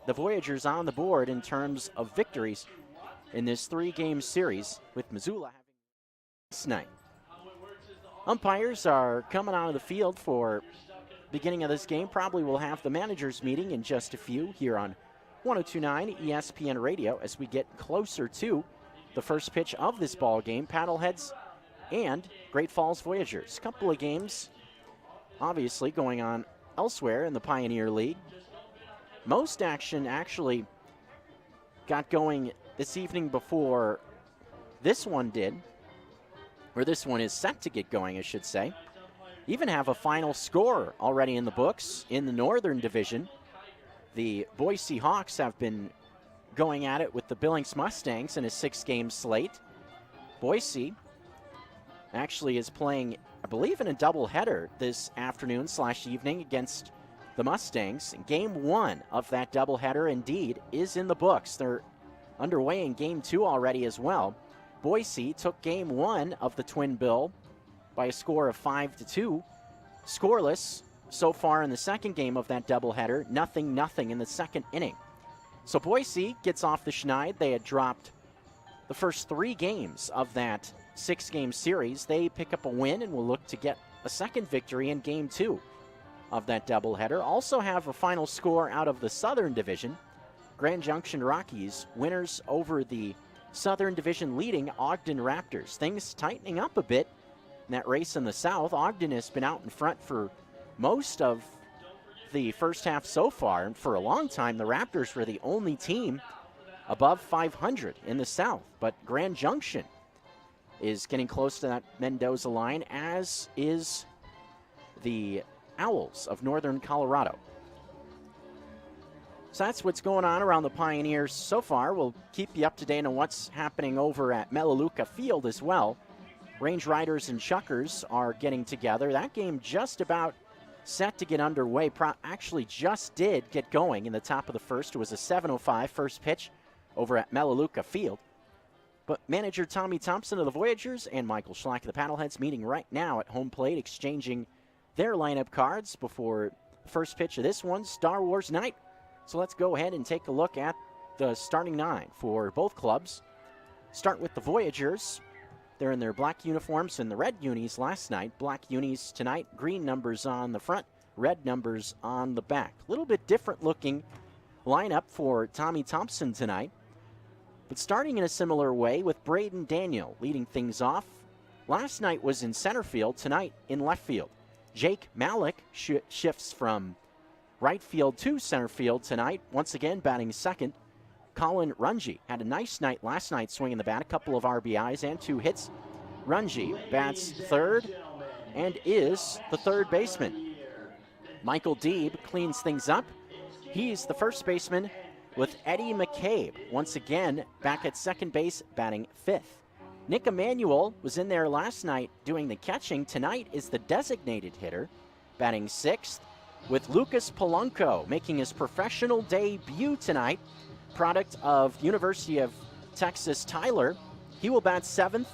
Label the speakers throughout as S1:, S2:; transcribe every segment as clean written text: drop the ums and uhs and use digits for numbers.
S1: the Voyagers on the board in terms of victories in this three-game series, with Missoula having this night. Umpires are coming out of the field for beginning of this game. Probably will have the managers meeting in just a few here on 102.9 ESPN Radio as we get closer to the first pitch of this ball game. Paddleheads and Great Falls Voyagers. A couple of games obviously going on elsewhere in the Pioneer League. Most action actually got going this evening before this one did, or this one is set to get going, I should say. Even have a final score already in the books in the Northern Division. The Boise Hawks have been going at it with the Billings Mustangs in a 6-game slate. Boise actually is playing, I believe, in a doubleheader this afternoon/evening against the Mustangs. Game 1 of that doubleheader indeed is in the books. They're underway in Game 2 already as well. Boise took Game 1 of the Twin Bill by a score of 5-2. Scoreless so far in the second game of that doubleheader, 0-0 in the second inning. So Boise gets off the schneid. They had dropped the first 3 games of that 6-game series. They pick up a win and will look to get a second victory in Game 2 of that doubleheader. Also have a final score out of the Southern Division. Grand Junction Rockies, winners over the Southern Division leading Ogden Raptors. Things tightening up a bit in that race in the South. Ogden has been out in front for most of the first half so far, and for a long time the Raptors were the only team above 500 in the South. But Grand Junction is getting close to that Mendoza line, as is the Owls of Northern Colorado. So that's what's going on around the Pioneers so far. We'll keep you up to date on what's happening over at Melaleuca Field as well. Range Riders and Chuckers are getting together. That game just about set to get underway. Actually just did get going in the top of the first. It was a 7:05 first pitch over at Melaleuca Field. But manager Tommy Thompson of the Voyagers and Michael Schlack of the Paddleheads meeting right now at home plate, exchanging their lineup cards before the first pitch of this one, Star Wars night. So let's go ahead and take a look at the starting 9 for both clubs. Start with the Voyagers. They're in their black uniforms and the red unis last night. Black unis tonight, green numbers on the front, red numbers on the back. A little bit different looking lineup for Tommy Thompson tonight, but starting in a similar way with Braden Daniel leading things off. Last night was in center field, tonight in left field. Jake Malik shifts from right field to center field tonight, once again batting second. Colin Runge had a nice night last night swinging the bat, a couple of RBIs and 2 hits. Runge bats third and is the third baseman. Michael Deeb cleans things up. He's the first baseman with Eddie McCabe once again back at second base batting 5th. Nick Emanuel was in there last night doing the catching. Tonight is the designated hitter batting 6th, with Lucas Palunco making his professional debut tonight, product of University of Texas Tyler. He will bat 7th.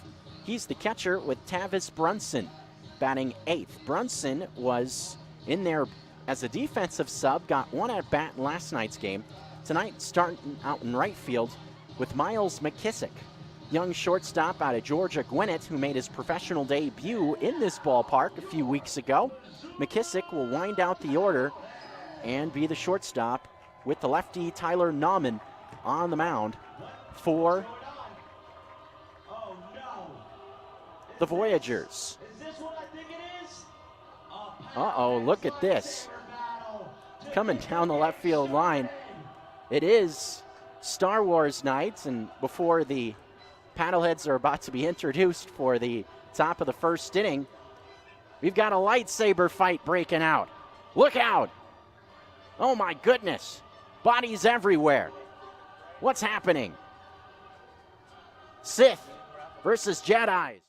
S1: He's the catcher with Tavis Brunson batting 8th. Brunson was in there as a defensive sub, got 1 at bat in last night's game. Tonight starting out in right field with Miles McKissick, young shortstop out of Georgia Gwinnett, who made his professional debut in this ballpark a few weeks ago. McKissick will wind out the order and be the shortstop with the lefty Tyler Nauman on the mound for the Voyagers. Uh-oh, look at this. Coming down the left field line. It is Star Wars night, and before the Paddleheads are about to be introduced for the top of the first inning, we've got a lightsaber fight breaking out. Look out! Oh my goodness! Bodies everywhere. What's happening? Sith versus Jedis.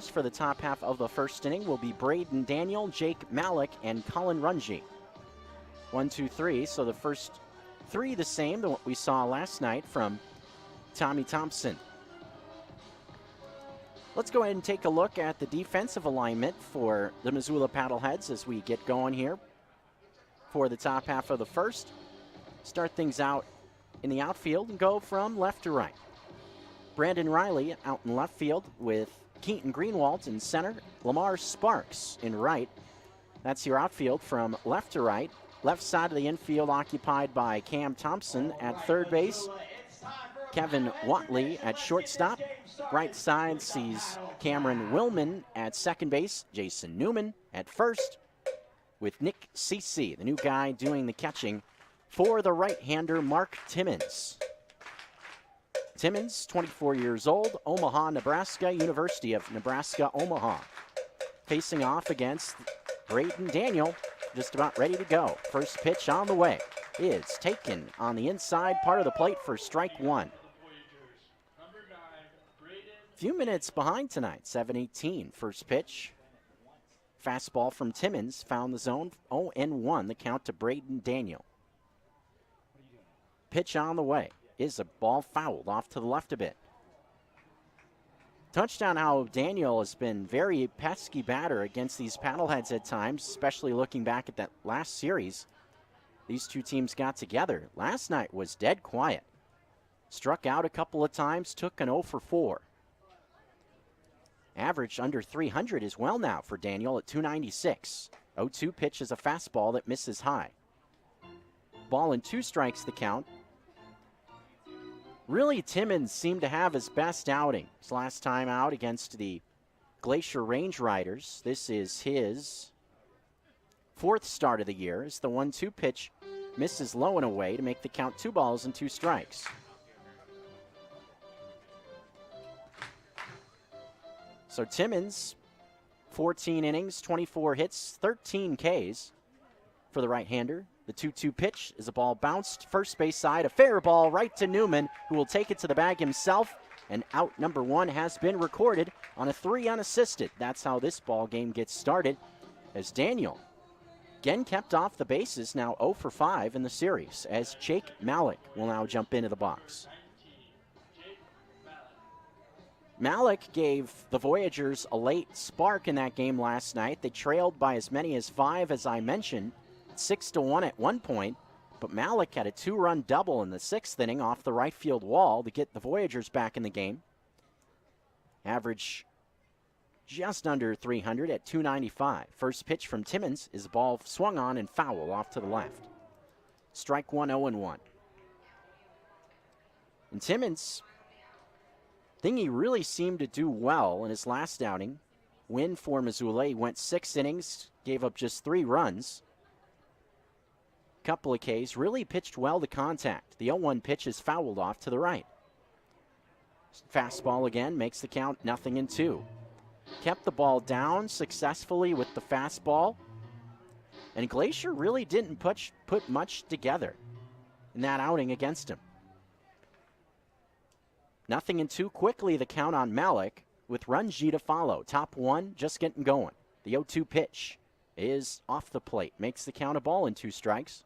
S1: For the top half of the first inning will be Braden Daniel, Jake Malik, and Colin Runge. 1, 2, 3. So the first three the same than what we saw last night from Tommy Thompson. Let's go ahead and take a look at the defensive alignment for the Missoula Paddleheads as we get going here for the top half of the first. Start things out in the outfield and go from left to right. Brandon Riley out in left field with Keaton Greenwald in center, Lamar Sparks in right. That's your outfield from left to right. Left side of the infield occupied by Cam Thompson at third base. Kevin Watley at shortstop. Right side sees Cameron Willman at second base. Jason Newman at first with Nick Cece, the new guy doing the catching for the right-hander Mark Timmons. Timmons, 24 years old, Omaha, Nebraska, University of Nebraska, Omaha. Facing off against Braden Daniel, just about ready to go. First pitch on the way is taken on the inside part of the plate for strike one. Few minutes behind tonight, 7:18. First pitch. Fastball from Timmons found the zone, 0-1, the count to Braden Daniel. Pitch on the way is a ball fouled off to the left a bit. Touched on how Daniel has been very pesky batter against these Paddleheads at times, especially looking back at that last series. These two teams got together. Last night was dead quiet. Struck out a couple of times, took an 0 for 4. Average under 300 as well now for Daniel at 296. 0-2 pitch is a fastball that misses high. Ball and 2 strikes the count. Really, Timmons seemed to have his best outing. His last time out against the Glacier Range Riders. This is his 4th start of the year. As the 1-2 pitch misses low and away to make the count 2 balls and 2 strikes. So Timmons, 14 innings, 24 hits, 13 Ks for the right-hander. The 2-2 pitch is a ball bounced first base side, a fair ball right to Newman, who will take it to the bag himself, and out number 1 has been recorded on a 3 unassisted. That's how this ball game gets started, as Daniel again kept off the bases, now 0 for 5 in the series, as Jake Malik will now jump into the box. Malik gave the Voyagers a late spark in that game last night. They trailed by as many as 5, as I mentioned, 6-1 at one point, but Malik had a 2-run double in the 6th inning off the right field wall to get the Voyagers back in the game. Average just under 300 at 295. First pitch from Timmons is a ball swung on and foul off to the left. Strike 1, 0-1. And Timmons, thing he really seemed to do well in his last outing, win for Missoula. He went 6 innings, gave up just 3 runs. Couple of Ks, really pitched well to contact. The 0-1 pitch is fouled off to the right. Fastball again makes the count 0-2. Kept the ball down successfully with the fastball. And Glacier really didn't put much together in that outing against him. 0-2 quickly the count on Malik with Runge to follow. Top 1 just getting going. The 0-2 pitch is off the plate. Makes the count a ball and 2 strikes.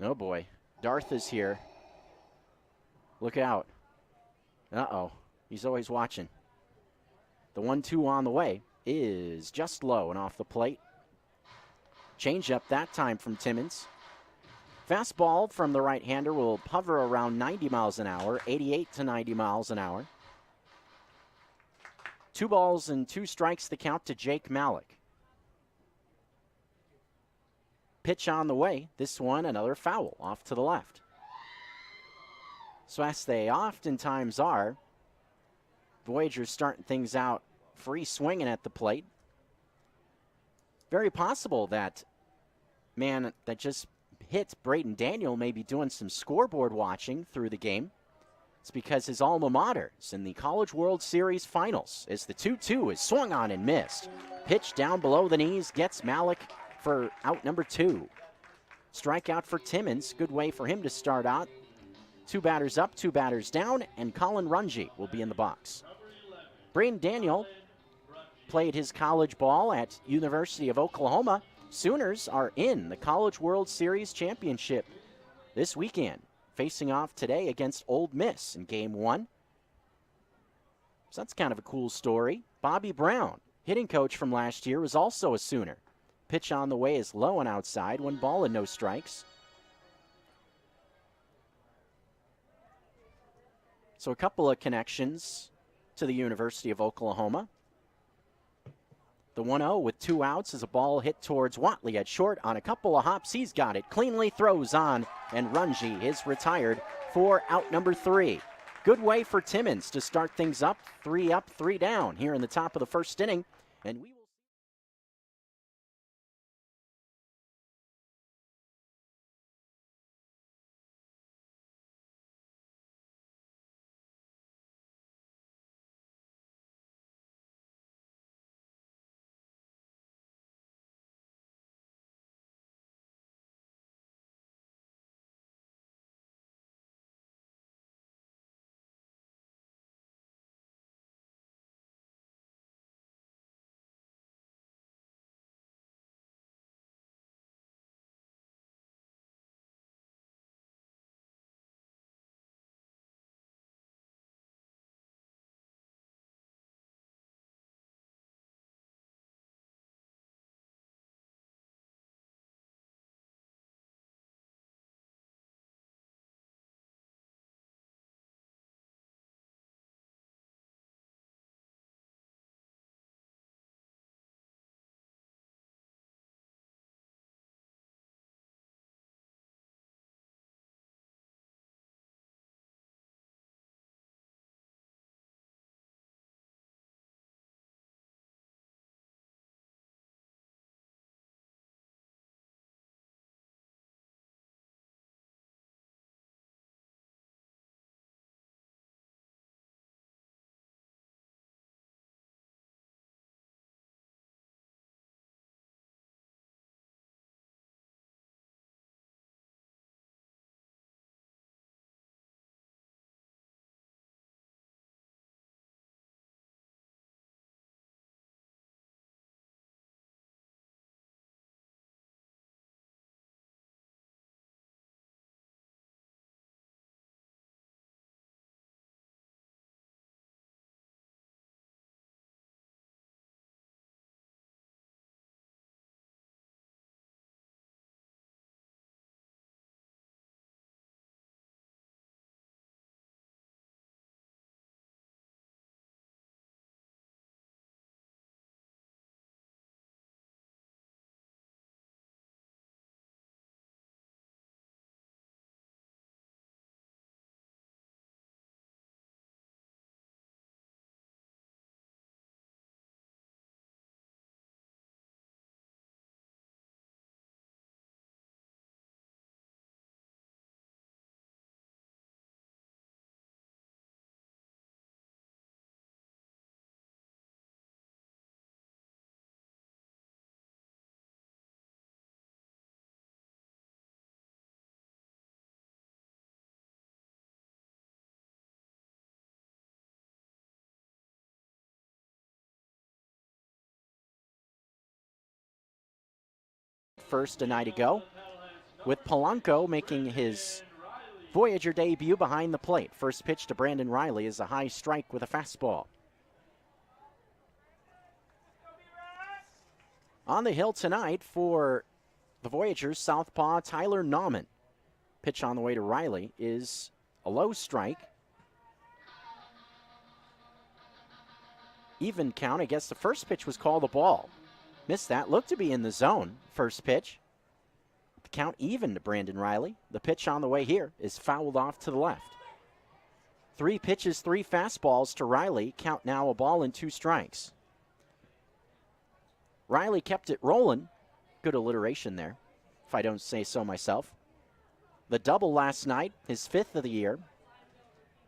S1: Oh boy, Darth is here. Look out. Uh-oh, he's always watching. The 1-2 on the way is just low and off the plate. Change up that time from Timmons. Fastball from the right-hander will hover around 90 miles an hour, 88 to 90 miles an hour. 2 balls and 2 strikes the count to Jake Malik. Pitch on the way. This one, another foul off to the left. So as they oftentimes are, Voyagers starting things out free swinging at the plate. Very possible that man that just hit Braden Daniel may be doing some scoreboard watching through the game. It's because his alma mater is in the College World Series Finals as the 2-2 is swung on and missed. Pitch down below the knees gets Malik for out number 2. Strikeout for Timmons. Good way for him to start out. 2 batters up, 2 batters down, and Colin Runge will be in the box. Braden Daniel played his college ball at University of Oklahoma. Sooners are in the College World Series Championship this weekend, facing off today against Ole Miss in Game 1. So that's kind of a cool story. Bobby Brown, hitting coach from last year, was also a Sooner. Pitch on the way is low and outside, 1 ball and no strikes. So a couple of connections to the University of Oklahoma. The 1-0 with 2 outs is a ball hit towards Watley at short. On a couple of hops, he's got it. Cleanly throws on, and Runge is retired for out number 3. Good way for Timmons to start things up. 3 up, 3 down here in the top of the first inning. And we will first a night ago, with Polanco making his Voyager debut behind the plate. First pitch to Brandon Riley is a high strike with a fastball. On the hill tonight for the Voyagers, southpaw Tyler Nauman. Pitch on the way to Riley is a low strike. Even count. I guess the first pitch was called a ball. Missed that. Looked to be in the zone. First pitch. The count even to Brandon Riley. The pitch on the way here is fouled off to the left. 3 pitches, 3 fastballs to Riley. Count now a ball and 2 strikes. Riley kept it rolling. Good alliteration there, if I don't say so myself. The double last night, his 5th of the year.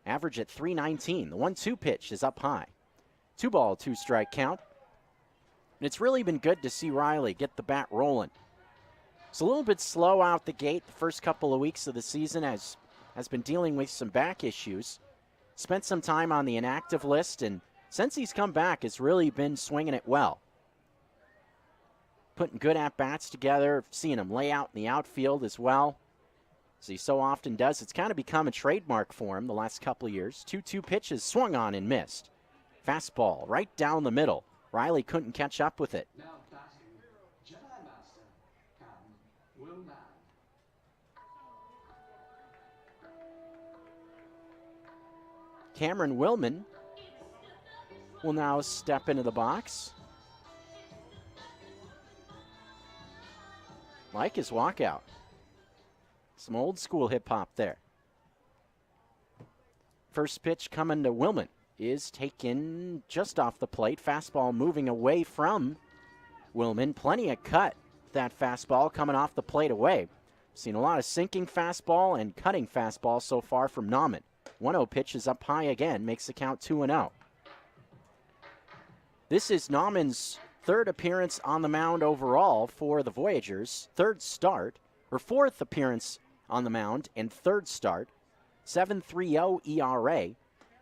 S1: Average at .319. The 1-2 pitch is up high. 2 ball, 2 strike count. And it's really been good to see Riley get the bat rolling. It's a little bit slow out the gate the first couple of weeks of the season, as has been dealing with some back issues. Spent some time on the inactive list, and since he's come back, has really been swinging it well. Putting good at-bats together, seeing him lay out in the outfield as well, as he so often does. It's kind of become a trademark for him the last couple of years. 2-2 pitches swung on and missed. Fastball right down the middle. Riley couldn't catch up with it. Cameron Willman will now step into the box. Like his walkout. Some old school hip hop there. First pitch coming to Willman is taken just off the plate. Fastball moving away from Willman. Plenty of cut. That fastball coming off the plate away. Seen a lot of sinking fastball and cutting fastball so far from Nauman. 1-0 pitch is up high again, makes the count 2-0. This is Nauman's third appearance on the mound overall for the Voyagers. Fourth appearance on the mound and third start. 7.30 ERA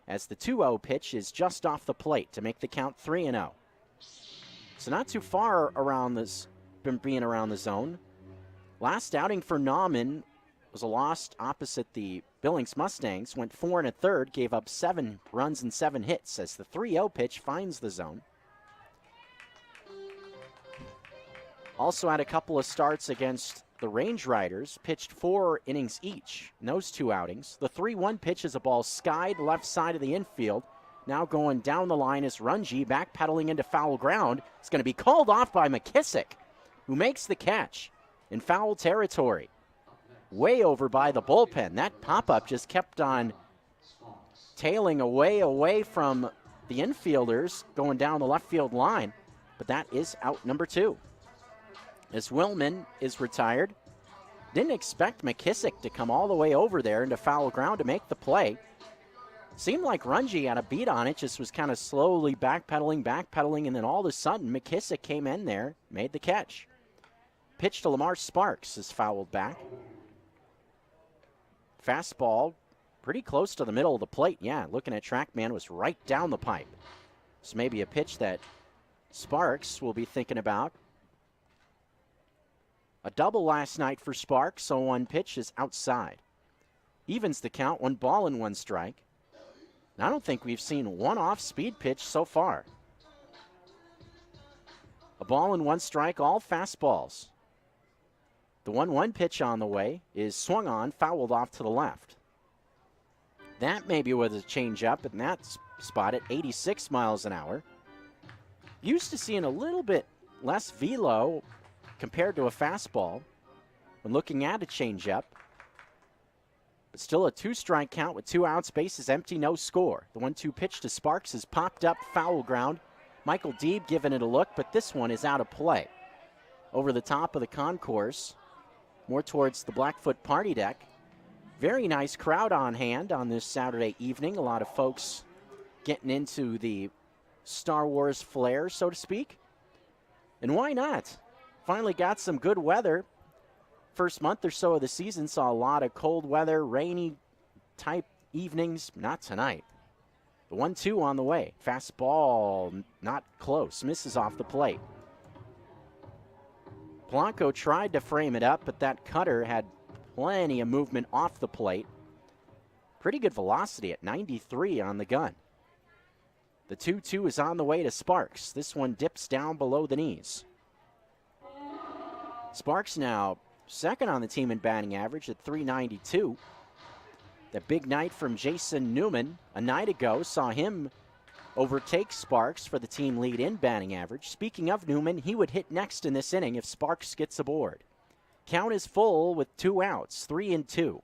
S1: as the 2-0 pitch is just off the plate to make the count 3-0. So not too far around this, being around the zone. Last outing for Nauman was a loss opposite the Billings Mustangs. Went 4 1/3, gave up 7 runs and 7 hits as the 3-0 pitch finds the zone. Also had a couple of starts against the Range Riders, pitched 4 innings each in those 2 outings. The 3-1 pitch is a ball skied left side of the infield. Now going down the line is Runge, backpedaling into foul ground. It's going to be called off by McKissick, who makes the catch in foul territory. Way over by the bullpen. That pop-up just kept on tailing away from the infielders going down the left field line. But that is out number 2. As Willman is retired. Didn't expect McKissick to come all the way over there into foul ground to make the play. Seemed like Runge had a beat on it, just was kind of slowly backpedaling, and then all of a sudden McKissick came in there, made the catch. Pitch to Lamar Sparks is fouled back. Fastball pretty close to the middle of the plate. Yeah, looking at TrackMan, was right down the pipe. So maybe a pitch that Sparks will be thinking about. A double last night for Sparks, so 1 pitch is outside. Evens the count, 1 ball and 1 strike. And I don't think we've seen 1 off-speed pitch so far. A ball and 1 strike, all fastballs. The 1-1 pitch on the way is swung on, fouled off to the left. That maybe was a changeup, and that's spot at 86 miles an hour. Used to seeing a little bit less velo compared to a fastball when looking at a changeup. But still a 2-strike count with 2 outs, bases empty, no score. The 1-2 pitch to Sparks is popped up, foul ground. Michael Deeb giving it a look, but this one is out of play. Over the top of the concourse, more towards the Blackfoot party deck. Very nice crowd on hand on this Saturday evening. A lot of folks getting into the Star Wars flair, so to speak. And why not? Finally got some good weather. First month or so of the season saw a lot of cold weather, rainy type evenings. Not tonight. The 1-2 on the way. Fastball not close. Misses off the plate. Polanco tried to frame it up, but that cutter had plenty of movement off the plate. Pretty good velocity at 93 on the gun. The 2-2 is on the way to Sparks. This one dips down below the knees. Sparks now second on the team in batting average at .392. The big night from Jason Newman a night ago saw him overtake Sparks for the team lead in batting average. Speaking of Newman, he would hit next in this inning if Sparks gets aboard. Count is full with 2 outs, 3-2.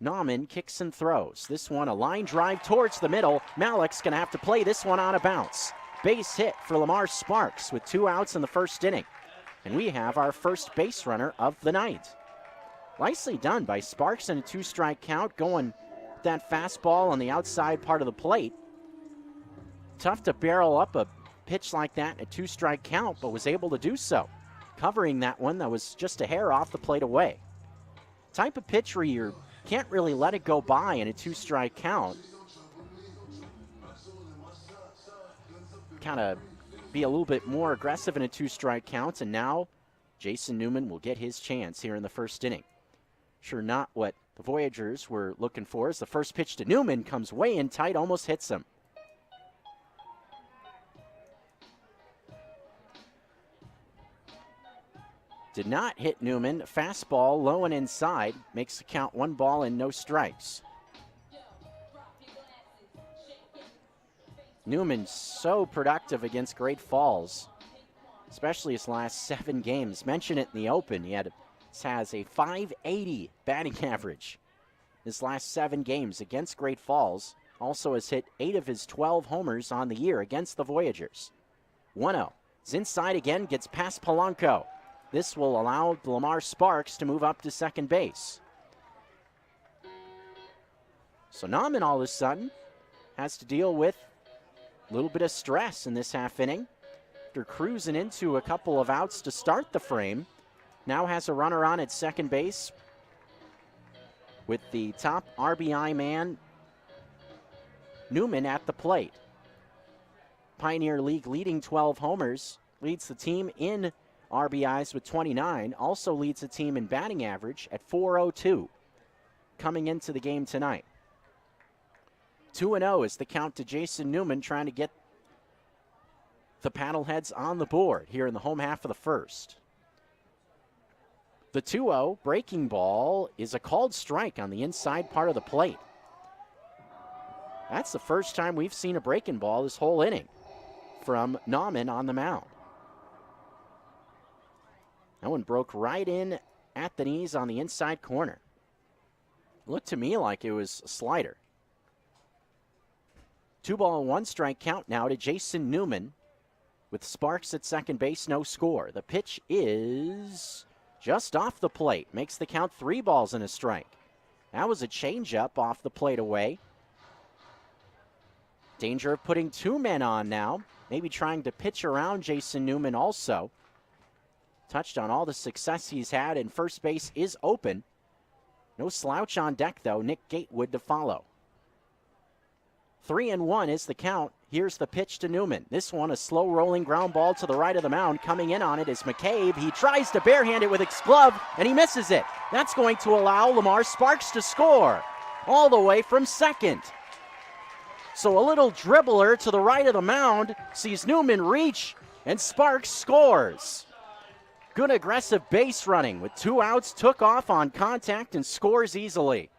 S1: Nauman kicks and throws. This one a line drive towards the middle. Malik's going to have to play this one on a bounce. Base hit for Lamar Sparks with 2 outs in the first inning. And we have our first base runner of the night. Nicely done by Sparks in a 2-strike count, going that fastball on the outside part of the plate. Tough to barrel up a pitch like that in a 2-strike count, but was able to do so. Covering that one that was just a hair off the plate away. Type of pitch where you're Can't really let it go by in a 2-strike count. Kind of be a little bit more aggressive in a 2-strike count, and now Jason Newman will get his chance here in the first inning. Sure not what the Voyagers were looking for, as the first pitch to Newman comes way in tight, almost hits him. Did not hit Newman. Fastball low and inside. Makes the count 1 ball and no strikes. Newman so productive against Great Falls, especially his last 7 games. Mentioned it in the open. He has a .580 batting average his last 7 games against Great Falls. Also has hit 8 of his 12 homers on the year against the Voyagers. 1-0. It's inside again, gets past Polanco. This will allow Lamar Sparks to move up to second base. So Nauman all of a sudden has to deal with a little bit of stress in this half inning. After cruising into a couple of outs to start the frame, now has a runner on at second base with the top RBI man, Newman, at the plate. Pioneer League leading 12 homers, leads the team in RBIs with 29, also leads the team in batting average at .402 coming into the game tonight. 2-0 is the count to Jason Newman, trying to get the Paddleheads on the board here in the home half of the first. The 2-0 breaking ball is a called strike on the inside part of the plate. That's the first time we've seen a breaking ball this whole inning from Nauman on the mound. That one broke right in at the knees on the inside corner. Looked to me like it was a slider. 2-1 count now to Jason Newman with Sparks at second base, no score. The pitch is just off the plate. Makes the count 3-1. That was a changeup off the plate away. Danger of putting 2 men on now. Maybe trying to pitch around Jason Newman also. Touched on all the success he's had, and first base is open. No slouch on deck, though. Nick Gatewood to follow. 3-1 is the count. Here's the pitch to Newman. This one, a slow rolling ground ball to the right of the mound. Coming in on it is McCabe. He tries to barehand it with his glove, and he misses it. That's going to allow Lamar Sparks to score all the way from second. So a little dribbler to the right of the mound sees Newman reach, and Sparks scores. Good aggressive base running with 2 outs, took off on contact and scores easily.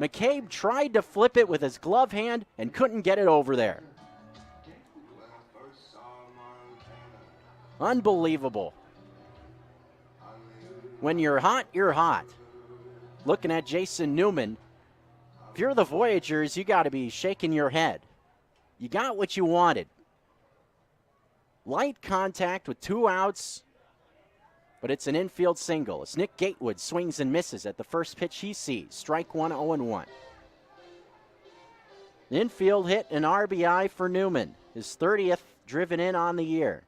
S1: McCabe tried to flip it with his glove hand and couldn't get it over there. Unbelievable. When you're hot, you're hot. Looking at Jason Newman, if you're the Voyagers, you got to be shaking your head. You got what you wanted. Light contact with 2 outs, but it's an infield single. As Nick Gatewood swings and misses at the first pitch he sees. Strike 1, 0-1. Infield hit, an RBI for Newman. His 30th driven in on the year.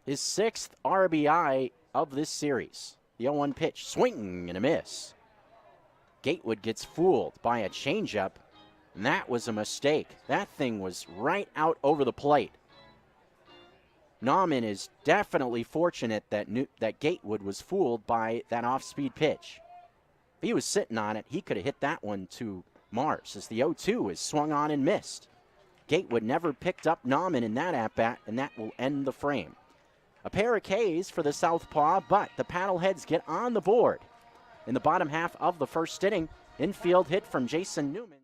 S1: His 6th RBI of this series. The 0-1 pitch, swing and a miss. Gatewood gets fooled by a changeup, and that was a mistake. That thing was right out over the plate. Nauman is definitely fortunate that Gatewood was fooled by that off-speed pitch. If he was sitting on it, he could have hit that one to Mars, as the 0-2 is swung on and missed. Gatewood never picked up Nauman in that at-bat, and that will end the frame. A pair of Ks for the southpaw, but the Paddleheads get on the board. In the bottom half of the first inning, infield hit from Jason Newman.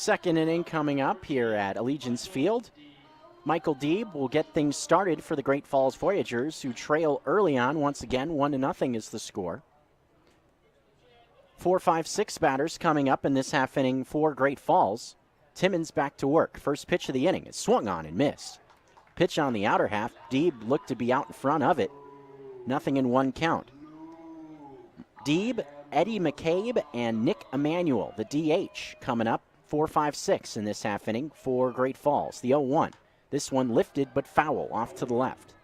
S1: Second inning coming up here at Allegiance Field. Michael Deeb will get things started for the Great Falls Voyagers, who trail early on. Once again, 1-0 is the score. 4, 5, 6 batters coming up in this half inning for Great Falls. Timmons back to work. First pitch of the inning is swung on and missed. Pitch on the outer half. Deeb looked to be out in front of it. 0-1 count. Deeb, Eddie McCabe, and Nick Emanuel, the DH, coming up. 4, 5, 6 in this half inning for Great Falls. The 0-1. This one lifted but foul off to the left.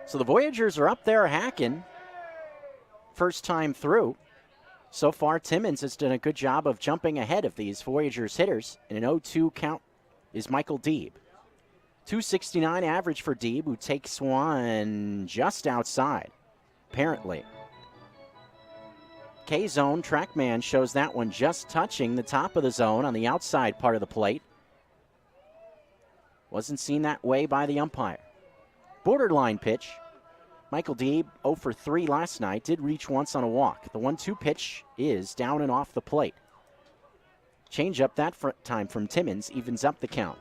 S1: So the Voyagers are up there hacking. First time through. So far, Timmons has done a good job of jumping ahead of these Voyagers hitters. And an 0-2 count is Michael Deeb. 269 average for Deeb, who takes one just outside, apparently. K-zone, TrackMan shows that one just touching the top of the zone on the outside part of the plate. Wasn't seen that way by the umpire. Borderline pitch. Michael Deeb, 0 for 3 last night, did reach once on a walk. The 1-2 pitch is down and off the plate. Change up that time from Timmons, evens up the count.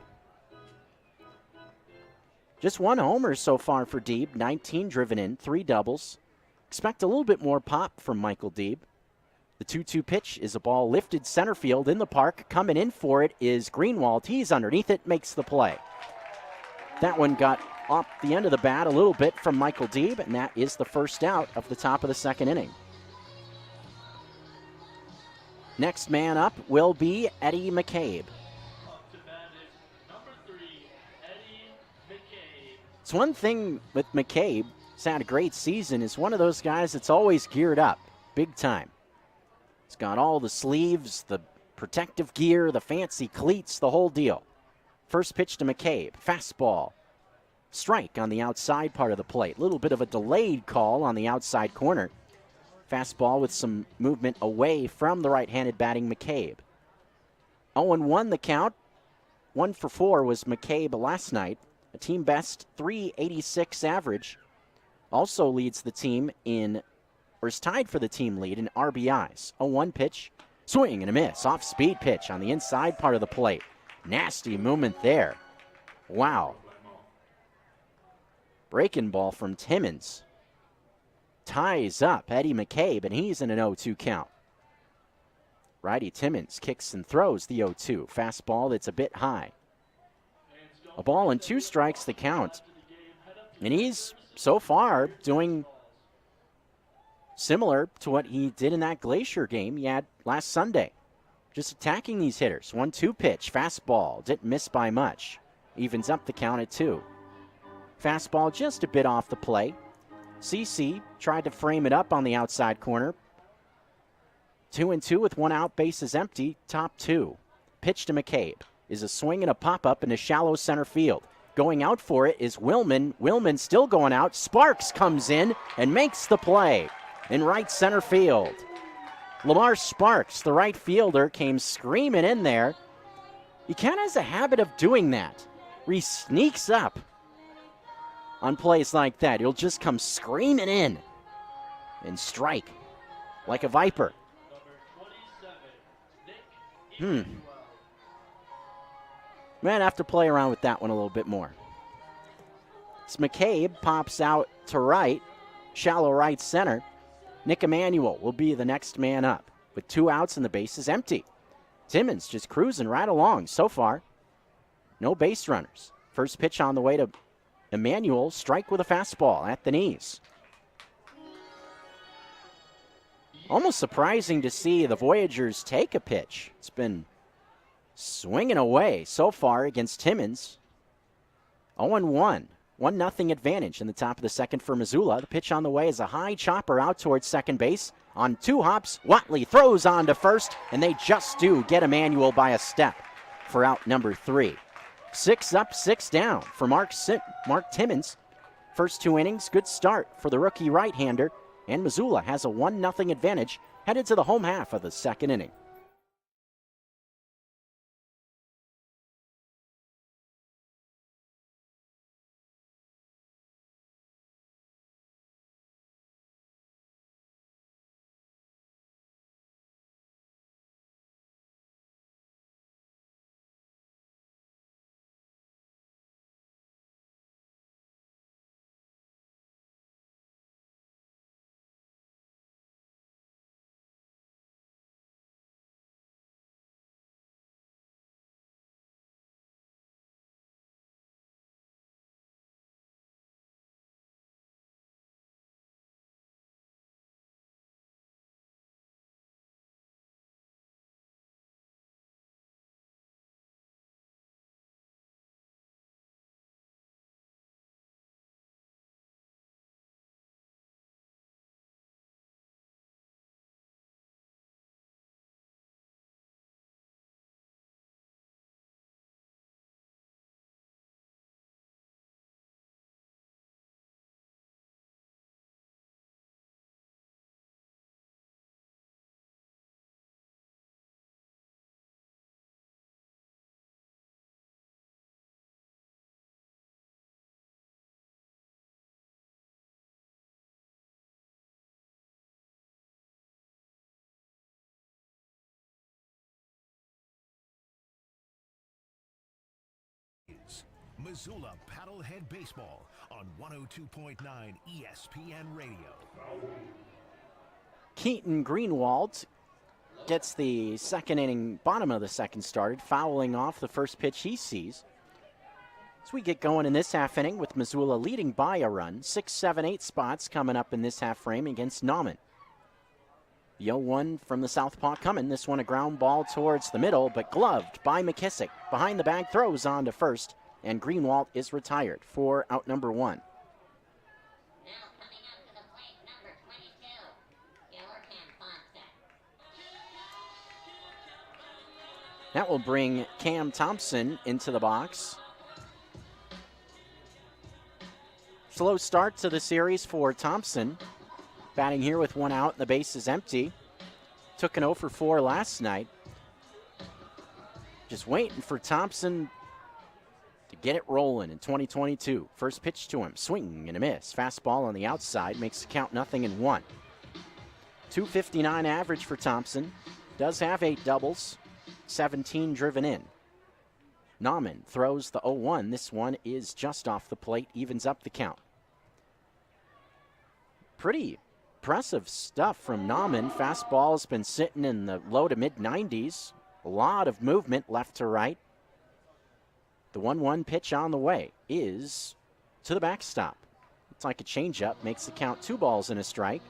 S1: Just 1 homer so far for Deeb, 19 driven in, 3 doubles. Expect a little bit more pop from Michael Deeb. The 2-2 pitch is a ball lifted center field in the park. Coming in for it is Greenwald. He's underneath it, makes the play. That one got off the end of the bat a little bit from Michael Deeb, and that is the first out of the top of the second inning. Next man up will be Eddie McCabe. It's one thing with McCabe, he's had a great season, is one of those guys that's always geared up, big time. He's got all the sleeves, the protective gear, the fancy cleats, the whole deal. First pitch to McCabe, fastball. Strike on the outside part of the plate. Little bit of a delayed call on the outside corner. Fastball with some movement away from the right-handed batting McCabe. 0-1 the count. 1 for 4 was McCabe last night. A team best 386 average. Also leads the team in, or is tied for the team lead in RBIs. 0-1 pitch, swing and a miss. Off-speed pitch on the inside part of the plate. Nasty movement there. Wow. Breaking ball from Timmons. Ties up Eddie McCabe, and he's in an 0-2 count. Righty Timmons kicks and throws the 0-2. Fastball that's a bit high. A ball and 2 strikes the count. And he's, so far, doing similar to what he did in that Glacier game he had last Sunday. Just attacking these hitters. 1-2 pitch, fastball, didn't miss by much. Evens up the count at 2. Fastball just a bit off the play. CC tried to frame it up on the outside corner. 2-2 with 1 out, bases empty, top 2. Pitch to McCabe is a swing and a pop-up into shallow center field. Going out for it is Willman. Willman still going out. Sparks comes in and makes the play in right center field. Lamar Sparks, the right fielder, came screaming in there. He kind of has a habit of doing that, where he sneaks up on plays like that. He'll just come screaming in and strike like a viper. Might have to play around with that one a little bit more. As McCabe pops out to right, shallow right center. Nick Emanuel will be the next man up with 2 outs and the bases empty. Timmons just cruising right along so far. No base runners. First pitch on the way to Emanuel, strike with a fastball at the knees. Almost surprising to see the Voyagers take a pitch. It's been swinging away so far against Timmons. 0-1. 1-0 advantage in the top of the second for Missoula. The pitch on the way is a high chopper out towards second base. On 2 hops, Watley throws on to first, and they just do get Emanuel by a step for out number 3. 6 up, 6 down for Mark Timmons. First 2 innings, good start for the rookie right-hander, and Missoula has a 1-0 advantage headed to the home half of the second inning.
S2: Missoula Paddlehead Baseball on 102.9 ESPN Radio.
S1: Keaton Greenwald gets the second inning, bottom of the second started, fouling off the first pitch he sees. As we get going in this half inning with Missoula leading by a run, 6, 7, 8 spots coming up in this half frame against Nauman. The 0-1 from the southpaw coming. This one a ground ball towards the middle, but gloved by McKissick. Behind the bag, throws on to first, and Greenwald is retired for out number 1. That will bring Cam Thompson into the box. Slow start to the series for Thompson. Batting here with 1 out and the base is empty. Took an 0 for 4 last night. Just waiting for Thompson to get it rolling in 2022. First pitch to him, swing and a miss. Fastball on the outside, makes the count 0-1. 259 average for Thompson. Does have 8 doubles, 17 driven in. Nauman throws the 0-1. This one is just off the plate, evens up the count. Pretty impressive stuff from Nauman. Fastball has been sitting in the low to mid-90s. A lot of movement left to right. The 1-1 pitch on the way is to the backstop. Looks like a changeup, makes the count 2 balls and a strike.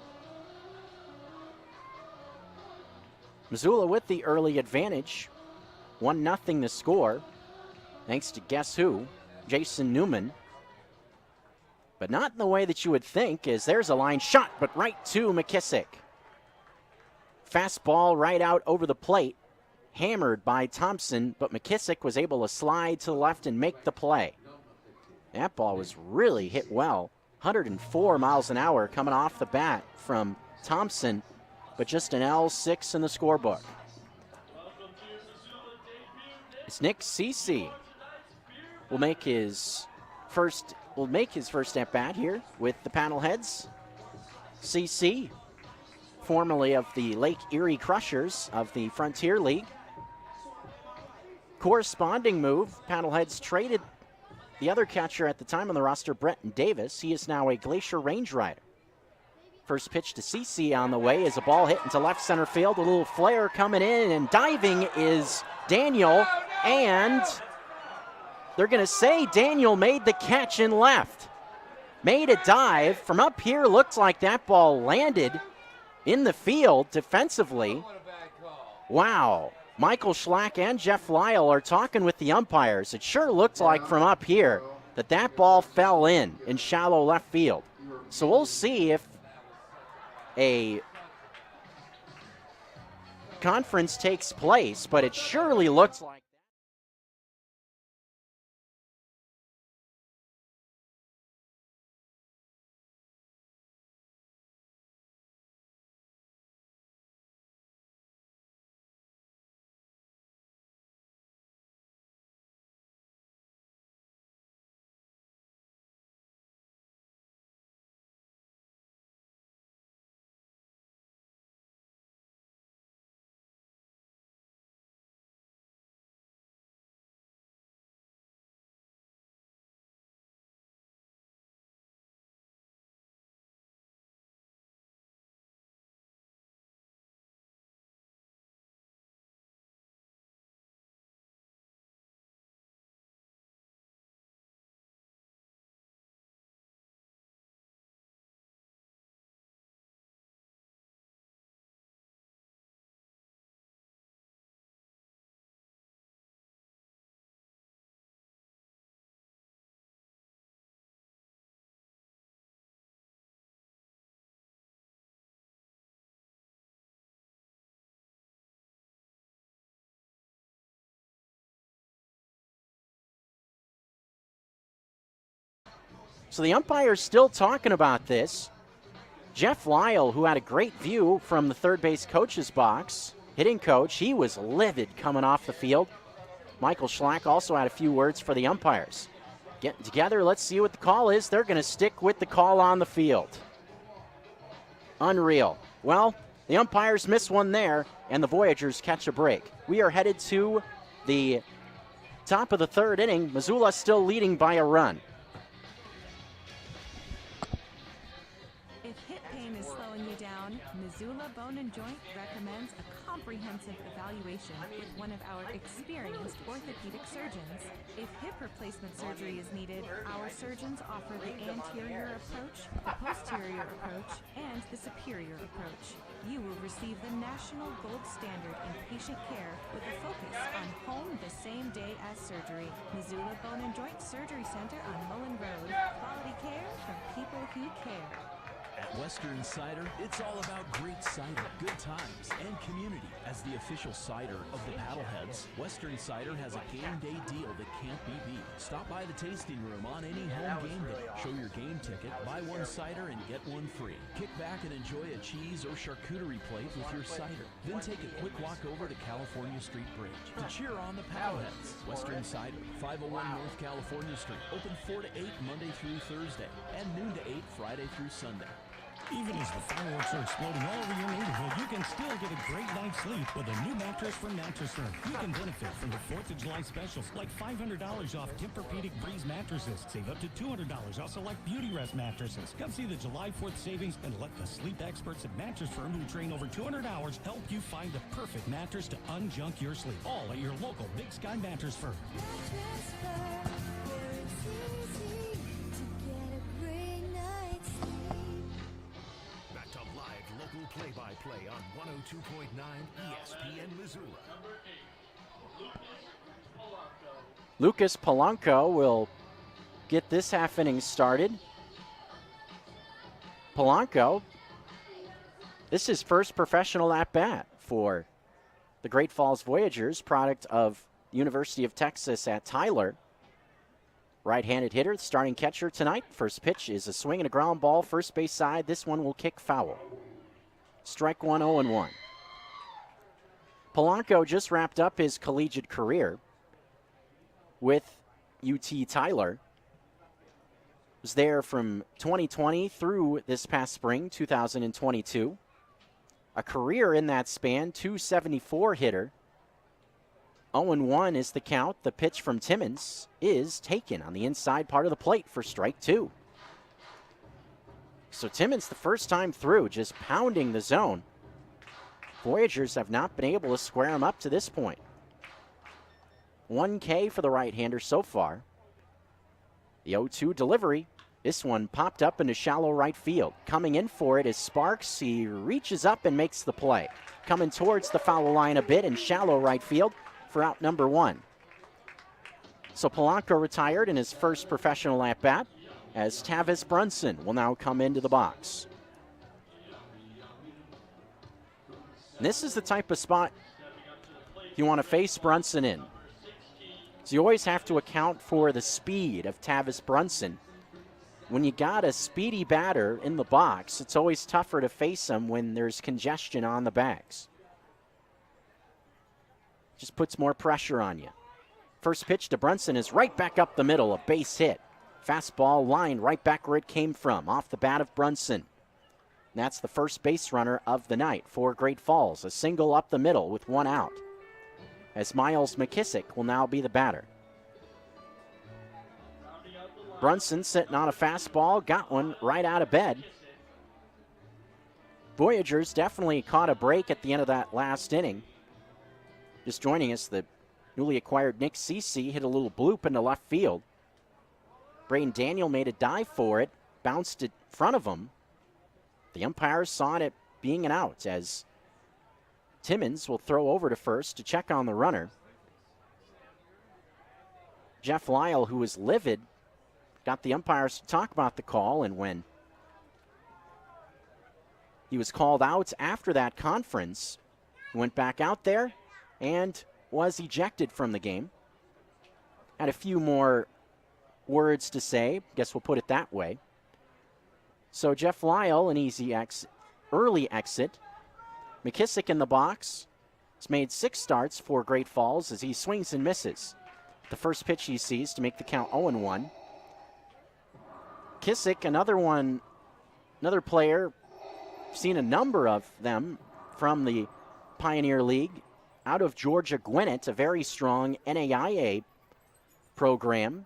S1: Missoula with the early advantage. 1-0 the score, thanks to guess who? Jason Newman. But not in the way that you would think, as there's a line shot, but right to McKissick. Fastball right out over the plate, hammered by Thompson, but McKissick was able to slide to the left and make the play. That ball was really hit well. 104 miles an hour coming off the bat from Thompson, but just an L6 in the scorebook. It's Nick Cece will make his first at bat here with the Paddleheads. CC, formerly of the Lake Erie Crushers of the Frontier League. Corresponding move, Paddleheads traded the other catcher at the time on the roster, Bretton Davis. He is now a Glacier Range Rider. First pitch to CC on the way is a ball hit into left center field. A little flare coming in, and diving is Daniel, and they're going to say Daniel made the catch in left. Made a dive from up here. Looked like that ball landed in the field defensively. Wow. Michael Schlack and Jeff Lyle are talking with the umpires. It sure looked like from up here that ball fell in shallow left field. So we'll see if a conference takes place, but it surely looks like. So the umpire's still talking about this. Jeff Lyle, who had a great view from the third base coach's box, hitting coach, he was livid coming off the field. Michael Schlack also had a few words for the umpires. Getting together, let's see what the call is. They're going to stick with the call on the field. Unreal. Well, the umpires miss one there, and the Voyagers catch a break. We are headed to the Top of the third inning, Missoula still leading by a run.
S3: If hip pain is slowing you down, Missoula Bone and Joint recommends a comprehensive evaluation with one of our experienced orthopedic surgeons. If hip replacement surgery is needed, our surgeons offer the anterior approach, the posterior approach, and the superior approach. You will receive the national gold standard in patient care with a focus on home the same day as surgery. Missoula Bone and Joint Surgery Center on Mullen Road. Quality care from people who care.
S4: At Western Cider, it's all about great cider, good times, and community. As the official cider of the Paddleheads, Western Cider has a game day deal that can't be beat. Stop by the tasting room on any home game day. Show your game ticket, buy one cider, and get one free. Kick back and enjoy a cheese or charcuterie plate with your cider. Then take a quick walk over to California Street Bridge to cheer on the Paddleheads. Western Cider, 501 North California Street, open 4 to 8 Monday through Thursday, and noon to 8 Friday through Sunday.
S5: Even as the fireworks are exploding all over your neighborhood, you can still get a great night's sleep with a new mattress from Mattress Firm. You can benefit from the 4th of July specials, like $500 off Tempur-Pedic Breeze mattresses. Save up to $200 off select Beauty Rest mattresses. Come see the July 4th savings and let the sleep experts at Mattress Firm, who train over 200 hours, help you find the perfect mattress to unjunk your sleep. All at your local Big Sky Mattress Firm.
S6: Mattress Firm, where it's easy to get a great night's sleep.
S2: Back to live local play-by-play on 102.9 ESPN Missoula.
S1: Lucas Polanco will get this half inning started. Polanco, this is his first professional at-bat for the Great Falls Voyagers, product of the University of Texas at Tyler. Right-handed hitter, starting catcher tonight. First pitch is a swing and a ground ball, first base side. This one will kick foul. Strike one, 0-1. Polanco just wrapped up his collegiate career with UT Tyler. Was there from 2020 through this past spring, 2022. A career in that span, 274 hitter. 0-1 is the count. The pitch from Timmons is taken on the inside part of the plate for strike two. So Timmons, the first time through, just pounding the zone. Voyagers have not been able to square him up to this point. 1K for the right-hander so far. The 0-2 delivery. This one popped up into shallow right field. Coming in for it is Sparks. He reaches up and makes the play. Coming towards the foul line a bit in shallow right field for out number one. So Polanco retired in his first professional at-bat, as Tavis Brunson will now come into the box. And this is the type of spot you want to face Brunson in. So you always have to account for the speed of Tavis Brunson. When you got a speedy batter in the box, it's always tougher to face him when there's congestion on the bags. Just puts more pressure on you. First pitch to Brunson is right back up the middle, a base hit. Fastball line right back where it came from, off the bat of Brunson. And that's the first base runner of the night for Great Falls. A single up the middle with one out, as Miles McKissick will now be the batter. Brunson sitting on a fastball, got one right out of bed. Voyagers definitely caught a break at the end of that last inning. Just joining us, the newly acquired Nick Cece hit a little bloop into left field. Braden Daniel made a dive for it, bounced in front of him. The umpires saw it being an out, as Timmons will throw over to first to check on the runner. Jeff Lyle, who was livid, got the umpires to talk about the call, and when he was called out after that conference, he went back out there and was ejected from the game. Had a few more words to say, guess we'll put it that way. So Jeff Lyle, an easy early exit. McKissick in the box. He's made 6 starts for Great Falls as he swings and misses. The first pitch he sees to make the count 0-1. Kissick, another player, seen a number of them from the Pioneer League. Out of Georgia Gwinnett, a very strong NAIA program.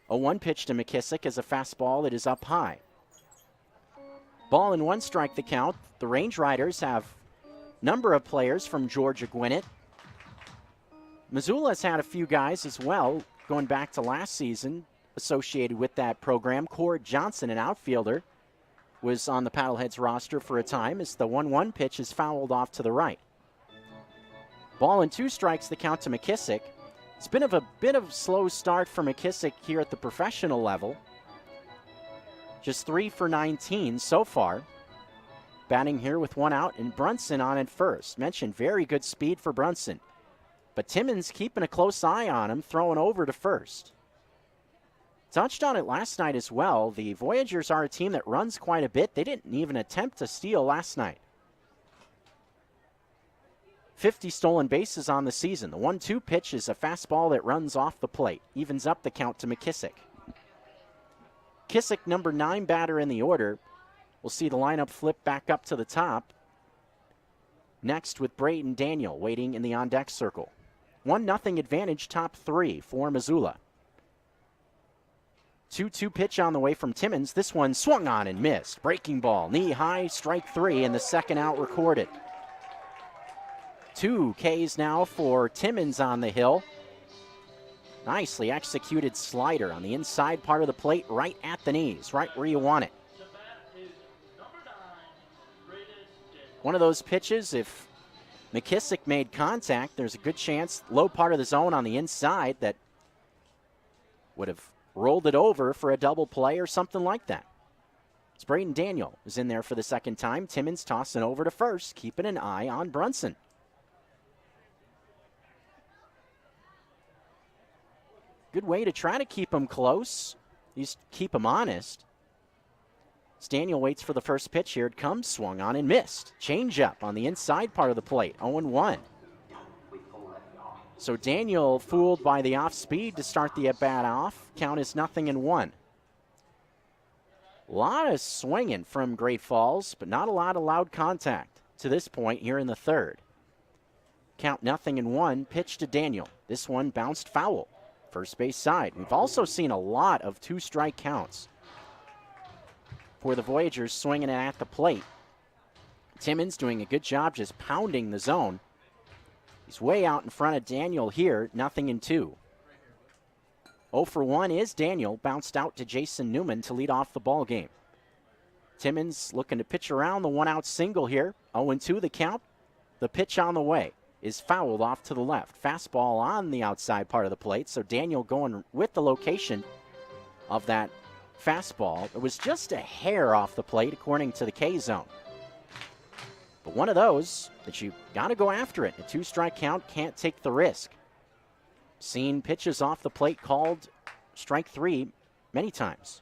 S1: A 1 pitch to McKissick is a fastball that is up high. Ball and 1 strike the count. The Range Riders have a number of players from Georgia Gwinnett. Missoula's had a few guys as well, going back to last season, associated with that program. Cord Johnson, an outfielder, was on the Paddleheads roster for a time as the 1-1 pitch is fouled off to the right. Ball and 2 strikes the count to McKissick. It's been a bit of a slow start for McKissick here at the professional level. Just 3 for 19 so far. Batting here with 1 out and Brunson on at first. Mentioned very good speed for Brunson. But Timmons keeping a close eye on him, throwing over to first. Touched on it last night as well. The Voyagers are a team that runs quite a bit. They didn't even attempt to steal last night. 50 stolen bases on the season. The 1-2 pitch is a fastball that runs off the plate. Evens up the count to McKissick. McKissick, number 9 batter in the order. We'll see the lineup flip back up to the top. Next with Braden Daniel waiting in the on-deck circle. 1-0 advantage, top 3 for Missoula. 2-2 pitch on the way from Timmons. This one swung on and missed. Breaking ball, knee high, strike 3, and the second out recorded. 2 Ks now for Timmons on the hill. Nicely executed slider on the inside part of the plate, right at the knees, right where you want it. One of those pitches, if McKissick made contact, there's a good chance, low part of the zone on the inside, that would have rolled it over for a double play or something like that. It's Braden Daniel is in there for the second time. Timmons tossing over to first, keeping an eye on Brunson. Good way to try to keep him close, at least keep him honest. As Daniel waits for the first pitch, here it comes, swung on and missed. Change up on the inside part of the plate, 0-1. So Daniel fooled by the off speed to start the at-bat off. Count is 0-1. A lot of swinging from Great Falls, but not a lot of loud contact to this point here in the third. Count 0-1, pitch to Daniel. This one bounced foul, first base side. We've also seen a lot of 2-strike counts for the Voyagers swinging it at the plate. Timmons doing a good job just pounding the zone. He's way out in front of Daniel here, 0-2. 0 for 1 is Daniel, bounced out to Jason Newman to lead off the ball game. Timmons looking to pitch around the 1-out single here. 0-2 the count. The pitch on the way is fouled off to the left. Fastball on the outside part of the plate, so Daniel going with the location of that fastball. It was just a hair off the plate according to the K-zone. But one of those that you got to go after it. A 2-strike count, can't take the risk. Seen pitches off the plate called strike 3 many times.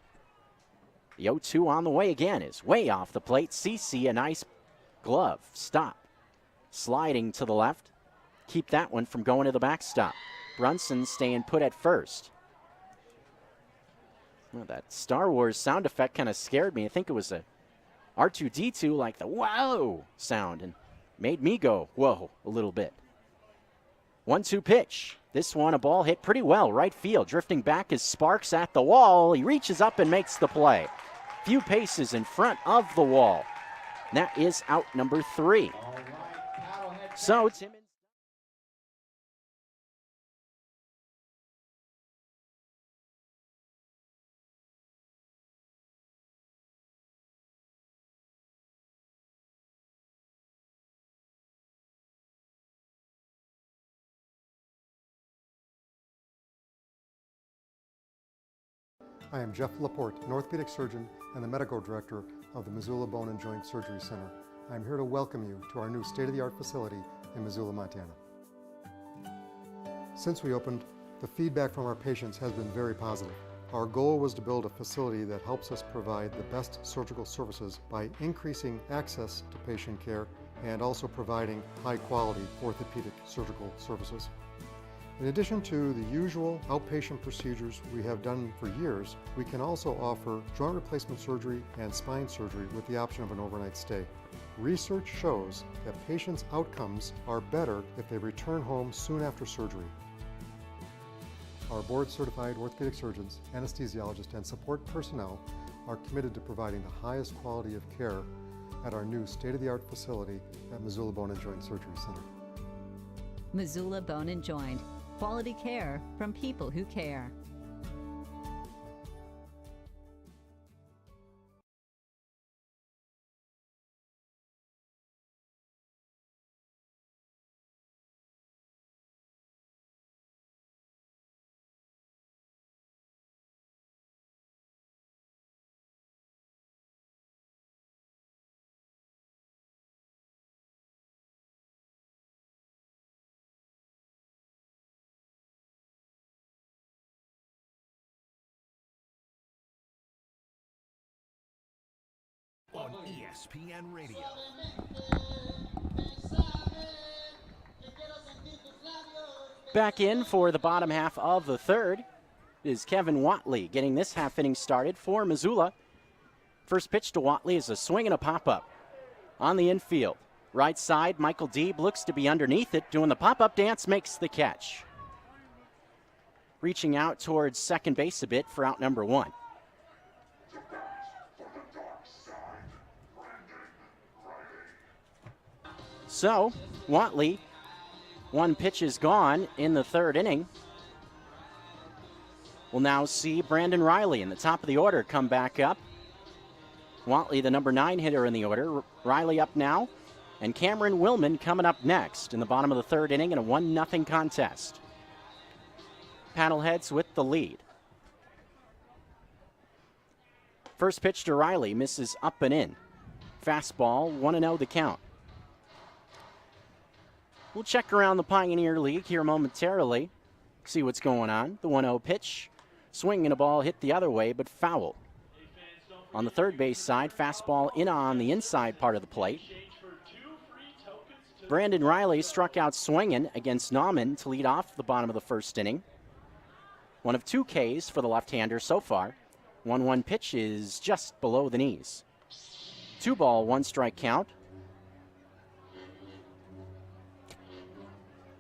S1: The 0-2 on the way again is way off the plate. CC, a nice glove stop. Sliding to the left. Keep that one from going to the backstop. Brunson staying put at first. Well, that Star Wars sound effect kind of scared me. I think it was a R2-D2, like the whoa sound, and made me go whoa a little bit. 1-2 pitch. This one, a ball hit pretty well, right field. Drifting back is Sparks at the wall. He reaches up and makes the play. Few paces in front of the wall. And that is out number 3. So Timmons.
S7: I am Jeff Laporte, an orthopedic surgeon and the medical director of the Missoula Bone and Joint Surgery Center. I am here to welcome you to our new state-of-the-art facility in Missoula, Montana. Since we opened, the feedback from our patients has been very positive. Our goal was to build a facility that helps us provide the best surgical services by increasing access to patient care and also providing high-quality orthopedic surgical services. In addition to the usual outpatient procedures we have done for years, we can also offer joint replacement surgery and spine surgery with the option of an overnight stay. Research shows that patients' outcomes are better if they return home soon after surgery. Our board-certified orthopedic surgeons, anesthesiologists, and support personnel are committed to providing the highest quality of care at our new state-of-the-art facility at Missoula Bone and Joint Surgery Center.
S8: Missoula Bone and Joint. Quality care from people who care.
S2: On ESPN Radio.
S1: Back in for the bottom half of the third is Kevin Watley getting this half inning started for Missoula. First pitch to Watley is a swing and a pop-up on the infield. Right side, Michael Deeb looks to be underneath it, doing the pop-up dance, makes the catch. Reaching out towards second base a bit for out number one. So, Watley, one pitch is gone in the third inning. We'll now see Brandon Riley in the top of the order come back up. Watley, the number 9 hitter in the order. Riley up now, and Cameron Willman coming up next in the bottom of the third inning in a 1-0 contest. Paddleheads with the lead. First pitch to Riley, misses up and in. Fastball, 1-0 the count. We'll check around the Pioneer League here momentarily, see what's going on. The 1-0 pitch, swing and a ball hit the other way, but foul. On the third base side, fastball in on the inside part of the plate. Brandon Riley struck out swinging against Nauman to lead off the bottom of the first inning. One of 2 Ks for the left-hander so far. 1-1 pitch is just below the knees. 2-ball, 1-strike count.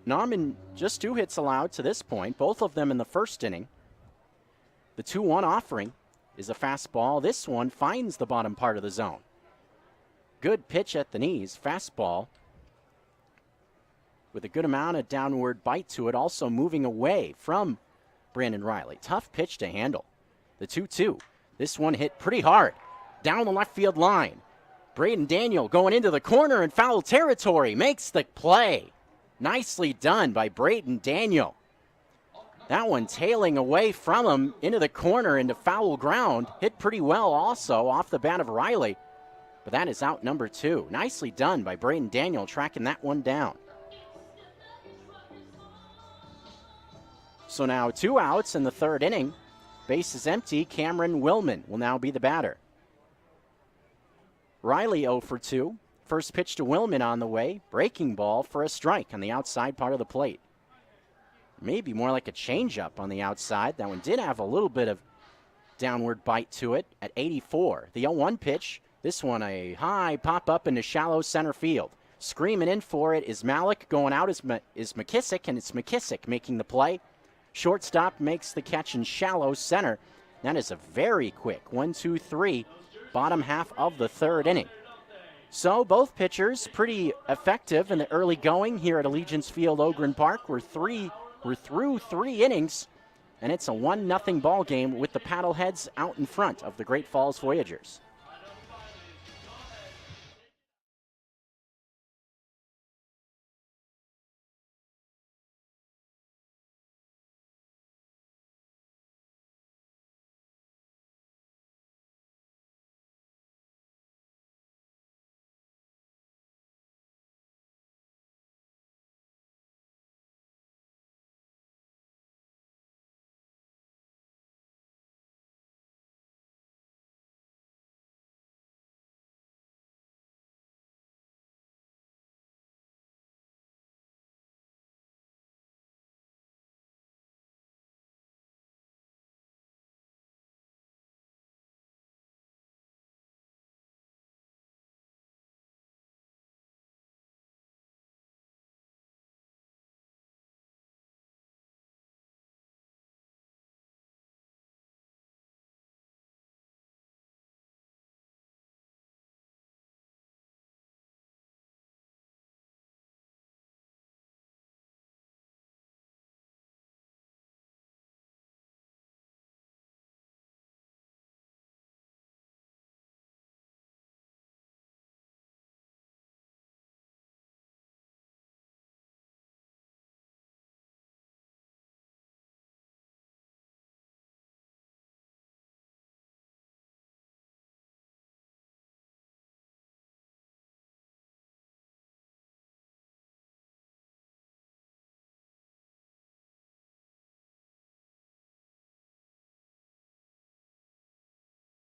S1: Nauman just 2 hits allowed to this point, both of them in the first inning. The 2-1 offering is a fastball. This one finds the bottom part of the zone. Good pitch at the knees, fastball with a good amount of downward bite to it, also moving away from Brandon Riley. Tough pitch to handle. The 2-2. This one hit pretty hard down the left field line. Braden Daniel going into the corner in foul territory, makes the play. Nicely done by Braden Daniel. That one tailing away from him into the corner into foul ground. Hit pretty well also off the bat of Riley. But that is out number 2. Nicely done by Braden Daniel tracking that one down. So now 2 outs in the third inning. Base is empty. Cameron Willman will now be the batter. Riley 0 for 2. First pitch to Willman on the way. Breaking ball for a strike on the outside part of the plate. Maybe more like a changeup on the outside. That one did have a little bit of downward bite to it at 84. The 0-1 pitch. This one a high pop-up into shallow center field. Screaming in for it is Malik. Going out is McKissick, and it's McKissick making the play. Shortstop makes the catch in shallow center. That is a very quick 1-2-3 bottom half of the third inning. So both pitchers pretty effective in the early going here at Allegiance Field, Ogren Park. We're through 3 innings, and it's a 1-0 ball game with the Paddleheads out in front of the Great Falls Voyagers.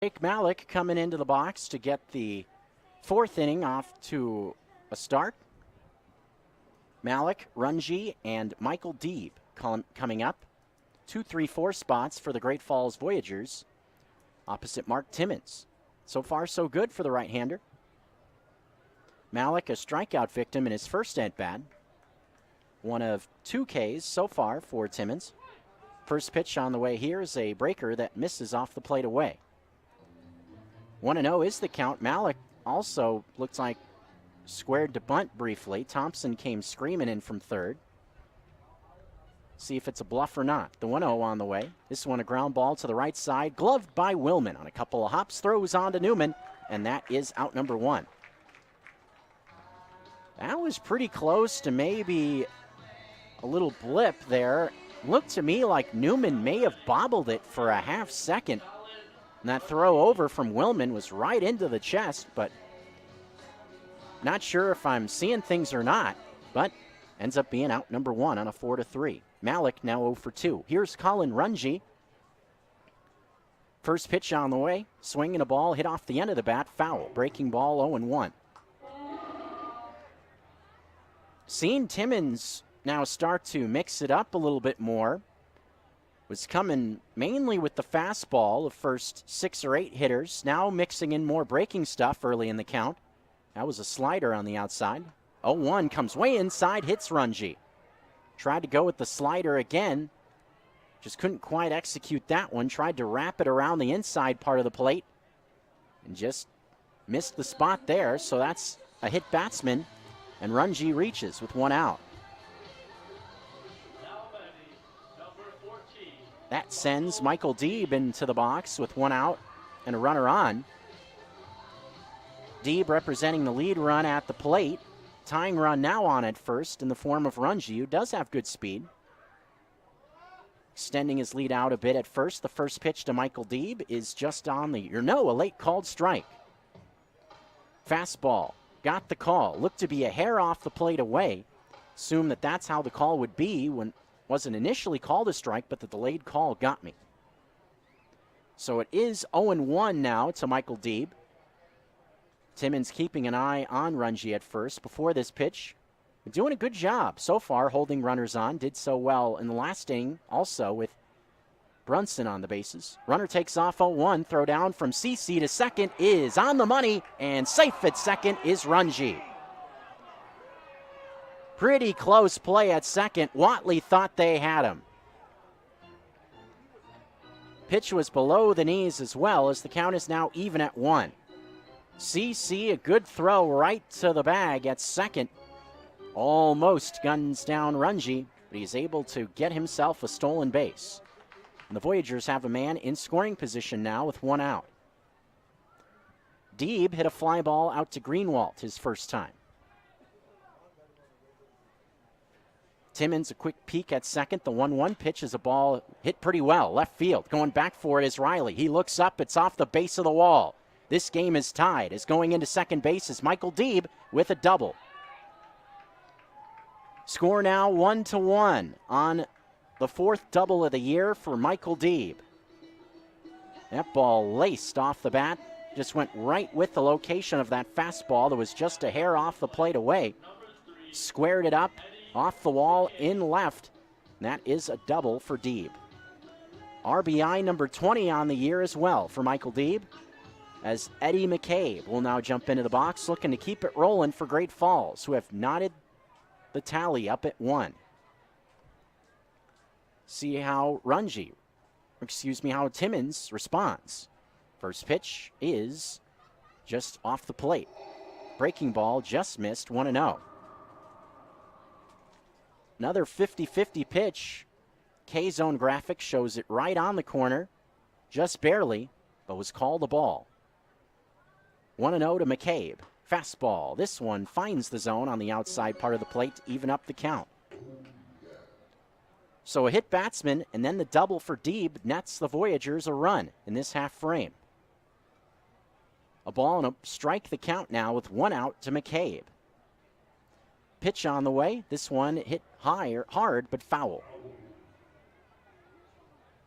S1: Jake Malik coming into the box to get the 4th inning off to a start. Malik, Runji, and Michael Deeb coming up. 2, 3, 4 spots for the Great Falls Voyagers opposite Mark Timmons. So far, so good for the right-hander. Malik, a strikeout victim in his first at-bat. One of 2 Ks so far for Timmons. First pitch on the way here is a breaker that misses off the plate away. 1-0 is the count. Malik also looks like squared to bunt briefly. Thompson came screaming in from third. See if it's a bluff or not. The 1-0 on the way. This one a ground ball to the right side. Gloved by Willman on a couple of hops. Throws on to Newman, and that is out number 1. That was pretty close to maybe a little blip there. Looked to me like Newman may have bobbled it for a half second. And that throw over from Willman was right into the chest, but not sure if I'm seeing things or not, but ends up being out number 1 on a 4-3. Malik now 0 for 2. Here's Colin Runji. First pitch on the way. Swinging a ball, hit off the end of the bat. Foul. Breaking ball 0-1. Seeing Timmons now start to mix it up a little bit more. Was coming mainly with the fastball the first 6 or 8 hitters. Now mixing in more breaking stuff early in the count. That was a slider on the outside. 0-1 comes way inside, hits Runji. Tried to go with the slider again. Just couldn't quite execute that one. Tried to wrap it around the inside part of the plate. And just missed the spot there. So that's a hit batsman. And Runji reaches with 1 out. That sends Michael Deeb into the box with 1 out and a runner on. Deeb representing the lead run at the plate. Tying run now on at first in the form of Runji, who does have good speed. Extending his lead out a bit at first. The first pitch to Michael Deeb is just on the, a late called strike. Fastball, got the call. Looked to be a hair off the plate away. Assumed that that's how the call would be when wasn't initially called a strike, but the delayed call got me. So it is 0-1 now to Michael Deeb. Timmons keeping an eye on Runji at first before this pitch. Doing a good job so far holding runners on. Did so well in the last inning also with Brunson on the bases. Runner takes off 0-1. Throw down from CC to second is on the money, and safe at second is Runji. Pretty close play at second. Watley thought they had him. Pitch was below the knees as well, as the count is now even at 1. CC, a good throw right to the bag at second. Almost guns down Runji, but he's able to get himself a stolen base. And the Voyagers have a man in scoring position now with 1 out. Deeb hit a fly ball out to Greenwald his first time. Timmons a quick peek at second. The 1-1 pitch is a ball hit pretty well. Left field. Going back for it is Riley. He looks up. It's off the base of the wall. This game is tied. As going into second base is Michael Deeb with a double. Score now 1-1 on the 4th double of the year for Michael Deeb. That ball laced off the bat. Just went right with the location of that fastball that was just a hair off the plate away. Squared it up off the wall in left. That is a double for Deeb. RBI number 20 on the year as well for Michael Deeb, as Eddie McCabe will now jump into the box, looking to keep it rolling for Great Falls, who have knotted the tally up at 1. See how how Timmons responds. First pitch is just off the plate. Breaking ball just missed, 1-0. Another 50-50 pitch. K-Zone graphic shows it right on the corner, just barely, but was called a ball. 1-0 to McCabe. Fastball. This one finds the zone on the outside part of the plate to even up the count. So a hit batsman and then the double for Deeb nets the Voyagers a run in this half frame. A ball and a strike the count now with 1 out to McCabe. Pitch on the way. This one hit hard, but foul.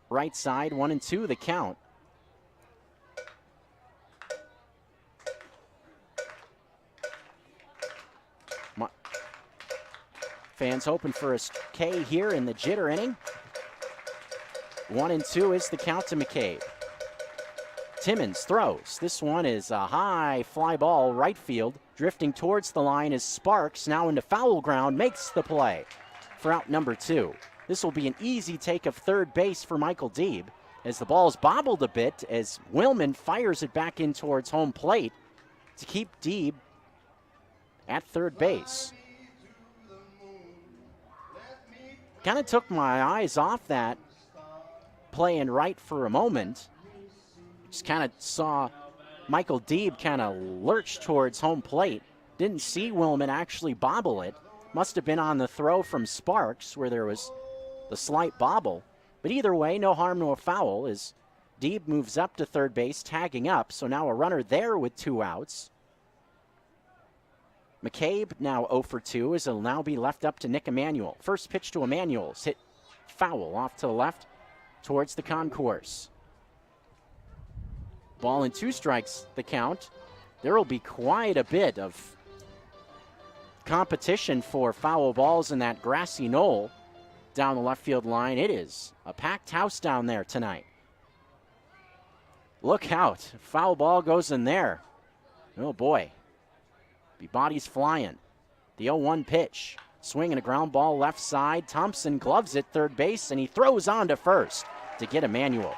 S1: Right side, 1-2 the count. Fans hoping for a K here in the jitter inning. 1-2 is the count to McCabe. Timmons throws. This one is a high fly ball right field. Drifting towards the line is Sparks, now into foul ground, makes the play for out number 2. This will be an easy take of third base for Michael Deeb as the ball is bobbled a bit as Willman fires it back in towards home plate to keep Deeb at third base. Kind of took my eyes off that play in right for a moment. Just kind of saw Michael Deeb kind of lurch towards home plate. Didn't see Willman actually bobble it. Must have been on the throw from Sparks where there was the slight bobble. But either way, no harm, no foul as Deeb moves up to third base, tagging up. So now a runner there with 2 outs. McCabe now 0 for 2 as it'll now be left up to Nick Emanuel. First pitch to Emanuel's hit foul off to the left towards the concourse. Ball and 2 strikes the count. There will be quite a bit of competition for foul balls in that grassy knoll down the left field line. It is a packed house down there tonight. Look out. Foul ball goes in there. Oh boy. Be bodies flying. The 0-1 pitch. Swinging a ground ball left side. Thompson gloves it third base and he throws on to first to get Emanuel.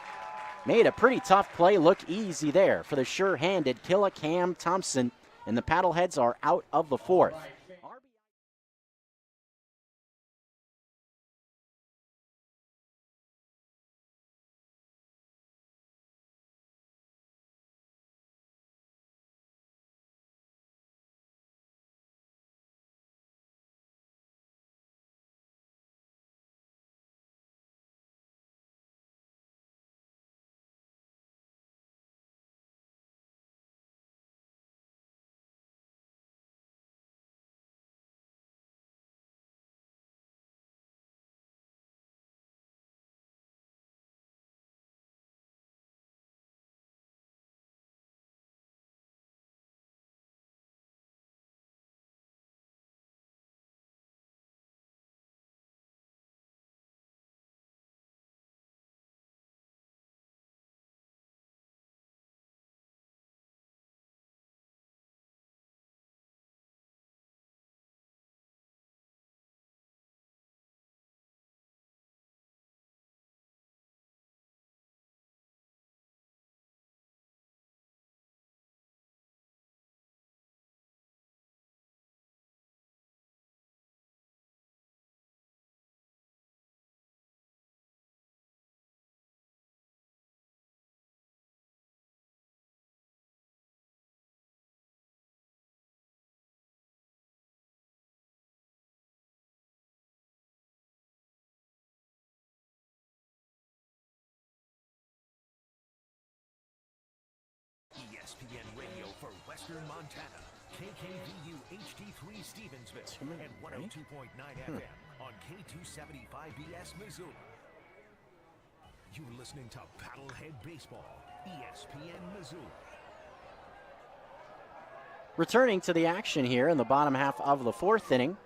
S1: Made a pretty tough play look easy there for the sure-handed Cam Thompson, and the Paddleheads are out of the 4th.
S2: ESPN Radio for Western Montana, KKVU HD3 Stevensville, and 102.9 FM on K275BS Missoula. You're listening to Paddlehead Baseball, ESPN Missoula.
S1: Returning to the action here in the bottom half of the 4th inning.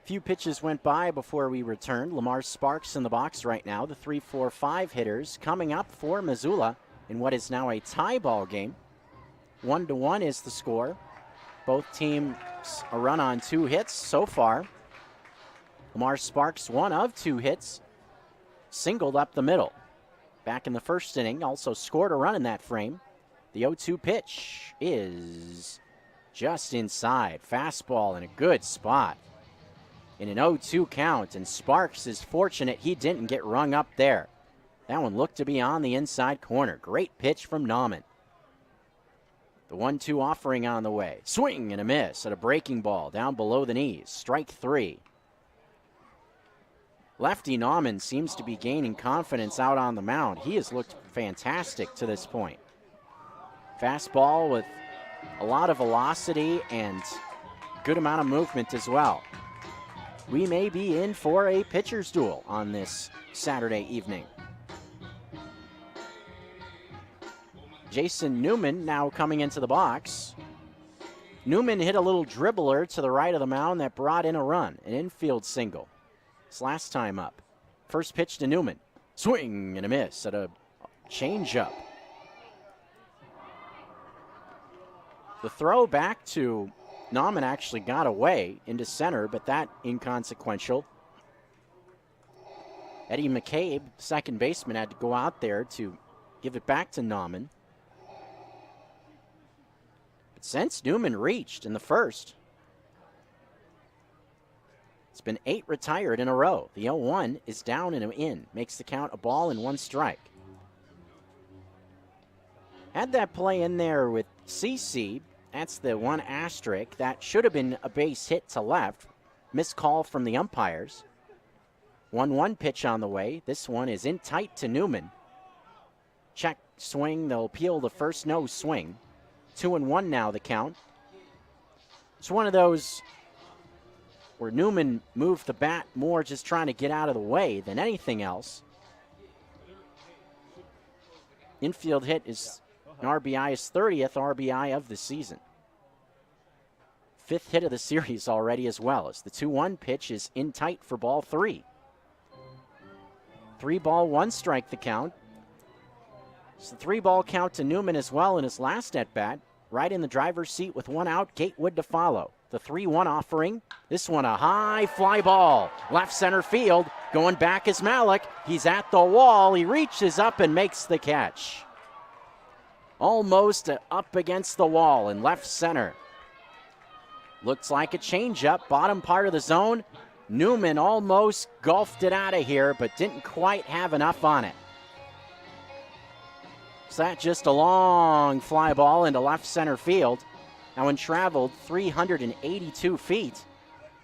S1: Few pitches went by before we returned. Lamar Sparks in the box right now. The 3-4-5 hitters coming up for Missoula in what is now a tie ball game. 1-1 is the score. Both teams a run on 2 hits so far. Lamar Sparks, 1 of 2 hits, singled up the middle. Back in the 1st inning, also scored a run in that frame. The 0-2 pitch is just inside. Fastball in a good spot. In an 0-2 count, and Sparks is fortunate he didn't get rung up there. That one looked to be on the inside corner. Great pitch from Nauman. The 1-2 offering on the way. Swing and a miss at a breaking ball down below the knees. Strike 3. Lefty Nauman seems to be gaining confidence out on the mound. He has looked fantastic to this point. Fastball with a lot of velocity and good amount of movement as well. We may be in for a pitcher's duel on this Saturday evening. Jason Newman now coming into the box. Newman hit a little dribbler to the right of the mound that brought in a run, an infield single. His last time up. First pitch to Newman. Swing and a miss at a changeup. The throw back to Nauman actually got away into center, but that inconsequential. Eddie McCabe, second baseman, had to go out there to give it back to Nauman. But since Newman reached in the first, it's been 8 retired in a row. The 0-1 is down and in. Makes the count a ball and 1 strike. Had that play in there with CC. That's the 1 asterisk. That should have been a base hit to left. Missed call from the umpires. 1-1 pitch on the way. This one is in tight to Newman. Check swing. They'll peel the first no swing. 2-1 now the count. It's one of those where Newman moved the bat more just trying to get out of the way than anything else. Infield hit is an RBI, his 30th RBI of the season. 5th hit of the series already as well, as the 2-1 pitch is in tight for ball 3. 3 ball, 1 strike the count. It's the 3 ball count to Newman as well in his last at bat. Right in the driver's seat with 1 out, Gatewood to follow. The 3-1 offering. This one a high fly ball. Left center field. Going back is Malik. He's at the wall. He reaches up and makes the catch. Almost up against the wall in left center. Looks like a changeup. Bottom part of the zone. Newman almost golfed it out of here, but didn't quite have enough on it. So that just a long fly ball into left center field. That one traveled 382 feet,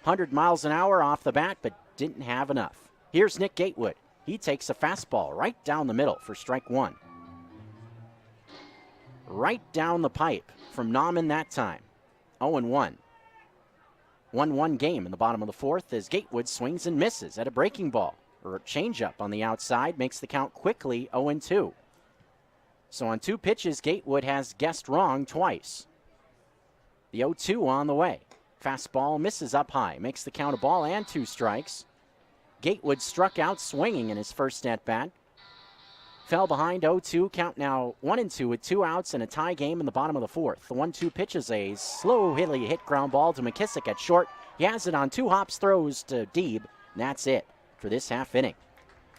S1: 100 miles an hour off the bat, but didn't have enough. Here's Nick Gatewood. He takes a fastball right down the middle for strike 1. Right down the pipe from Nauman that time. 0-1. 1-1 game in the bottom of the 4th as Gatewood swings and misses at a breaking ball. Or a changeup on the outside makes the count quickly 0-2. So on 2 pitches, Gatewood has guessed wrong twice. The 0-2 on the way. Fastball misses up high. Makes the count a ball and 2 strikes. Gatewood struck out swinging in his first at-bat. Fell behind 0-2. Count now 1-2 with 2 outs and a tie game in the bottom of the 4th. The 1-2 pitch is a slow hit ground ball to McKissick at short. He has it on 2 hops throws to Deeb. And that's it for this half inning.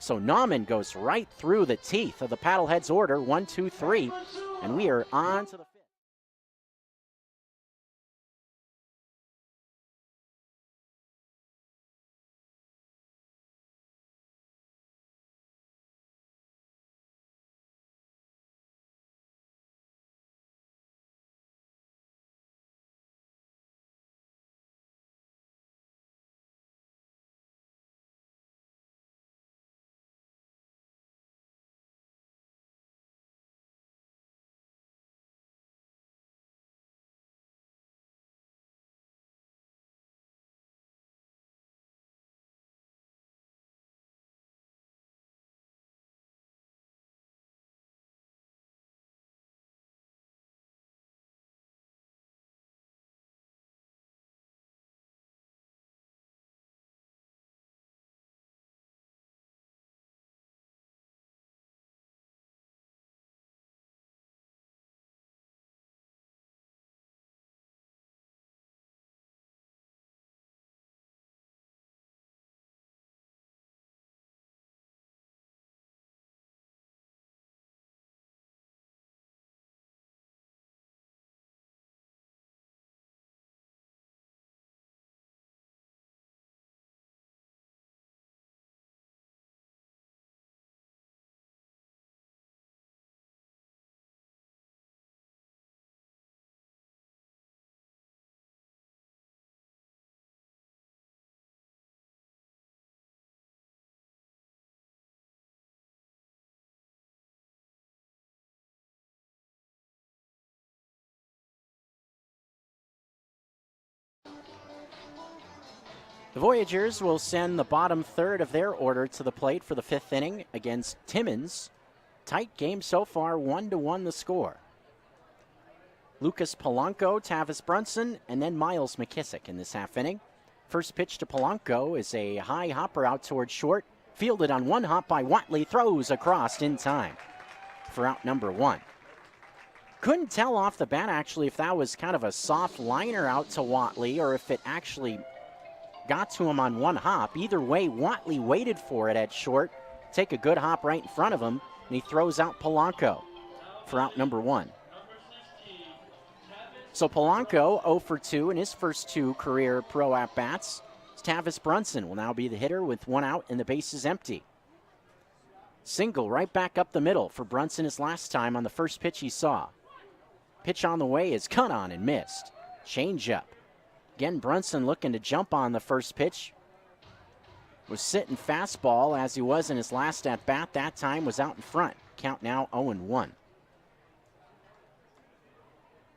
S1: So Nauman goes right through the teeth of the Paddleheads order. 1, 2, 3. And we are on to the 5th. The Voyagers will send the bottom third of their order to the plate for the 5th inning against Timmins. Tight game so far, 1-1 the score. Lucas Polanco, Tavis Brunson, and then Miles McKissick in this half inning. First pitch to Polanco is a high hopper out towards short. Fielded on one hop by Watley, throws across in time for out number 1. Couldn't tell off the bat, actually, if that was kind of a soft liner out to Watley or if it actually got to him on one hop. Either way, Watley waited for it at short, take a good hop right in front of him, and he throws out Polanco for out number 1. So Polanco 0 for 2 in his first 2 career pro at-bats. Tavis Brunson will now be the hitter with 1 out and the bases empty. Single right back up the middle for Brunson his last time on the first pitch he saw. Pitch on the way is cut on and missed. Change up. Again, Brunson looking to jump on the first pitch. Was sitting fastball as he was in his last at-bat. That time was out in front. Count now 0-1.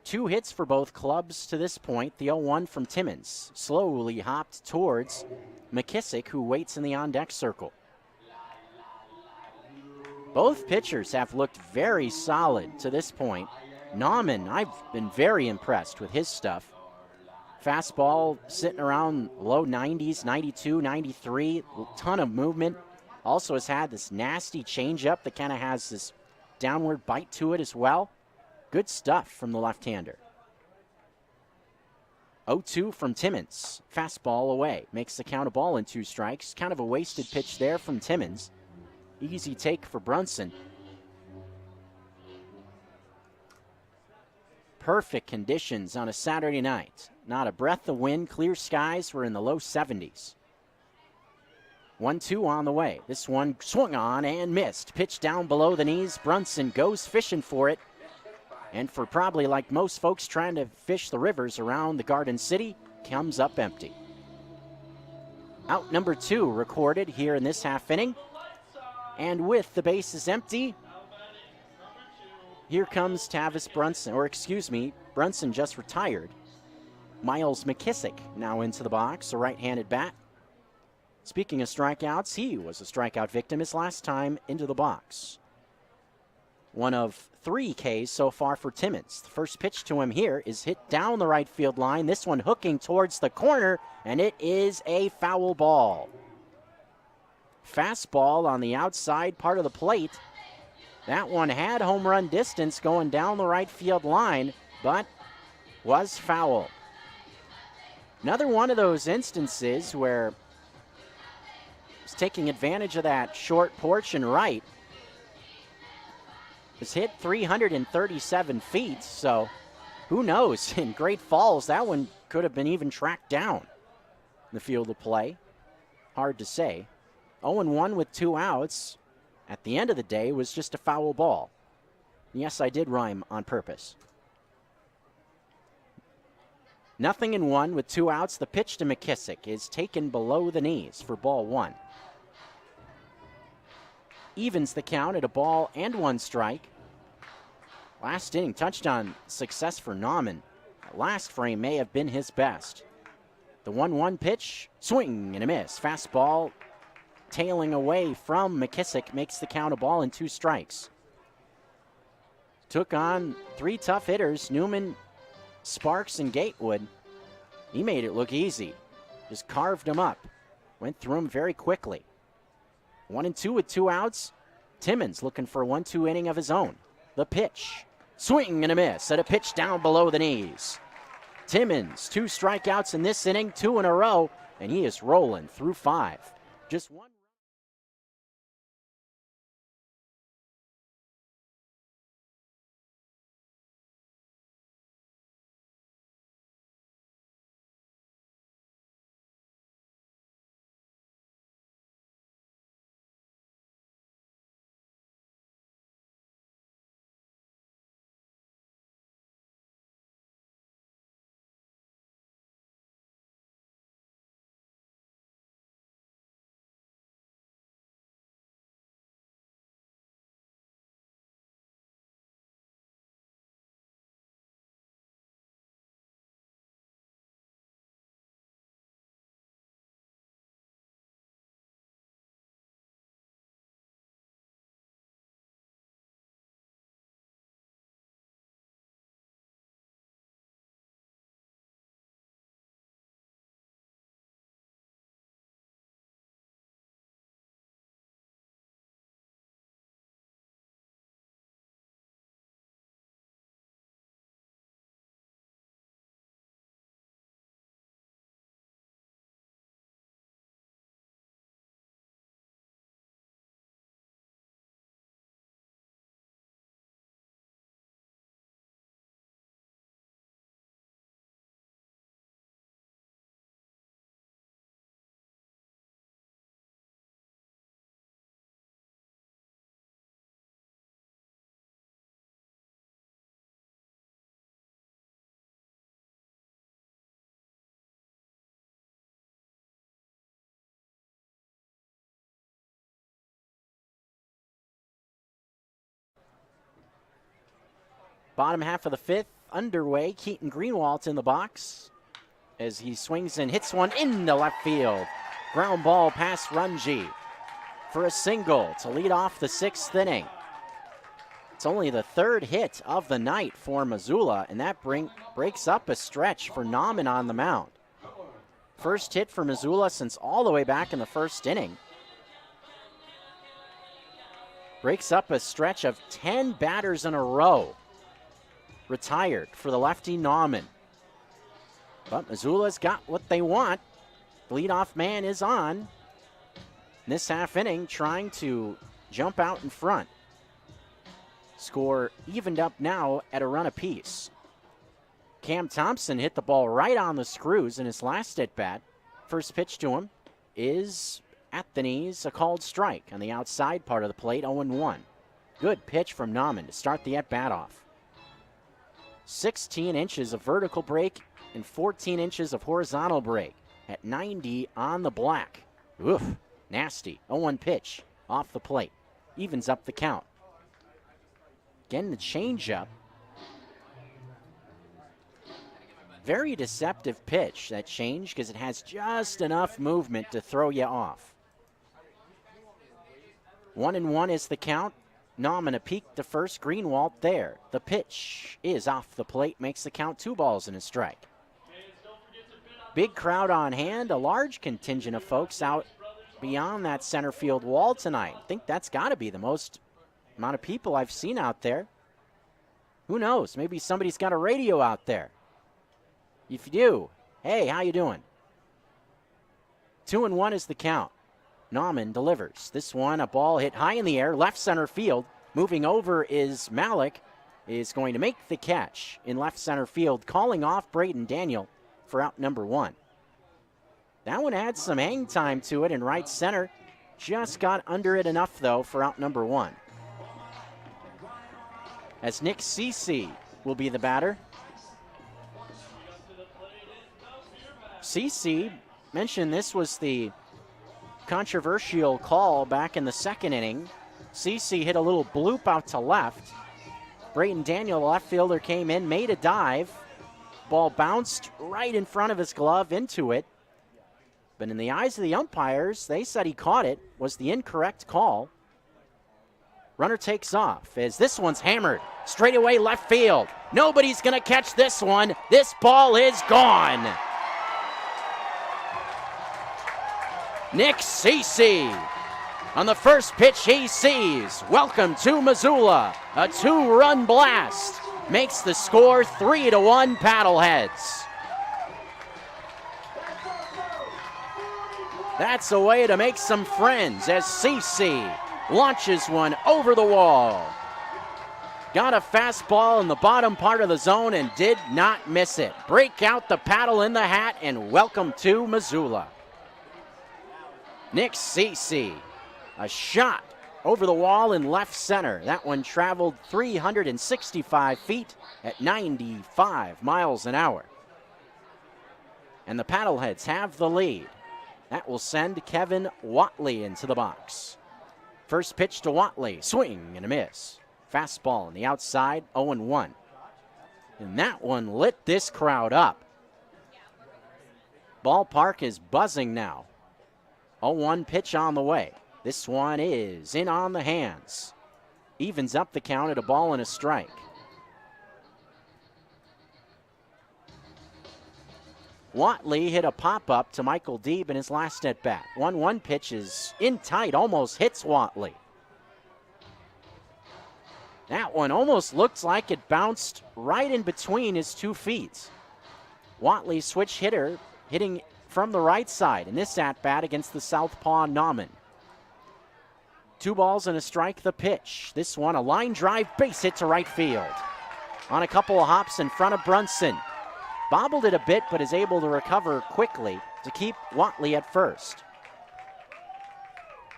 S1: 2 hits for both clubs to this point. The 0-1 from Timmons. Slowly hopped towards McKissick, who waits in the on-deck circle. Both pitchers have looked very solid to this point. Nauman, I've been very impressed with his stuff. Fastball sitting around low 90s, 92, 93. Ton of movement. Also has had this nasty changeup that kind of has this downward bite to it as well. Good stuff from the left-hander. 0-2 from Timmons. Fastball away. Makes the count a ball and 2 strikes. Kind of a wasted pitch there from Timmons. Easy take for Brunson. Perfect conditions on a Saturday night. Not a breath of wind. Clear skies. We're in the low 70s. 1-2 on the way. This one swung on and missed. Pitch down below the knees. Brunson goes fishing for it. And for probably like most folks trying to fish the rivers around the Garden City, comes up empty. Out number 2 recorded here in this half inning. And with the bases empty, here comes Tavis Brunson, or excuse me, Brunson just retired. Miles McKissick now into the box, a right-handed bat. Speaking of strikeouts, he was a strikeout victim his last time into the box. One of 3 Ks so far for Timmons. The first pitch to him here is hit down the right field line. This one hooking towards the corner, and it is a foul ball. Fastball on the outside part of the plate. That one had home run distance going down the right field line, but was foul. Another one of those instances where he's taking advantage of that short porch and right. Was hit 337 feet, so who knows? In Great Falls, that one could have been even tracked down in the field of play. Hard to say. 0-1 with 2 outs. At the end of the day, was just a foul ball. Yes, I did rhyme on purpose. 0-1 with 2 outs. The pitch to McKissick is taken below the knees for ball 1. Evens the count at a ball and 1 strike. Last inning touchdown success for Nauman. That last frame may have been his best. The 1-1 pitch, swing and a miss. Fastball tailing away from McKissick makes the count a ball and 2 strikes. Took on 3 tough hitters, Newman, Sparks, and Gatewood. He made it look easy. Just carved him up. Went through him very quickly. 1-2 with 2 outs. Timmons looking for a 1-2 inning of his own. The pitch. Swing and a miss at a pitch down below the knees. Timmons, 2 strikeouts in this inning, 2 in a row, and he is rolling through 5. Just one. Bottom half of the fifth underway. Keaton Greenwald's in the box as he swings and hits one into left field. Ground ball past Runge for a single to lead off the sixth inning. It's only the third hit of the night for Missoula, and that breaks up a stretch for Nauman on the mound. First hit for Missoula since all the way back in the first inning. Breaks up a stretch of 10 batters in a row retired for the lefty Nauman. But Missoula's got what they want. The leadoff man is on this half inning, trying to jump out in front. Score evened up now at a run apiece. Cam Thompson hit the ball right on the screws in his last at bat. First pitch to him is at the knees, a called strike on the outside part of the plate, 0-1. Good pitch from Nauman to start the at bat off. 16 inches of vertical break and 14 inches of horizontal break at 90 on the black. Oof, nasty. 0-1 pitch off the plate. Evens up the count. Again, the changeup. Very deceptive pitch, that change, because it has just enough movement to throw you off. 1-1 is the count. Nauman a peek to first. Greenwald there. The pitch is off the plate, makes the count 2 balls and a strike. Big crowd on hand, a large contingent of folks out beyond that center field wall tonight. I think that's got to be the most amount of people I've seen out there. Who knows? Maybe somebody's got a radio out there. If you do, hey, how you doing? 2-1 is the count. Nauman delivers. This one, a ball hit high in the air, left center field. Moving over is Malik, is going to make the catch in left center field, calling off Braden Daniel for out number 1. That one adds some hang time to it in right center. Just got under it enough, though, for out number 1. As Nick Cece will be the batter. Cece mentioned this was the controversial call back in the second inning. Cece hit a little bloop out to left. Brayton Daniel, the left fielder, came in, made a dive. Ball bounced right in front of his glove into it. But in the eyes of the umpires, they said he caught it, was the incorrect call. Runner takes off as this one's hammered straight away left field. Nobody's going to catch this one. This ball is gone. Nick Cece on the first pitch he sees. Welcome to Missoula. A 2-run blast makes the score 3-1 Paddleheads. That's a way to make some friends as Cece launches one over the wall. Got a fastball in the bottom part of the zone and did not miss it. Break out the paddle in the hat and welcome to Missoula. Nick Cece, a shot over the wall in left center. That one traveled 365 feet at 95 miles an hour. And the Paddleheads have the lead. That will send Kevin Watley into the box. First pitch to Watley, swing and a miss. Fastball on the outside, 0-1. And that one lit this crowd up. Ballpark is buzzing now. 0-1 pitch on the way. This one is in on the hands. Evens up the count at a ball and a strike. Watley hit a pop-up to Michael Deeb in his last at-bat. 1-1 pitch is in tight, almost hits Watley. That one almost looks like it bounced right in between his 2 feet. Watley, switch hitter, hitting from the right side in this at-bat against the southpaw Nauman. 2 balls and a strike the pitch. This one, a line drive base hit to right field. On a couple of hops in front of Brunson. Bobbled it a bit, but is able to recover quickly to keep Watley at first.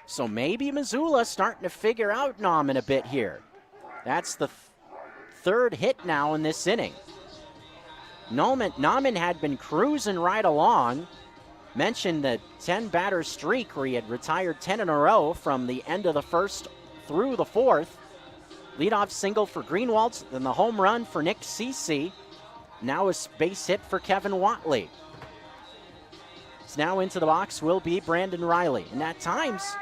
S1: So maybe Missoula starting to figure out Nauman a bit here. That's the third hit now in this inning. Nauman had been cruising right along. Mentioned the 10-batter streak where he had retired 10 in a row from the end of the first through the fourth. Leadoff single for Greenwald, then the home run for Nick Cece. Now a base hit for Kevin Watley. It's now into the box will be Brandon Riley. And at times,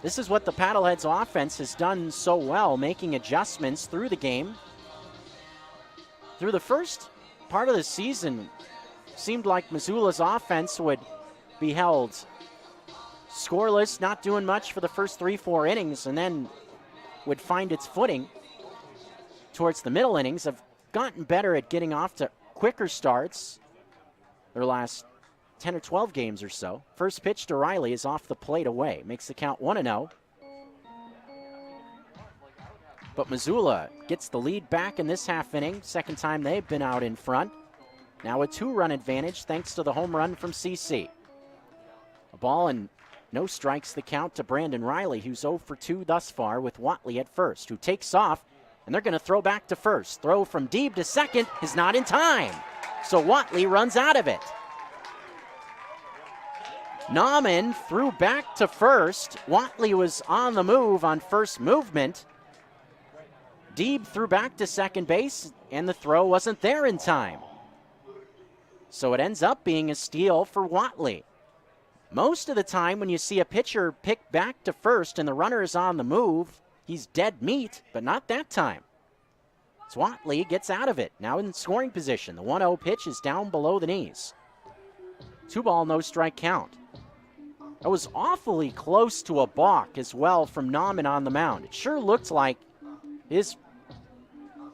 S1: this is what the Paddleheads offense has done so well, making adjustments through the game. Through the first part of the season, seemed like Missoula's offense would be held scoreless, not doing much for the first 3-4 innings, and then would find its footing towards the middle innings. Have gotten better at getting off to quicker starts their last 10 or 12 games or so. First pitch to Riley is off the plate away. Makes the count 1-0. But Missoula gets the lead back in this half inning. Second time they've been out in front. Now a 2-run advantage thanks to the home run from CC. A ball and no strikes the count to Brandon Riley, who's 0 for 2 thus far with Watley at first, who takes off, and they're going to throw back to first. Throw from deep to second is not in time. So Watley runs out of it. Nauman threw back to first. Watley was on the move on first movement. Deeb threw back to second base, and the throw wasn't there in time. So it ends up being a steal for Watley. Most of the time when you see a pitcher pick back to first and the runner is on the move, he's dead meat, but not that time. So Watley gets out of it, now in scoring position. The 1-0 pitch is down below the knees. 2-ball, no strike count. That was awfully close to a balk as well from Nauman on the mound. It sure looked like his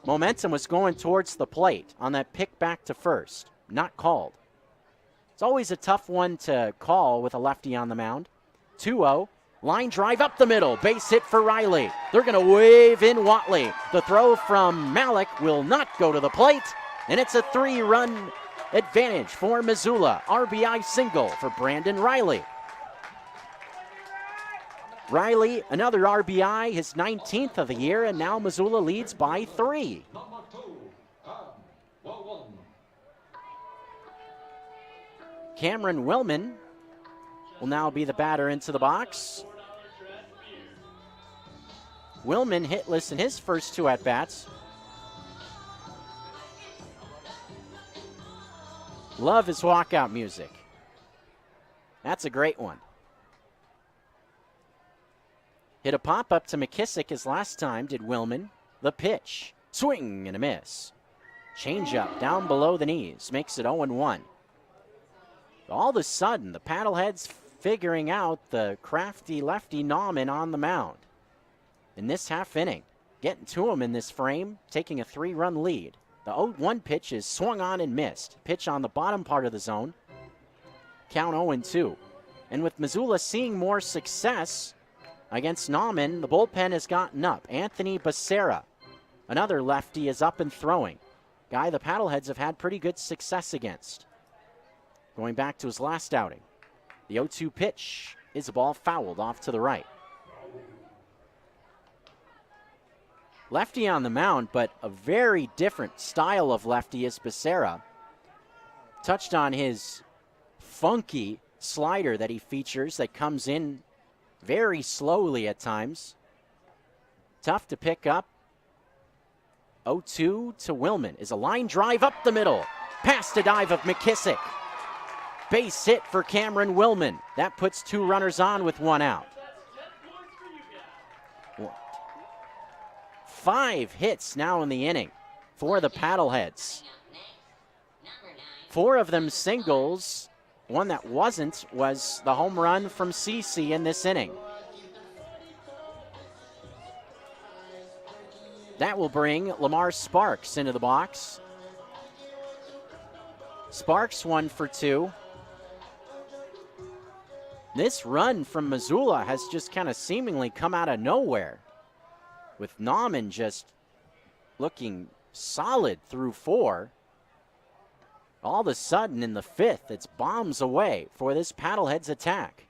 S1: momentum was going towards the plate on that pick back to first. Not called. It's always a tough one to call with a lefty on the mound. 2-0. Line drive up the middle. Base hit for Riley. They're going to wave in Watley. The throw from Malik will not go to the plate. And it's a 3-run advantage for Missoula. RBI single for Brandon Riley. Riley, another RBI, his 19th of the year, and now Missoula leads by 3. Cameron Willman will now be the batter into the box. Willman hitless in his first 2 at-bats. Love his walkout music. That's a great one. Hit a pop-up to McKissick as last time did Willman. The pitch. Swing and a miss. Change-up down below the knees. Makes it 0-1. All of a sudden, the Paddleheads figuring out the crafty lefty Nauman on the mound. In this half inning, getting to him in this frame, taking a 3-run lead. The 0-1 pitch is swung on and missed. Pitch on the bottom part of the zone. Count 0-2. And with Missoula seeing more success against Nauman, the bullpen has gotten up. Anthony Becerra, another lefty, is up and throwing. Guy the Paddleheads have had pretty good success against. Going back to his last outing. The 0-2 pitch is a ball fouled off to the right. Lefty on the mound, but a very different style of lefty is Becerra. Touched on his funky slider that he features that comes in very slowly at times. Tough to pick up. 0-2 to Willman is a line drive up the middle. Past a dive of McKissick. Base hit for Cameron Willman. That puts 2 runners on with 1 out. 5 hits now in the inning for the Paddleheads. 4 of them singles. One that wasn't was the home run from CC in this inning. That will bring Lamar Sparks into the box. Sparks 1 for 2. This run from Missoula has just kind of seemingly come out of nowhere, with Nauman just looking solid through 4. All of a sudden in the 5th, it's bombs away for this Paddleheads attack.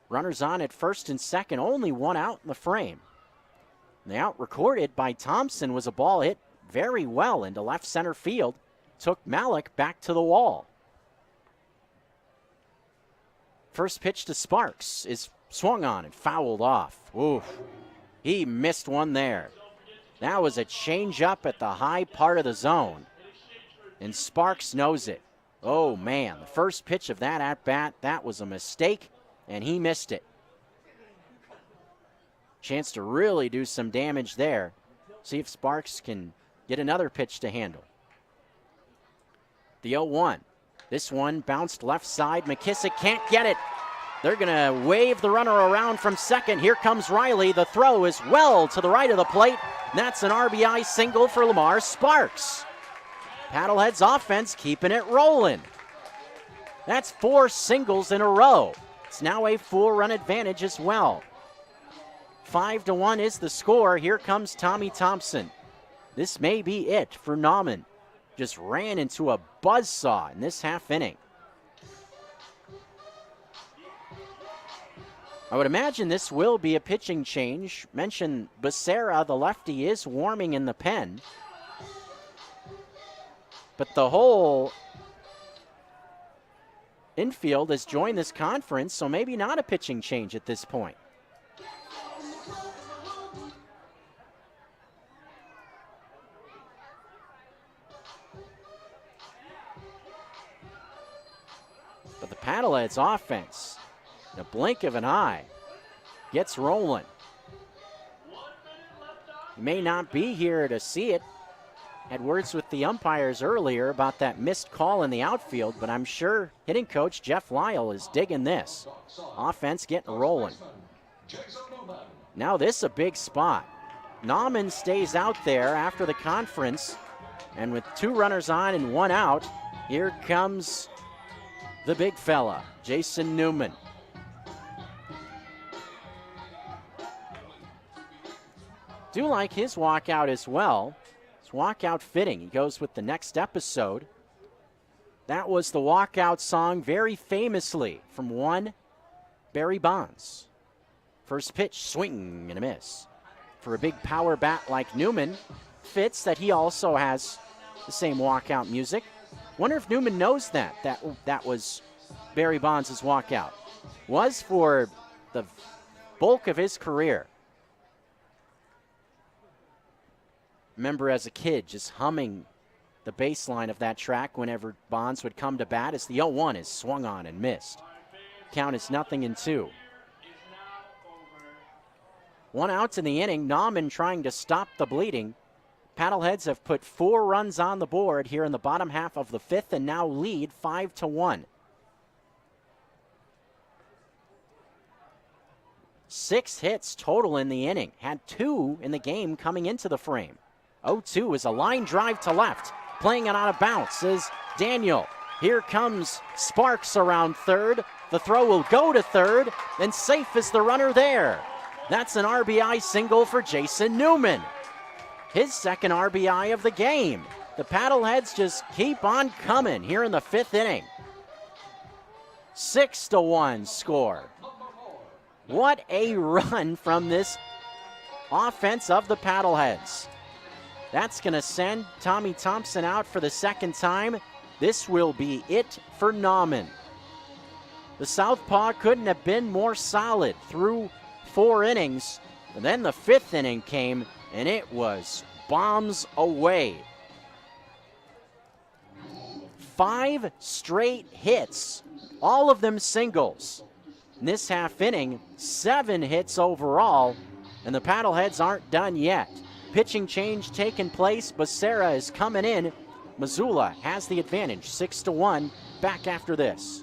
S1: Runners on at first and second, only 1 out in the frame. And the out recorded by Thompson was a ball hit very well into left center field. Took Malik back to the wall. First pitch to Sparks is swung on and fouled off. Oof. He missed one there. That was a changeup at the high part of the zone. And Sparks knows it. Oh, man, the first pitch of that at-bat, that was a mistake, and he missed it. Chance to really do some damage there. See if Sparks can get another pitch to handle. The 0-1. This one bounced left side. McKissick can't get it. They're going to wave the runner around from second. Here comes Riley. The throw is well to the right of the plate. And that's an RBI single for Lamar Sparks. Paddleheads offense keeping it rolling. That's 4 singles in a row. It's now a 4-run advantage as well. 5-1 is the score. Here comes Tommy Thompson. This may be it for Nauman. Just ran into a buzzsaw in this half inning. I would imagine this will be a pitching change. Mentioned Becerra, the lefty, is warming in the pen. But the whole infield has joined this conference, so maybe not a pitching change at this point. But the Paddleheads offense, in a blink of an eye, gets rolling. You may not be here to see it. Had words with the umpires earlier about that missed call in the outfield, but I'm sure hitting coach Jeff Lyle is digging this. Offense getting rolling. Now this is a big spot. Nauman stays out there after the conference, and with 2 runners on and 1 out, here comes the big fella, Jason Newman. Do like his walkout as well. His walkout fitting. He goes with the next episode. That was the walkout song very famously from one Barry Bonds. First pitch, swing and a miss. For a big power bat like Newman, fits that he also has the same walkout music. Wonder if Newman knows that was Barry Bonds' walkout. Was for the bulk of his career. Remember as a kid just humming the bass line of that track whenever Bonds would come to bat as the 0-1 is swung on and missed. Count is 0-2. 1 out in the inning. Nauman trying to stop the bleeding. Paddleheads have put 4 runs on the board here in the bottom half of the 5th and now lead 5-1. 6 hits total in the inning. Had 2 in the game coming into the frame. 0-2 is a line drive to left. Playing it out of bounds is Daniel. Here comes Sparks around third. The throw will go to third, and safe is the runner there. That's an RBI single for Jason Newman. His second RBI of the game. The Paddleheads just keep on coming here in the 5th inning. 6-1 score. What a run from this offense of the Paddleheads. That's going to send Tommy Thompson out for the 2nd time. This will be it for Nauman. The Southpaw couldn't have been more solid through 4 innings. And then the 5th inning came, and it was bombs away. 5 straight hits, all of them singles. In this half inning, 7 hits overall, and the Paddleheads aren't done yet. Pitching change taking place. Becerra is coming in. Missoula has the advantage, 6-1. Back after this.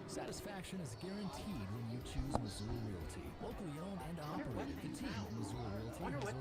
S4: Satisfaction is guaranteed when you choose Missoula Realty. Locally owned and operated, the team at Missoula Realty has over 100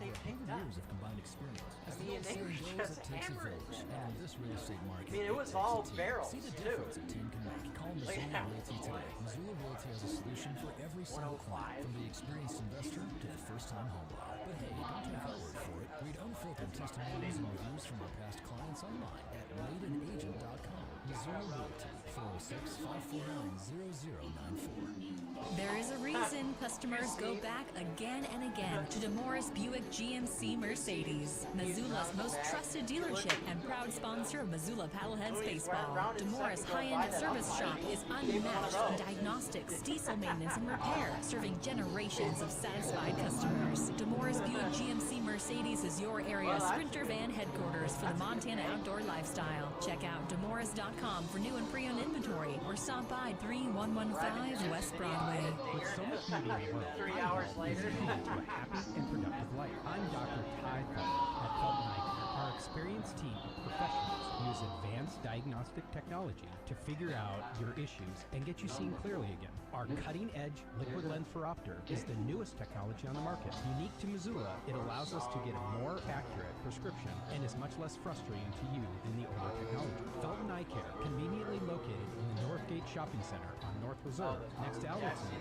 S4: years of combined experience. As the old saying goes, it takes a village. And in this real estate market,
S1: it was all barrels,
S4: see the difference a team can make. Call Missoula Realty today. Missoula Realty has a solution for every single client, from the experienced investor to the first-time home buyer. But hey, don't take our word for it.
S9: Read unfiltered testimonials and reviews from our past clients online at rateandagent.com. Missoula Realty, 406-549-0094.
S10: There is a reason customers go back again and again to DeMorris Buick GMC Mercedes, Missoula's most trusted dealership and proud sponsor of Missoula PaddleHeads baseball. DeMorris high-end service shop is unmatched in diagnostics, diesel maintenance, and repair, serving generations of satisfied customers. DeMorris Buick GMC Mercedes is your area Sprinter van headquarters for the Montana outdoor lifestyle. Check out DeMorris.com for new and pre-owned inventory, or stop by 3115 West Broadway.
S11: With so much media in the world, 3 hours later, to a happy and productive life. I'm Dr. Ty Felton at Felton Eye Care. Our experienced team of professionals use advanced diagnostic technology to figure out your issues and get you seeing clearly again. Our cutting-edge liquid lens phoropter is the newest technology on the market. Unique to Missoula, it allows us to get a more accurate prescription and is much less frustrating to you than the older technology. Felton Eye Care, conveniently located in the Northgate Shopping Center on North Reserve, next to Albertsons.
S2: Now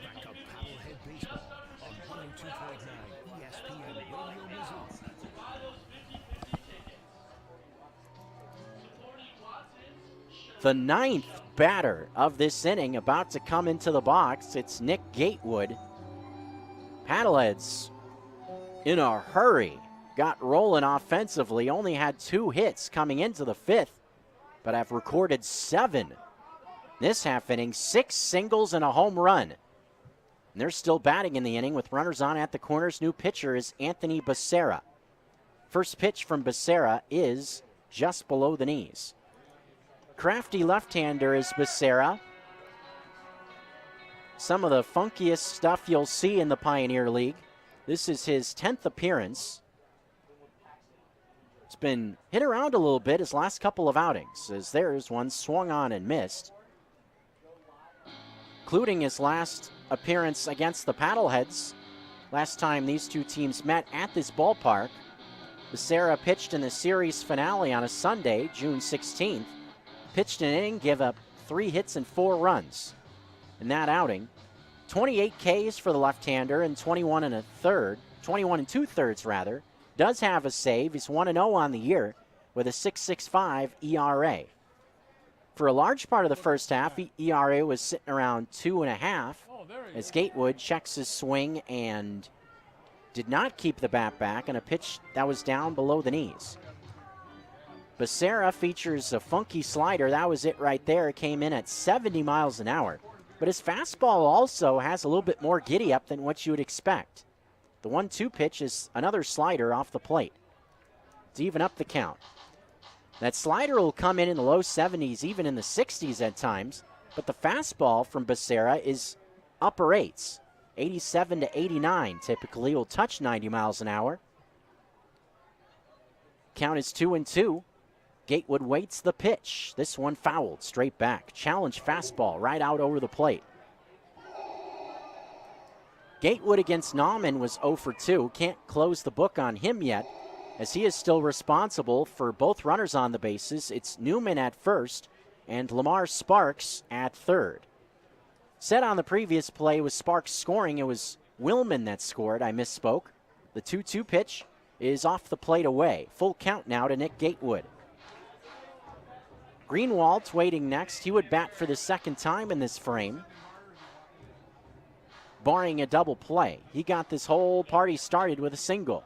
S2: back to Paddlehead Baseball on 102.9 ESPN Radio Missoula.
S1: The ninth batter of this inning about to come into the box. It's Nick Gatewood. Paddleheads in a hurry got rolling offensively. Only had 2 hits coming into the 5th, but have recorded 7 this half inning, 6 singles and a home run. And they're still batting in the inning with runners on at the corners. New pitcher is Anthony Becerra. First pitch from Becerra is just below the knees. Crafty left-hander is Becerra. Some of the funkiest stuff you'll see in the Pioneer League. This is his 10th appearance. It's been hit around a little bit his last couple of outings, as there's one swung on and missed. Including his last appearance against the Paddleheads. Last time these two teams met at this ballpark. Becerra pitched in the series finale on a Sunday, June 16th. Pitched an inning, gave up 3 hits and 4 runs in that outing. 28 Ks for the left-hander and 21 and 2/3 rather. Does have a save. He's 1-0 on the year with a 6.65 ERA. For a large part of the first half, ERA was sitting around 2.5 as Gatewood checks his swing and did not keep the bat back on a pitch that was down below the knees. Becerra features a funky slider. That was it right there. It came in at 70 miles an hour. But his fastball also has a little bit more giddy up than what you would expect. The 1-2 pitch is another slider off the plate to even up the count. That slider will come in the low 70s, even in the 60s at times. But the fastball from Becerra is upper 8s, 87 to 89 typically. Will touch 90 miles an hour. Count is 2-2. Gatewood waits the pitch. This one fouled straight back. Challenge fastball right out over the plate. Gatewood against Nauman was 0 for 2. Can't close the book on him yet, as he is still responsible for both runners on the bases. It's Newman at first and Lamar Sparks at third. Said on the previous play was Sparks scoring. It was Willman that scored. I misspoke. The 2-2 pitch is off the plate away. Full count now to Nick Gatewood. Greenwald's waiting next. He would bat for the second time in this frame, barring a double play. He got this whole party started with a single.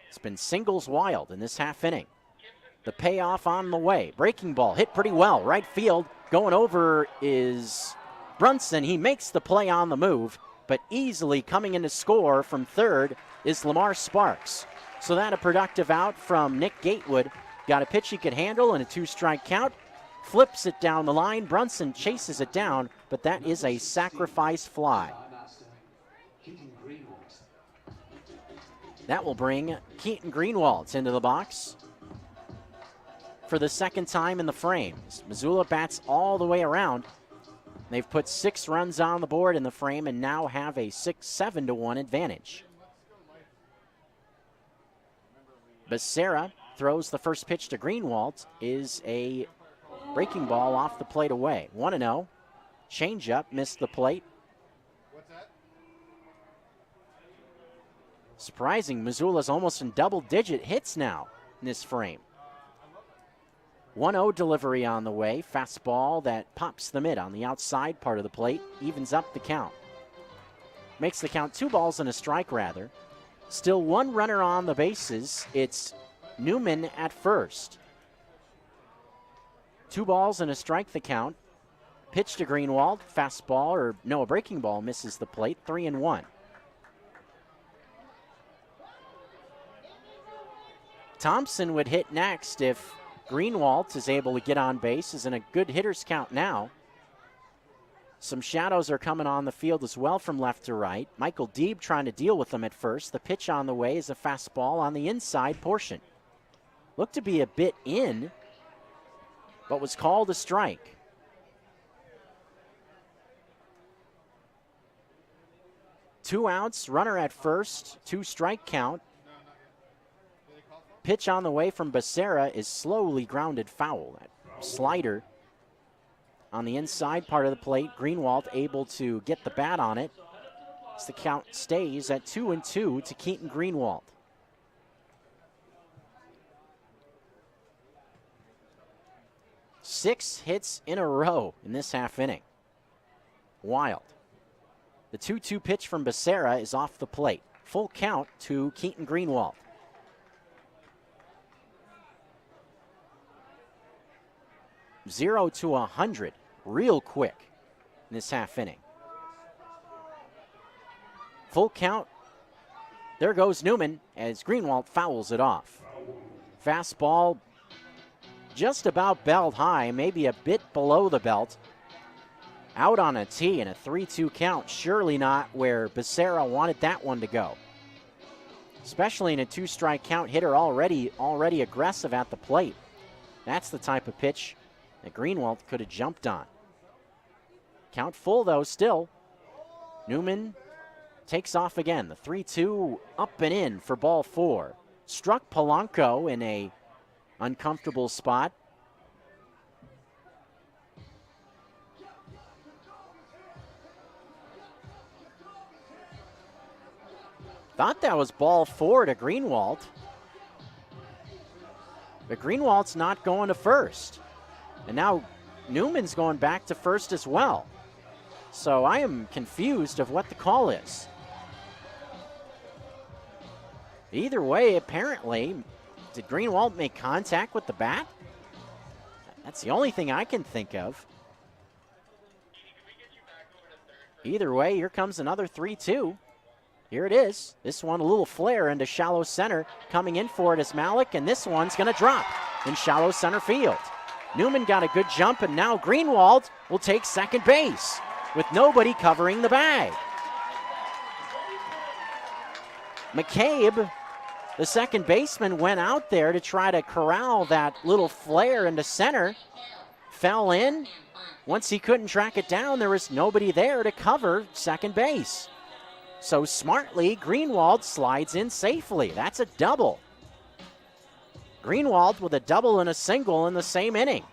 S1: It's been singles wild in this half inning. The payoff on the way. Breaking ball hit pretty well. Right field. Going over is Brunson. He makes the play on the move, but easily coming in to score from third is Lamar Sparks. So that a productive out from Nick Gatewood. Got a pitch he could handle and a 2-strike count. Flips it down the line. Brunson chases it down, but that is a sacrifice fly. That will bring Keaton Greenwald into the box for the second time in the frame. Missoula bats all the way around. They've put 6 runs on the board in the frame and now have a 6-7-1 advantage. Becerra throws the first pitch to Greenwald, is a breaking ball off the plate away. 1-0. Changeup missed the plate. Surprising, Missoula's almost in double-digit hits now in this frame. 1-0 delivery on the way. Fastball that pops the mid on the outside part of the plate. Evens up the count. Makes the count 2 balls and a strike, rather. Still 1 runner on the bases. It's Newman at first. 2 balls and a strike the count. Pitch to Greenwald. Fastball, or no, a breaking ball misses the plate. 3-1. Thompson would hit next if Greenwald is able to get on base. Is in a good hitter's count now. Some shadows are coming on the field as well from left to right. Michael Deeb trying to deal with them at first. The pitch on the way is a fastball on the inside portion. Looked to be a bit in, but was called a strike. Two outs, runner at first, 2 strike count. Pitch on the way from Becerra is slowly grounded foul. That slider on the inside part of the plate. Greenwald able to get the bat on it. As the count stays at 2-2 to Keaton Greenwald. Six hits in a row in this half inning. Wild. The 2-2 pitch from Becerra is off the plate. Full count to Keaton Greenwald. 0 to 100 real quick in this half inning. Full count. There goes Newman as Greenwald fouls it off. Fastball just about belt high, maybe a bit below the belt. Out on a tee and a 3-2 count. Surely not where Becerra wanted that one to go. Especially in a 2-strike count, hitter already aggressive at the plate. That's the type of pitch that Greenwald could have jumped on. Count full, though, still. Newman takes off again. The 3-2 up and in for ball 4. Struck Polanco in a uncomfortable spot. Thought that was ball 4 to Greenwald. But Greenwald's not going to first. And now Newman's going back to first as well. So I am confused of what the call is. Either way, apparently, did Greenwald make contact with the bat? That's the only thing I can think of. Either way, here comes another 3-2. Here it is. This one a little flare into shallow center. Coming in for it is Malik, and this one's going to drop in shallow center field. Newman got a good jump, and now Greenwald will take second base with nobody covering the bag. McCabe, the second baseman, went out there to try to corral that little flare into center. Fell in. Once he couldn't track it down, there was nobody there to cover second base. So smartly, Greenwald slides in safely. That's a double. Greenwald with a double and a single in the same inning.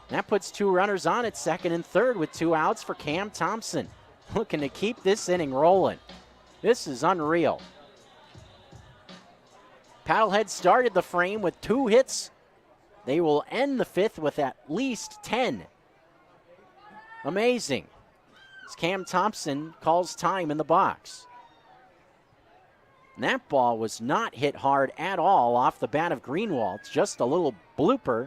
S1: That puts 2 runners on at second and third with 2 outs for Cam Thompson. Looking to keep this inning rolling. This is unreal. Paddlehead started the frame with 2 hits. They will end the 5th with at least 10. Amazing. As Cam Thompson calls time in the box. And that ball was not hit hard at all off the bat of Greenwald. Just a little blooper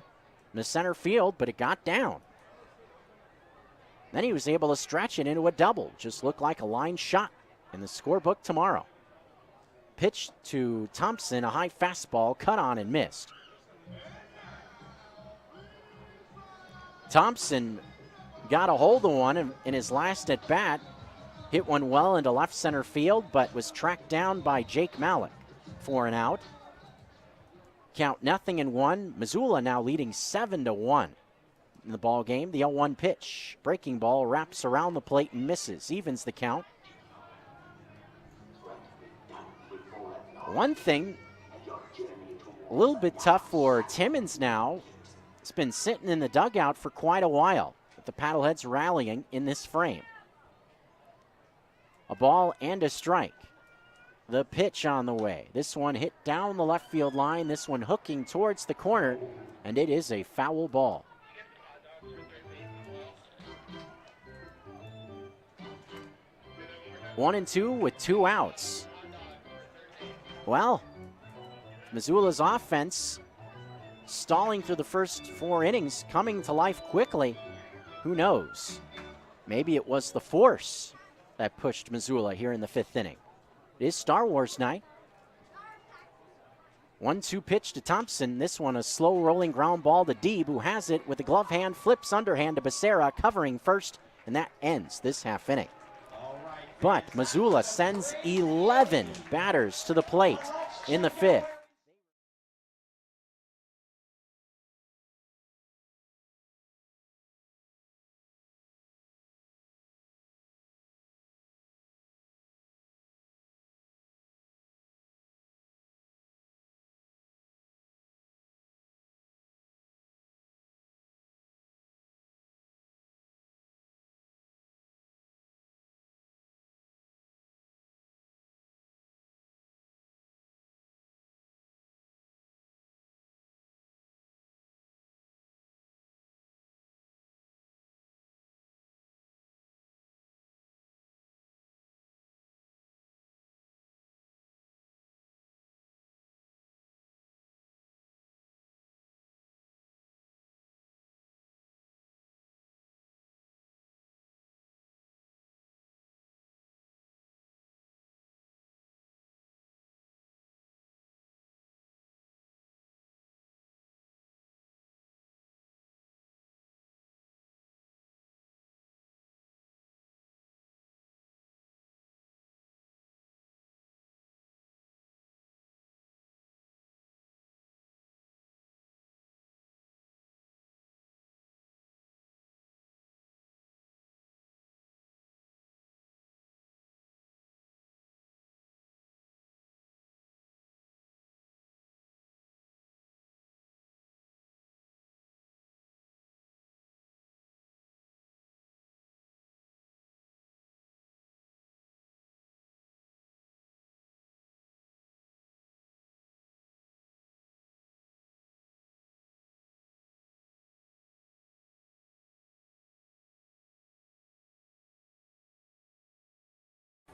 S1: in the center field, but it got down. Then he was able to stretch it into a double. Just looked like a line shot in the scorebook tomorrow. Pitch to Thompson, a high fastball, cut on and missed. Thompson got a hold of one in his last at bat. Hit one well into left center field, but was tracked down by Jake Malik for an out. Count 0-1. Missoula now leading 7-1 in the ball game. The 0-1 pitch. Breaking ball wraps around the plate and misses. Evens the count. One thing, a little bit tough for Timmons now. It's been sitting in the dugout for quite a while, with the Paddleheads rallying in this frame. A ball and a strike. The pitch on the way. This one hit down the left field line. This one hooking towards the corner, and it is a foul ball. One and two with 2 outs. Well, Missoula's offense stalling through the first 4 innings, coming to life quickly. Who knows? Maybe it was the force that pushed Missoula here in the 5th inning. It is Star Wars night. 1-2 pitch to Thompson. This one a slow rolling ground ball to Deeb, who has it with the glove hand, flips underhand to Becerra, covering first, and that ends this half inning. But Missoula sends 11 batters to the plate in the 5th.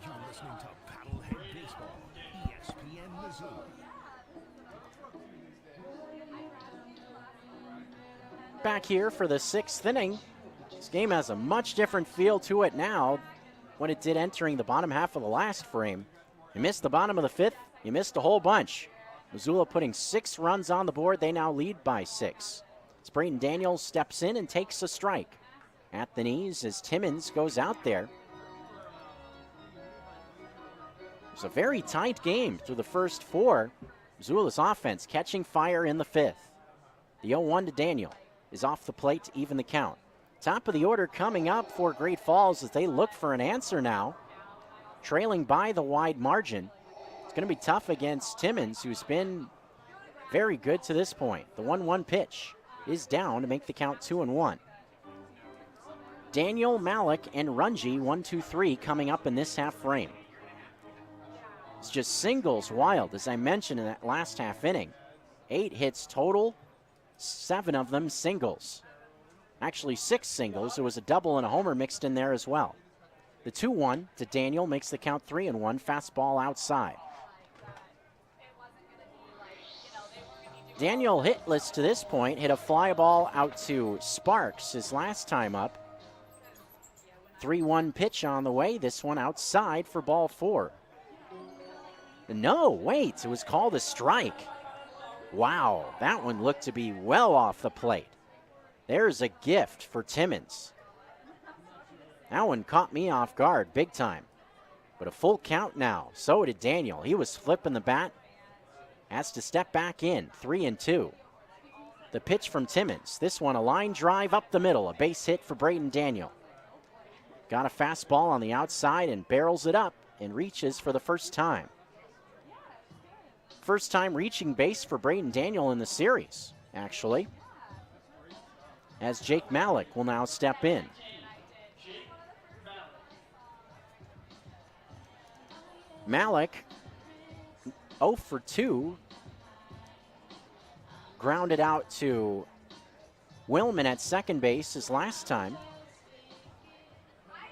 S2: You're listening to Paddlehead Baseball, ESPN Missoula.
S1: Back here for the 6th inning. This game has a much different feel to it now when it did entering the bottom half of the last frame. You missed the bottom of the 5th, you missed a whole bunch. Missoula putting 6 runs on the board. They now lead by 6. As Brayton Daniels steps in and takes a strike. At the knees as Timmons goes out there. It's a very tight game through the first 4. Missoula's offense catching fire in the 5th. The 0-1 to Daniel is off the plate to even the count. Top of the order coming up for Great Falls as they look for an answer now. Trailing by the wide margin. It's going to be tough against Timmons, who's been very good to this point. The 1-1 pitch is down to make the count 2-1. Daniel, Malik, and Runge, 1-2-3 coming up in this half frame. It's just singles wild, as I mentioned in that last half inning. 8 hits total, 7 of them singles. Actually 6 singles. There was a double and a homer mixed in there as well. The 2-1 to Daniel makes the count 3-1. Fastball outside. Daniel hitless to this point. Hit a fly ball out to Sparks his last time up. 3-1 pitch on the way. This one outside for ball 4. No, wait, it was called a strike. Wow, that one looked to be well off the plate. There's a gift for Timmons. That one caught me off guard big time. But a full count now. So did Daniel. He was flipping the bat. Has to step back in. 3-2. The pitch from Timmons. This one a line drive up the middle. A base hit for Brayton Daniel. Got a fastball on the outside and barrels it up and reaches for the first time. First time reaching base for Brayton Daniel in the series, actually. As Jake Malik will now step in. Malik 0 for 2. Grounded out to Willman at second base his last time.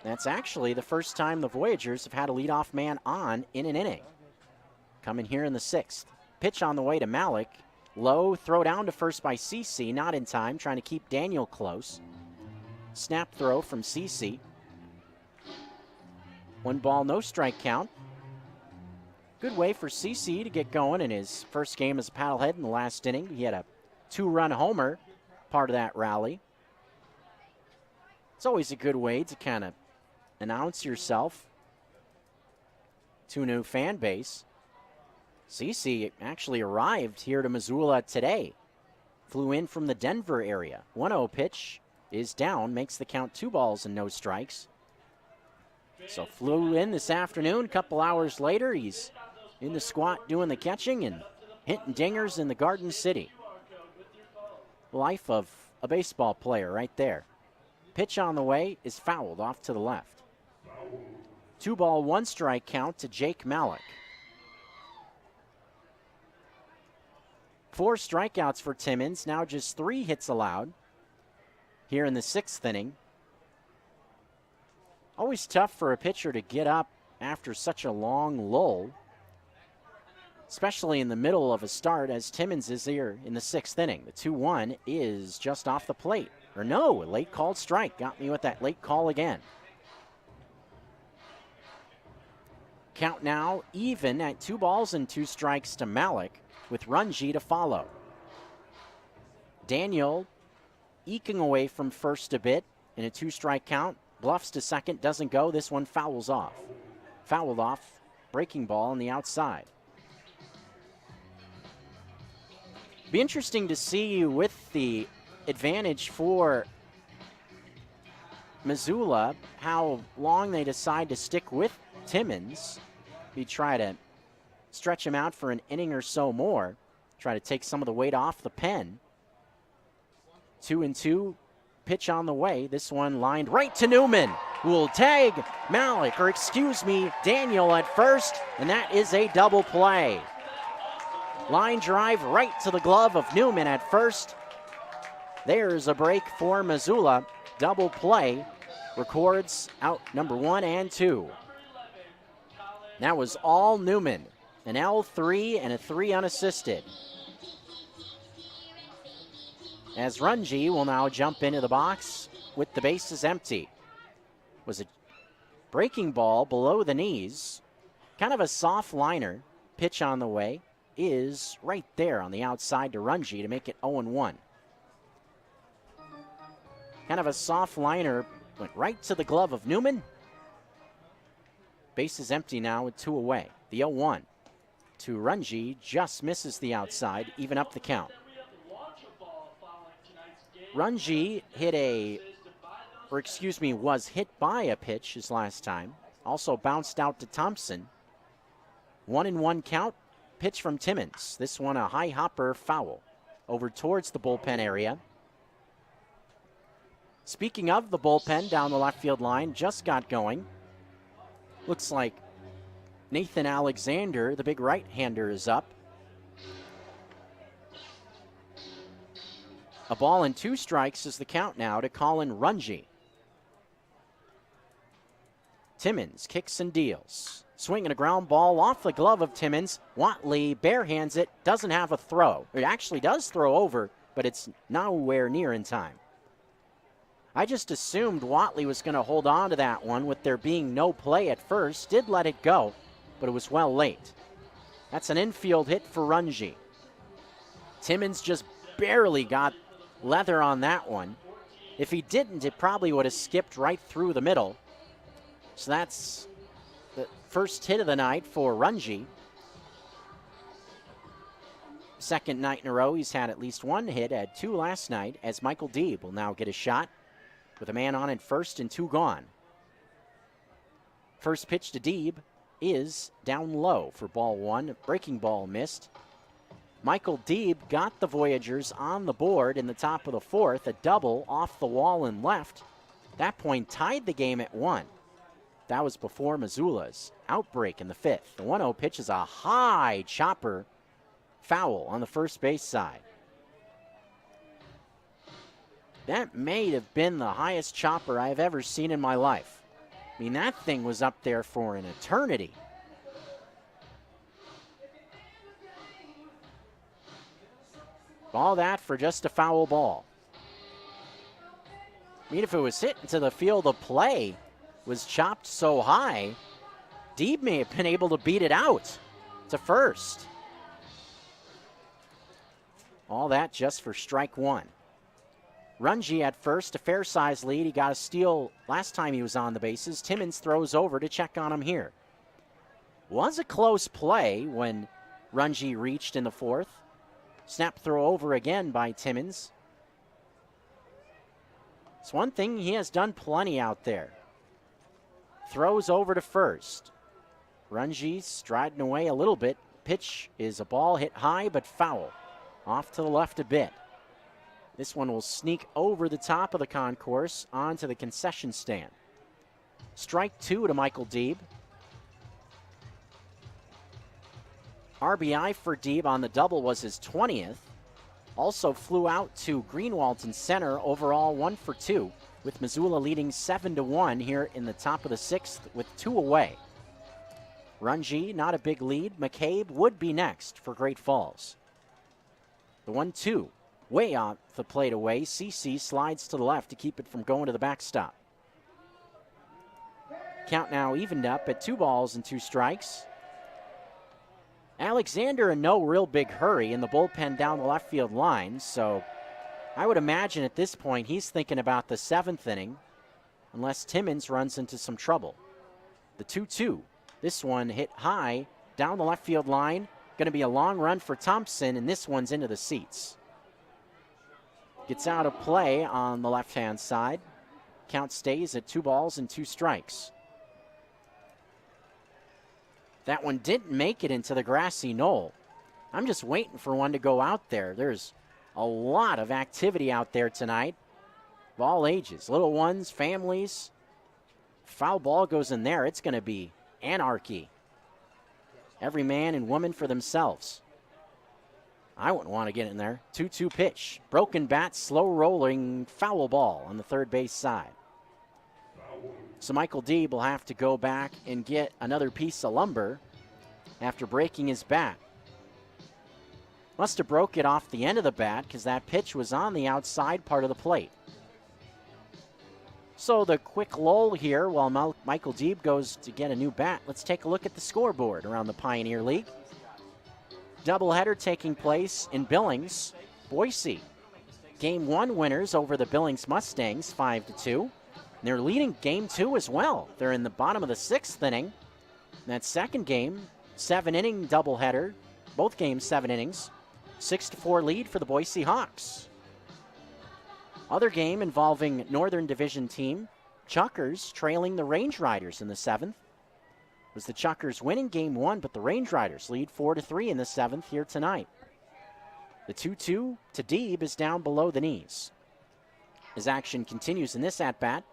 S1: That's actually the first time the Voyagers have had a leadoff man on in an inning. Coming here in the 6th. Pitch on the way to Malik. Low, throw down to first by CC, not in time, trying to keep Daniel close. Snap throw from CC. 1 ball, no strike count. Good way for CC to get going in his first game as a paddlehead in the last inning. He had a 2-run homer, part of that rally. It's always a good way to kind of announce yourself to a new fan base. CC actually arrived here to Missoula today. Flew in from the Denver area. 1-0 pitch is down, makes the count 2 balls and no strikes. So flew in this afternoon. A couple hours later, he's in the squat doing the catching and hitting dingers in the Garden City. Life of a baseball player right there. Pitch on the way is fouled off to the left. 2 ball, 1 strike count to Jake Malik. 4 strikeouts for Timmons, now just 3 hits allowed here in the 6th inning. Always tough for a pitcher to get up after such a long lull, especially in the middle of a start as Timmons is here in the 6th inning. The 2-1 is just off the plate. Or no, a late called strike. Got me with that late call again. Count now even at 2 balls and 2 strikes to Malik, with Runji to follow. Daniel eking away from first a bit in a 2-strike count. Bluffs to second, doesn't go. This one fouls off. Fouled off, breaking ball on the outside. Be interesting to see with the advantage for Missoula how long they decide to stick with Timmons. You try to stretch him out for an inning or so more. Try to take some of the weight off the pen. 2-2, pitch on the way. This one lined right to Newman, who will tag Malik, or excuse me, Daniel at first, and that is a double play. Line drive right to the glove of Newman at first. There's a break for Missoula. Double play records out number 1 and 2. That was all Newman. An L3 and a 3 unassisted. As Runji will now jump into the box with the bases empty. Was a breaking ball below the knees. Kind of a soft liner. Pitch on the way is right there on the outside to Runji to make it 0-1. Kind of a soft liner. Went right to the glove of Newman. Bases empty now with 2 away. The 0-1 to Runji just misses the outside, even up the count. Runji was hit by a pitch his last time. Also bounced out to Thompson. 1-1 count. Pitch from Timmons. This one a high hopper foul over towards the bullpen area. Speaking of the bullpen down the left field line, just got going. Looks like Nathan Alexander, the big right-hander, is up. A ball and 2 strikes is the count now to Colin Runji. Timmons kicks and deals. Swinging a ground ball off the glove of Timmons. Watley barehands it, doesn't have a throw. It actually does throw over, but it's nowhere near in time. I just assumed Watley was going to hold on to that one with there being no play at first. Did let it go, but it was well late. That's an infield hit for Runji. Timmons just barely got leather on that one. If he didn't, it probably would have skipped right through the middle. So that's the first hit of the night for Runji. Second night in a row, he's had at least 1 hit, had 2 last night, as Michael Deeb will now get a shot with a man on at first and 2 gone. First pitch to Deeb is down low for ball 1. Breaking ball missed. Michael Deeb got the Voyagers on the board in the top of the 4th, a double off the wall and left. At that point, tied the game at 1. That was before Missoula's outbreak in the 5th. The 1-0 pitch is a high chopper foul on the first base side. That may have been the highest chopper I've ever seen in my life. I mean, that thing was up there for an eternity. All that for just a foul ball. I mean, if it was hit into the field of play, was chopped so high, Deeb may have been able to beat it out to first. All that just for strike one. Runge at first, a fair-sized lead. He got a steal last time he was on the bases. Timmons throws over to check on him here. Was a close play when Runge reached in the 4th. Snap throw over again by Timmons. It's one thing he has done plenty out there. Throws over to first. Runge striding away a little bit. Pitch is a ball hit high but foul. Off to the left a bit. This one will sneak over the top of the concourse onto the concession stand. Strike 2 to Michael Deeb. RBI for Deeb on the double was his 20th. Also flew out to Greenwald in center, overall 1 for 2, with Missoula leading 7-1 here in the top of the 6th with 2 away. Runge, not a big lead. McCabe would be next for Great Falls. The 1-2, way off the plate away. CC slides to the left to keep it from going to the backstop. Count now evened up at 2 balls and 2 strikes. Alexander in no real big hurry in the bullpen down the left field line, so I would imagine at this point he's thinking about the 7th inning, unless Timmons runs into some trouble. The 2-2, this one hit high down the left field line. Going to be a long run for Thompson, and this one's into the seats. Gets out of play on the left-hand side. Count stays at 2 balls and 2 strikes. That one didn't make it into the grassy knoll. I'm just waiting for one to go out there. There's a lot of activity out there tonight of all ages, little ones, families. Foul ball goes in there, it's going to be anarchy. Every man and woman for themselves. I wouldn't want to get in there. 2-2 pitch. Broken bat, slow rolling, foul ball on the third base side. So Michael Deeb will have to go back and get another piece of lumber after breaking his bat. Must have broke it off the end of the bat because that pitch was on the outside part of the plate. So the quick lull here while Michael Deeb goes to get a new bat. Let's take a look at the scoreboard around the Pioneer League. Doubleheader taking place in Billings, Boise. Game 1 winners over the Billings Mustangs 5-2. They're leading Game 2 as well. They're in the bottom of the 6th inning. That second game, 7-inning doubleheader. Both games 7 innings. 6-4 lead for the Boise Hawks. Other game involving Northern Division team, Chuckers trailing the Range Riders in the 7th. It was the Chuckers winning Game 1, but the Range Riders lead 4-3 in the 7th here tonight. The 2-2 to Deeb is down below the knees. As action continues in this at-bat,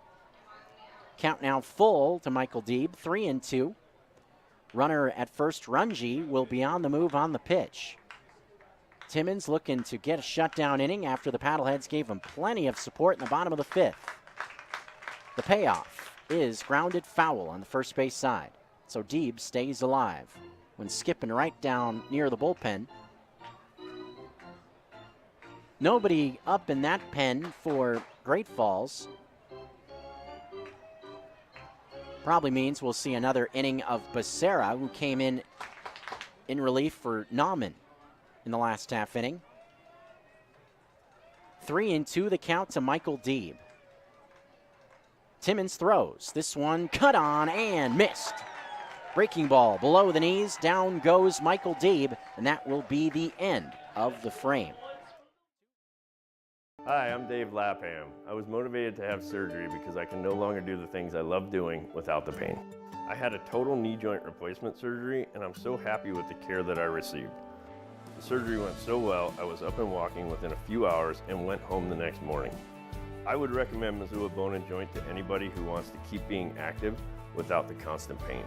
S1: count now full to Michael Deeb, 3-2. Runner at first, Runge, will be on the move on the pitch. Timmons looking to get a shutdown inning after the Paddleheads gave him plenty of support in the bottom of the 5th. The payoff is grounded foul on the first base side, so Deeb stays alive when skipping right down near the bullpen. Nobody up in that pen for Great Falls. Probably means we'll see another inning of Becerra, who came in relief for Nauman in the last half inning. 3-2 the count to Michael Deeb. Timmons throws. This one cut on and missed. Breaking ball below the knees. Down goes Michael Deeb, and that will be the end of the frame.
S12: Hi, I'm Dave Lapham. I was motivated to have surgery because I can no longer do the things I love doing without the pain. I had a total knee joint replacement surgery, and I'm so happy with the care that I received. The surgery went so well, I was up and walking within a few hours and went home the next morning. I would recommend Missoula Bone & Joint to anybody who wants to keep being active without the constant pain.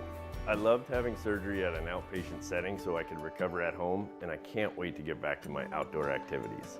S12: I loved having surgery at an outpatient setting so I could recover at home, and I can't wait to get back to my outdoor activities.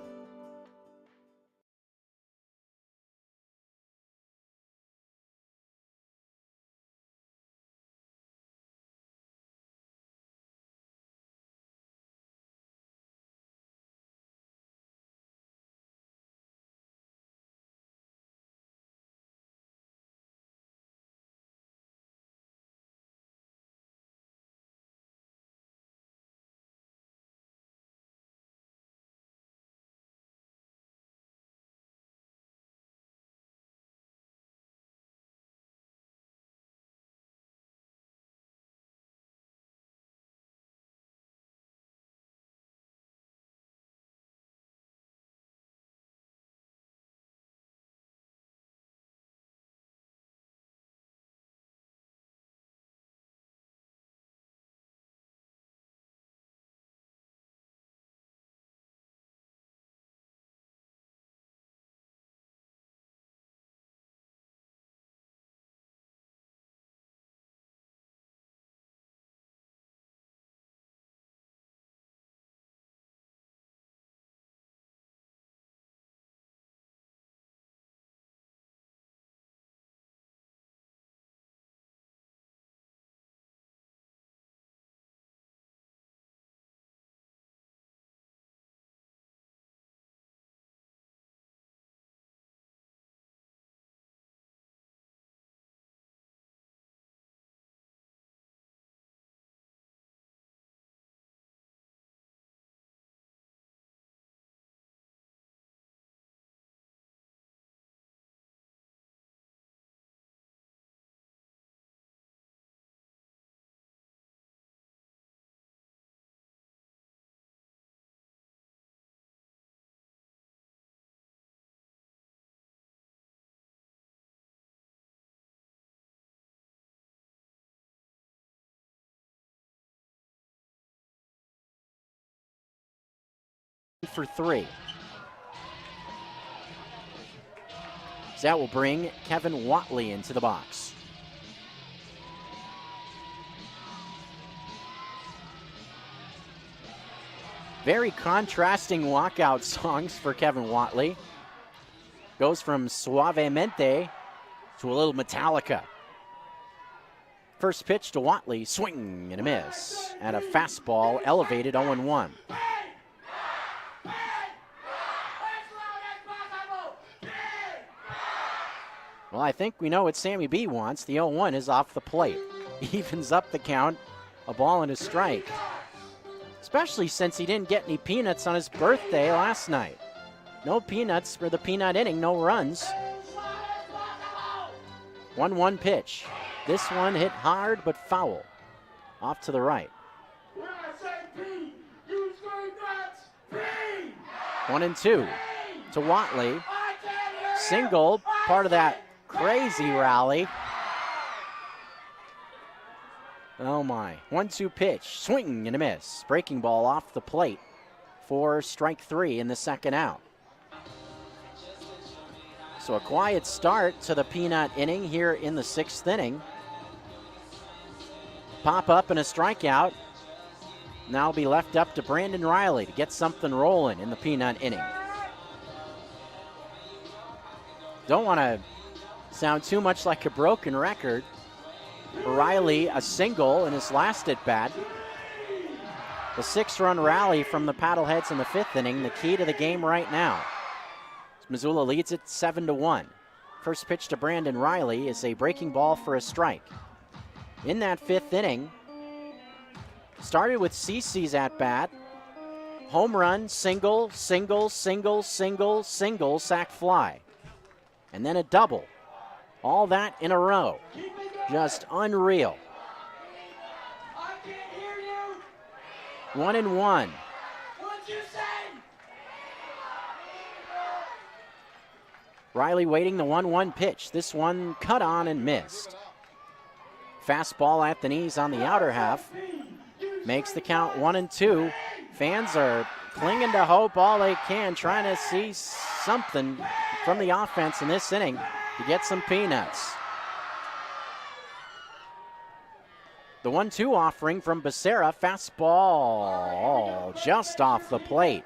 S1: For 3. So that will bring Kevin Watley into the box. Very contrasting walkout songs for Kevin Watley. Goes from Suavemente to a little Metallica. First pitch to Watley, swing and a miss. And a fastball elevated 0-1. Well, I think we know what Sammy B wants. The 0-1 is off the plate. Evens up the count, a ball and a strike. Especially since he didn't get any peanuts on his birthday last night. No peanuts for the peanut inning, no runs. 1-1 pitch. This one hit hard but foul. Off to the right. 1-2 to Watley. Single, part of that crazy rally. Oh my. 1-2 pitch. Swing and a miss. Breaking ball off the plate for strike 3 in the second out. So a quiet start to the peanut inning here in the 6th inning. Pop up and a strikeout. Now be left up to Brandon Riley to get something rolling in the peanut inning. Don't want to sound too much like a broken record. Riley, a single in his last at-bat. The 6-run rally from the Paddleheads in the 5th inning, the key to the game right now. Missoula leads it 7-1. First pitch to Brandon Riley is a breaking ball for a strike. In that 5th inning, started with CeCe's at-bat. Home run, single, single, single, single, single, sac fly. And then a double. All that in a row. Just unreal. 1-1. Riley waiting the 1-1 pitch. This one cut on and missed. Fastball at the knees on the outer half. Makes the count 1-2. Fans are clinging to hope all they can, trying to see something from the offense in this inning to get some peanuts. The 1-2 offering from Becerra. Fastball just off the plate.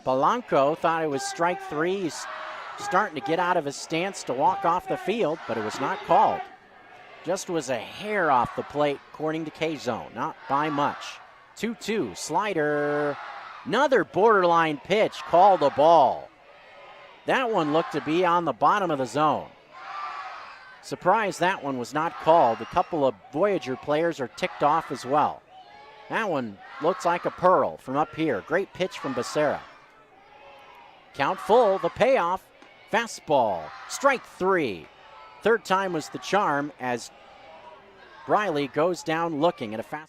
S1: Polanco thought it was strike 3. He's starting to get out of his stance to walk off the field, but it was not called. Just was a hair off the plate, according to K-Zone, not by much. 2-2, slider, another borderline pitch, called a ball. That one looked to be on the bottom of the zone. Surprised that one was not called. A couple of Voyager players are ticked off as well. That one looks like a pearl from up here. Great pitch from Becerra. Count full, the payoff, fastball, strike 3. Third time was the charm as Briley goes down looking at a fastball.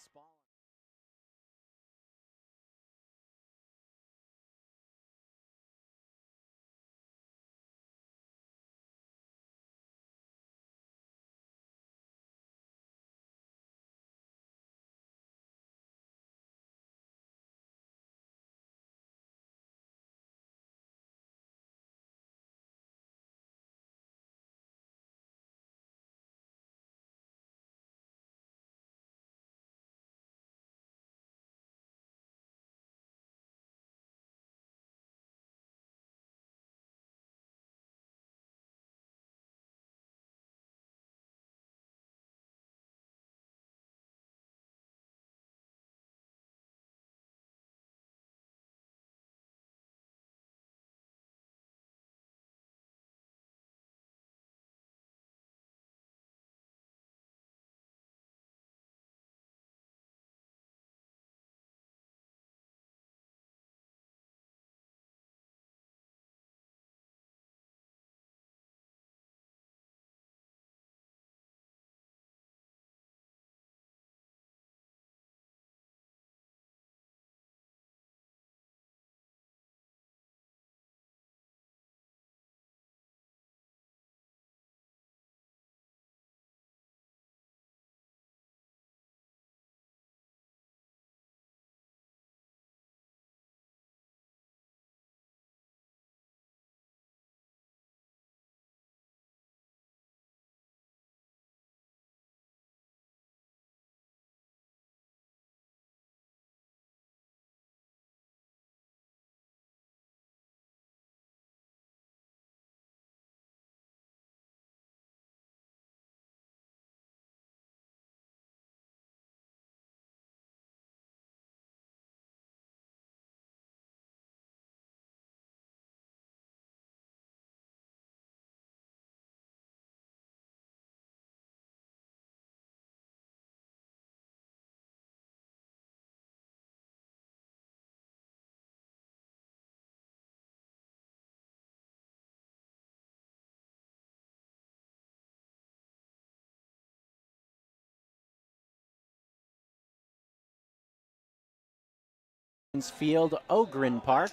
S1: Field, Ogren Park.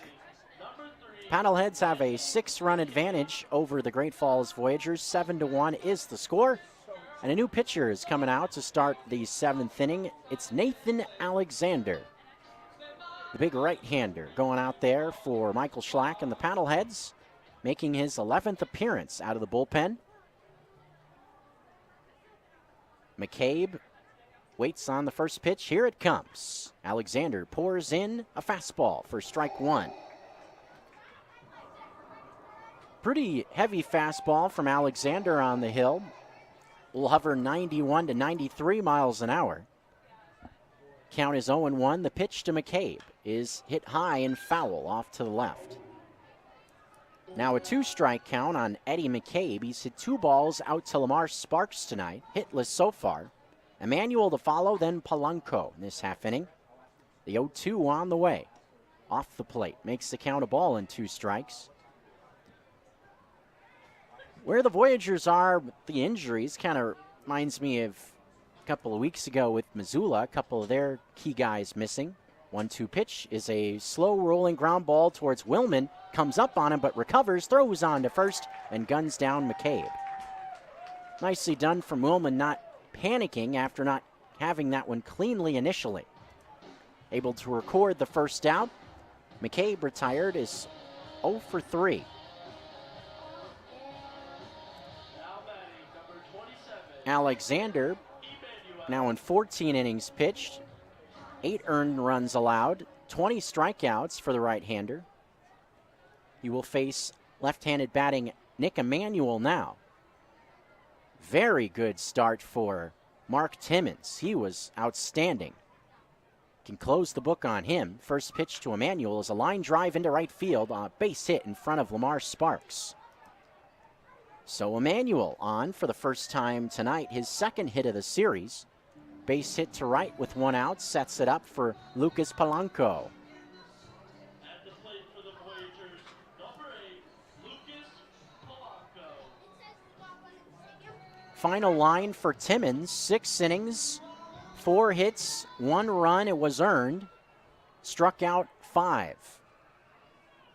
S1: Paddleheads have a 6-run advantage over the Great Falls Voyagers. 7-1 is the score. And a new pitcher is coming out to start the 7th inning. It's Nathan Alexander, the big right-hander, going out there for Michael Schlack and the Paddleheads, making his 11th appearance out of the bullpen. McCabe waits on the first pitch. Here it comes. Alexander pours in a fastball for strike 1. Pretty heavy fastball from Alexander on the hill. Will hover 91 to 93 miles an hour. Count is 0-1. The pitch to McCabe is hit high and foul off to the left. Now a 2-strike count on Eddie McCabe. He's hit 2 balls out to Lamar Sparks tonight. Hitless so far. Emmanuel to follow, then Polanco in this half inning. The 0-2 on the way. Off the plate. Makes the count a ball and 2 strikes. Where the Voyagers are with the injuries kind of reminds me of a couple of weeks ago with Missoula. A couple of their key guys missing. 1-2 pitch is a slow rolling ground ball towards Willman. Comes up on him but recovers, throws on to first, and guns down McCabe. Nicely done from Willman, not panicking after not having that one cleanly initially. Able to record the first out. McCabe retired is 0 for 3. Alexander now in 14 innings pitched, 8 earned runs allowed, 20 strikeouts for the right-hander. He will face left-handed batting Nick Emanuel now. Very good start for Mark Timmons. He was outstanding. Can close the book on him. First pitch to Emanuel is a line drive into right field on a base hit in front of Lamar Sparks. So Emanuel on for the first time tonight, his second hit of the series. Base hit to right with 1 out, sets it up for Lucas Polanco.
S13: At the plate for the Voyagers, number 8, Lucas Polanco.
S1: Final line for Timmons, 6 innings, 4 hits, 1 run, it was earned. Struck out 5.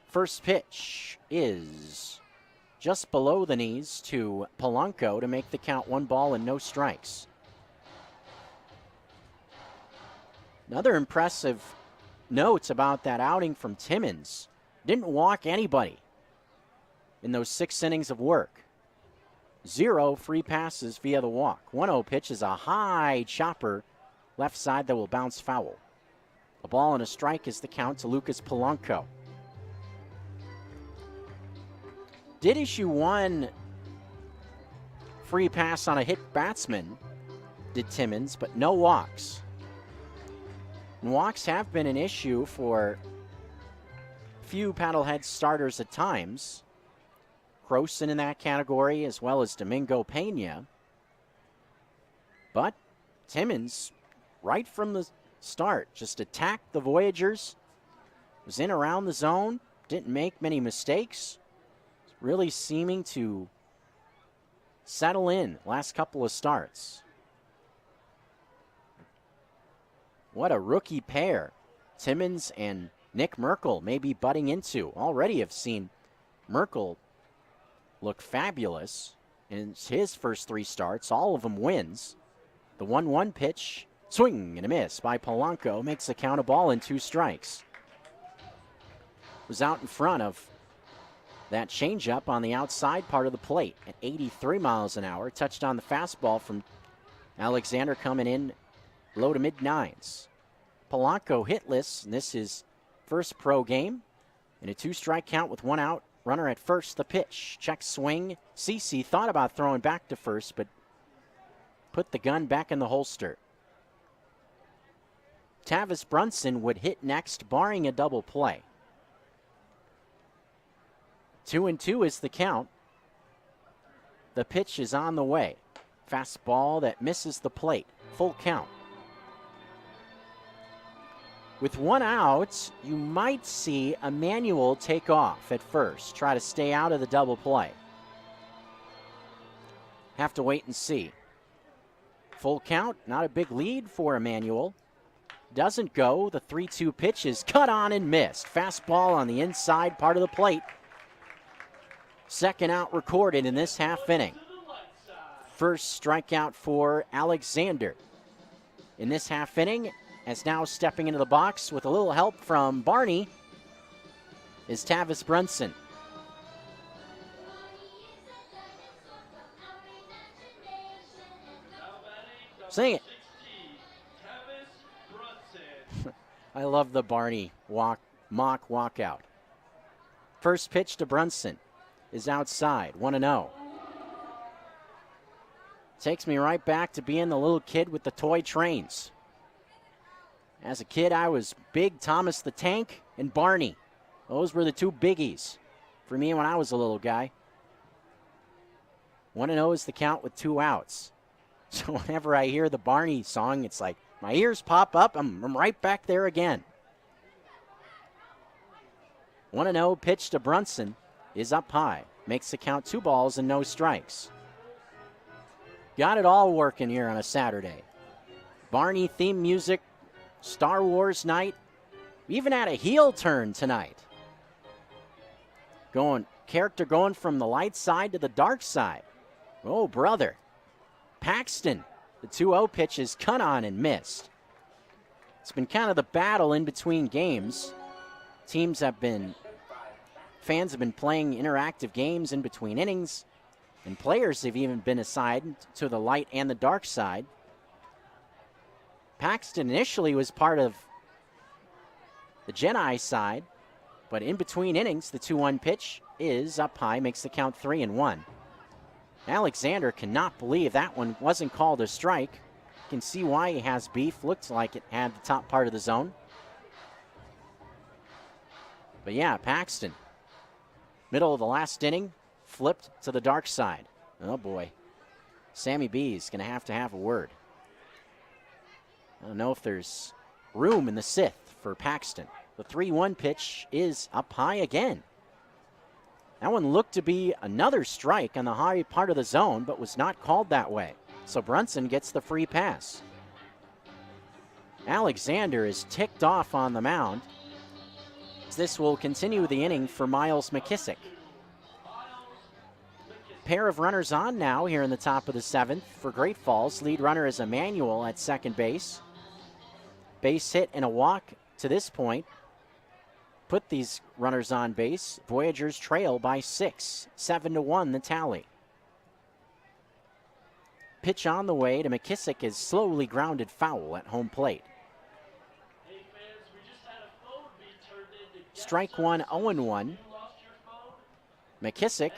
S1: First pitch is just below the knees to Polanco to make the count 1 ball and no strikes. Another impressive note about that outing from Timmons. Didn't walk anybody in those 6 innings of work. 0 free passes via the walk. 1-0 pitch is a high chopper left side that will bounce foul. A ball and a strike is the count to Lucas Polanco. Did issue 1 free pass on a hit batsman, did Timmons, but no walks. And walks have been an issue for few Paddlehead starters at times. Croson in that category, as well as Domingo Pena. But Timmons, right from the start, just attacked the Voyagers, was in around the zone, didn't make many mistakes, really seeming to settle in last couple of starts. What a rookie pair Timmons and Nick Merkel may be butting into. Already have seen Merkel look fabulous in his first 3 starts, all of them wins. The 1-1 pitch, swing and a miss by Polanco, makes the count a ball and 2 strikes. Was out in front of that changeup on the outside part of the plate at 83 miles an hour. Touched on the fastball from Alexander coming in low to mid-9s. Polanco hitless, and this is first pro game. In a 2-strike count with 1 out, runner at first, the pitch. Check swing. CeCe thought about throwing back to first, but put the gun back in the holster. Tavis Brunson would hit next, barring a double play. 2-2 is the count. The pitch is on the way. Fastball that misses the plate. Full count. With 1 out, you might see Emanuel take off at first, try to stay out of the double play. Have to wait and see. Full count, not a big lead for Emanuel. Doesn't go. The 3-2 pitch is cut on and missed. Fastball on the inside part of the plate. Second out recorded in this half inning. First strikeout for Alexander in this half inning, as now stepping into the box with a little help from Barney is Tavis Brunson. Sing it. I love the Barney mock walkout. First pitch to Brunson is outside, 1-0. Takes me right back to being the little kid with the toy trains. As a kid, I was Big Thomas the Tank and Barney. Those were the 2 biggies for me when I was a little guy. 1-0 is the count with 2 outs. So whenever I hear the Barney song, it's like my ears pop up. I'm right back there again. 1-0 pitch to Brunson is up high. Makes the count 2 balls and no strikes. Got it all working here on a Saturday. Barney theme music, Star Wars night. We even had a heel turn tonight. Character going from the light side to the dark side. Oh, brother. Paxton, the 2-0 pitch is cut on and missed. It's been kind of the battle in between games. Fans have been playing interactive games in between innings, and players have even been assigned to the light and the dark side. Paxton initially was part of the Jedi side, but in between innings, the 2-1 pitch is up high, makes the count 3-1. Alexander cannot believe that one wasn't called a strike. You can see why he has beef. Looked like it had the top part of the zone. But yeah, Paxton, middle of the last inning, flipped to the dark side. Oh boy. Sammy B is going to have a word. I don't know if there's room in the Sith for Paxton. The 3-1 pitch is up high again. That one looked to be another strike on the high part of the zone, but was not called that way. So Brunson gets the free pass. Alexander is ticked off on the mound. This will continue the inning for Miles McKissick. Pair of runners on now here in the top of the 7th for Great Falls. Lead runner is Emmanuel at second base. Base hit and a walk to this point put these runners on base. Voyagers trail by 6, 7-1 the tally. Pitch on the way to McKissick is slowly grounded foul at home plate. Strike one, 0-1. McKissick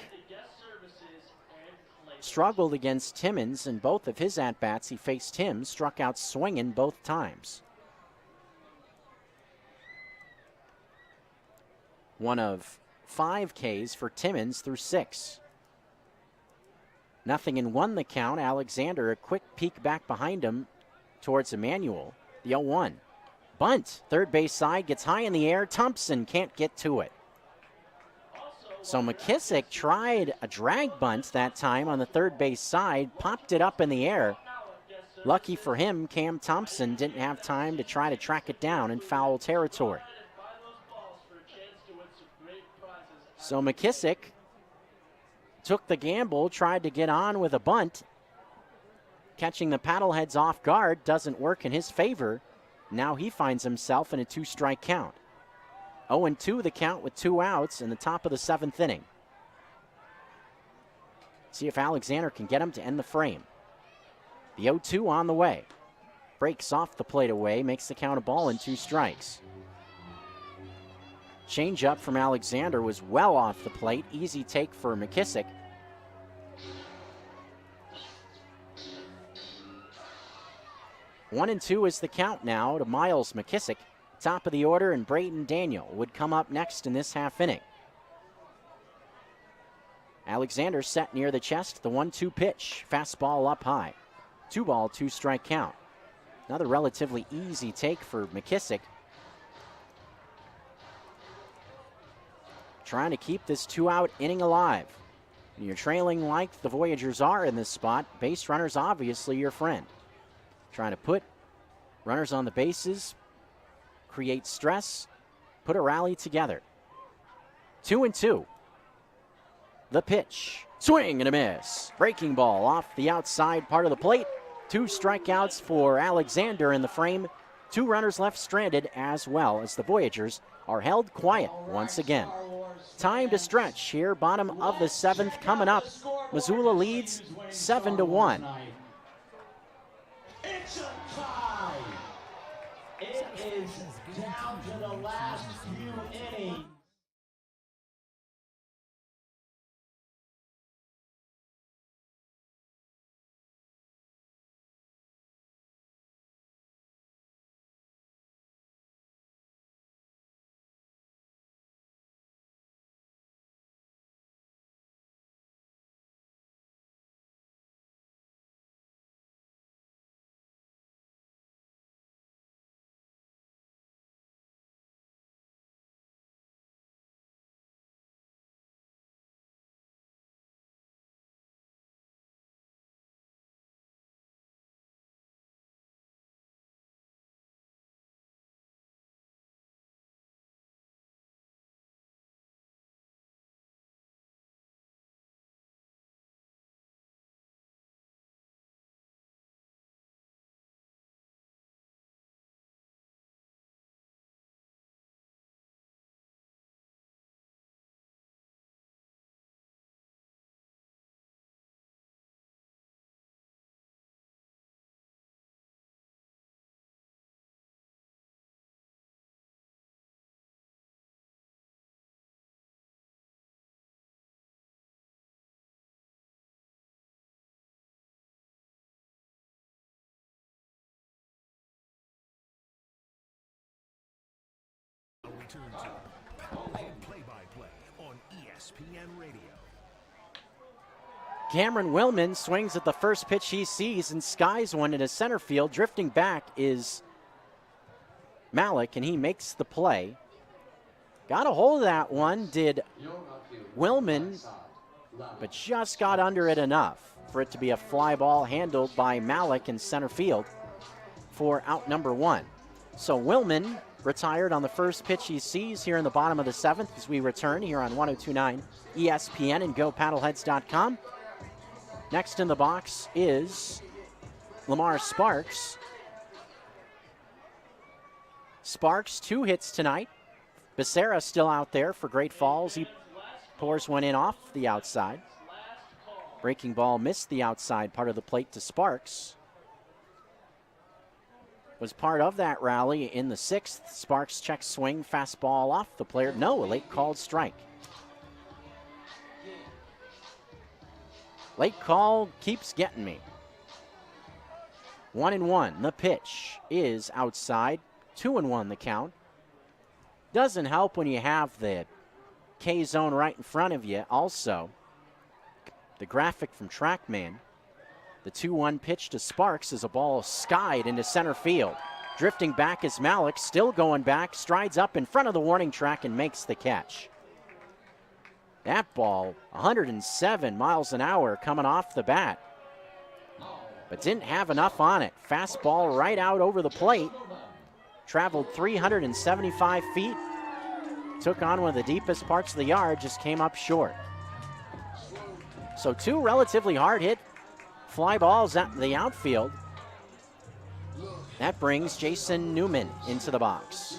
S1: struggled against Timmons, and both of his at-bats he faced him, struck out swinging both times. One of 5 Ks for Timmons through 6. 0-1 the count. Alexander, a quick peek back behind him towards Emmanuel. The 0-1. Bunt, third base side, gets high in the air. Thompson can't get to it. So McKissick tried a drag bunt that time on the third base side, popped it up in the air. Lucky for him, Cam Thompson didn't have time to try to track it down in foul territory. So McKissick took the gamble, tried to get on with a bunt. Catching the Paddleheads off guard doesn't work in his favor. Now he finds himself in a 2-strike count. 0-2 the count with 2 outs in the top of the 7th inning. See if Alexander can get him to end the frame. The 0-2 on the way. Breaks off the plate away, makes the count a ball and 2 strikes. Changeup from Alexander was well off the plate. Easy take for McKissick. One and 2 is the count now to Miles McKissick. Top of the order, and Brayton Daniel would come up next in this half inning. Alexander set near the chest, the 1-2 pitch. Fastball up high. 2-ball, 2-strike count. Another relatively easy take for McKissick. Trying to keep this 2-out inning alive. When you're trailing like the Voyagers are in this spot, base runner's obviously your friend. Trying to put runners on the bases, create stress, put a rally together. 2-2. The pitch. Swing and a miss. Breaking ball off the outside part of the plate. 2 strikeouts for Alexander in the frame. 2 runners left stranded, as well as the Voyagers are held quiet once again. Time to stretch here, bottom of the 7th coming up. Missoula leads 7-1.
S13: It's a tie. It is down to the last few innings.
S2: Return to Paddlehead Play-by-Play on ESPN Radio.
S1: Cameron Willman swings at the first pitch he sees and skies one into center field. Drifting back is Malik, and he makes the play. Got a hold of that one, did Willman, but just got under it enough for it to be a fly ball handled by Malik in center field for out number 1. So Willman retired on the first pitch he sees here in the bottom of the 7th as we return here on 102.9 ESPN and GoPaddleheads.com. Next in the box is Lamar Sparks. Sparks, 2 hits tonight. Becerra still out there for Great Falls. He pours one in off the outside. Breaking ball missed the outside part of the plate to Sparks. Was part of that rally in the 6th. Sparks check swing, fastball off the player. No, a late called strike. Late call keeps getting me. 1-1. The pitch is outside. 2-1 the count. Doesn't help when you have the K zone right in front of you. Also, the graphic from TrackMan. The 2-1 pitch to Sparks is a ball skied into center field. Drifting back is Malik, still going back, strides up in front of the warning track and makes the catch. That ball, 107 miles an hour coming off the bat, but didn't have enough on it. Fastball right out over the plate. Traveled 375 feet. Took on one of the deepest parts of the yard, just came up short. So 2 relatively hard hit fly balls at the outfield. That brings Jason Newman into the box.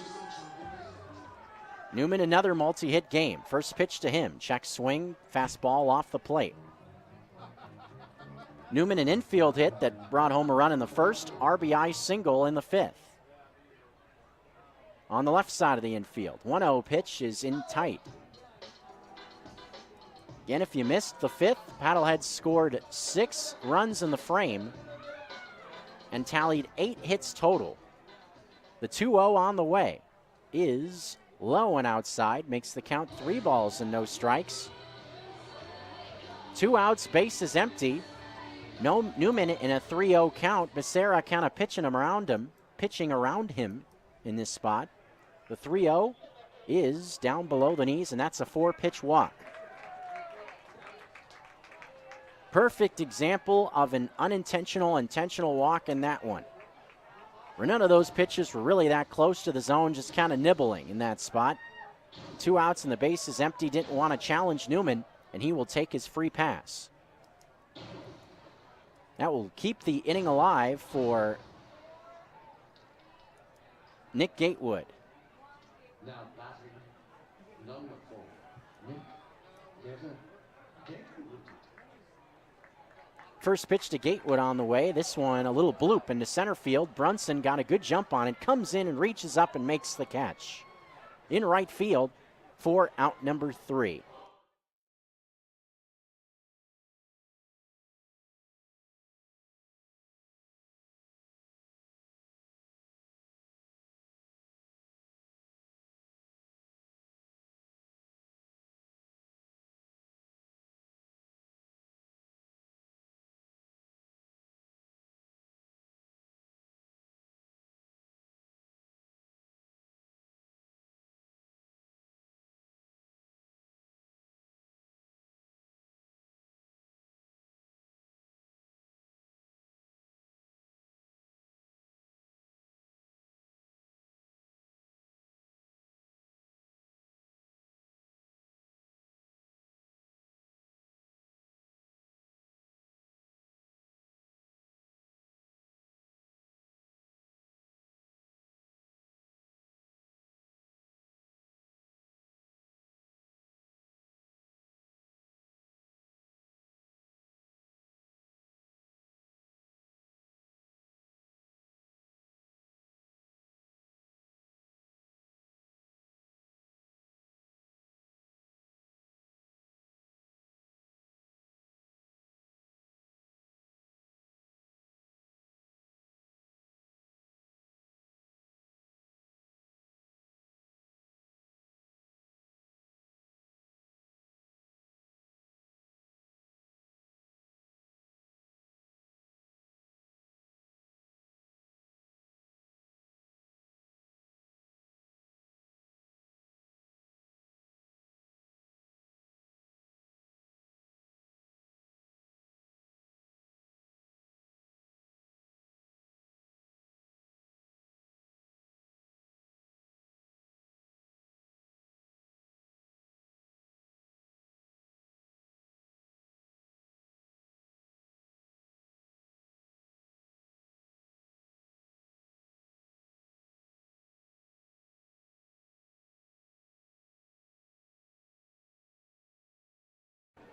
S1: Newman, another multi-hit game. First pitch to him. Check swing, fastball off the plate. Newman, an infield hit that brought home a run in the 1st, RBI single in the 5th. On the left side of the infield, 1-0 pitch is in tight. Again, if you missed the 5th, Paddleheads scored 6 runs in the frame and tallied 8 hits total. The 2-0 on the way is low and outside, makes the count 3 balls and no strikes. 2 outs, base is empty. No Newman in a 3-0 count. Becerra kind of pitching around him in this spot. The 3-0 is down below the knees, and that's a 4-pitch walk. Perfect example of an unintentional, intentional walk in that one. Where none of those pitches were really that close to the zone, just kind of nibbling in that spot. 2 outs and the base is empty, didn't want to challenge Newman, and he will take his free pass. That will keep the inning alive for Nick Gatewood.
S14: Now batting number 4, Nick Gatewood.
S1: First pitch to Gatewood on the way. This one a little bloop into center field. Brunson got a good jump on it, comes in and reaches up and makes the catch. In right field for out number 3.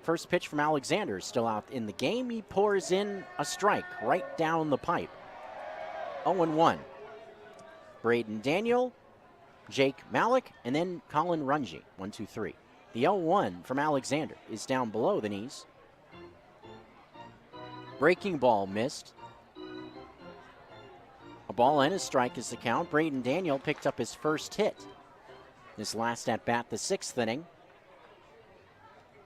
S1: First pitch from Alexander is still out in the game. He pours in a strike right down the pipe. 0-1. Braden Daniel, Jake Malik, and then Colin Runge. 1, 2, 3. The 0-1 from Alexander is down below the knees. Breaking ball missed. A ball and a strike is the count. Braden Daniel picked up his first hit. This last at bat, the 6th inning.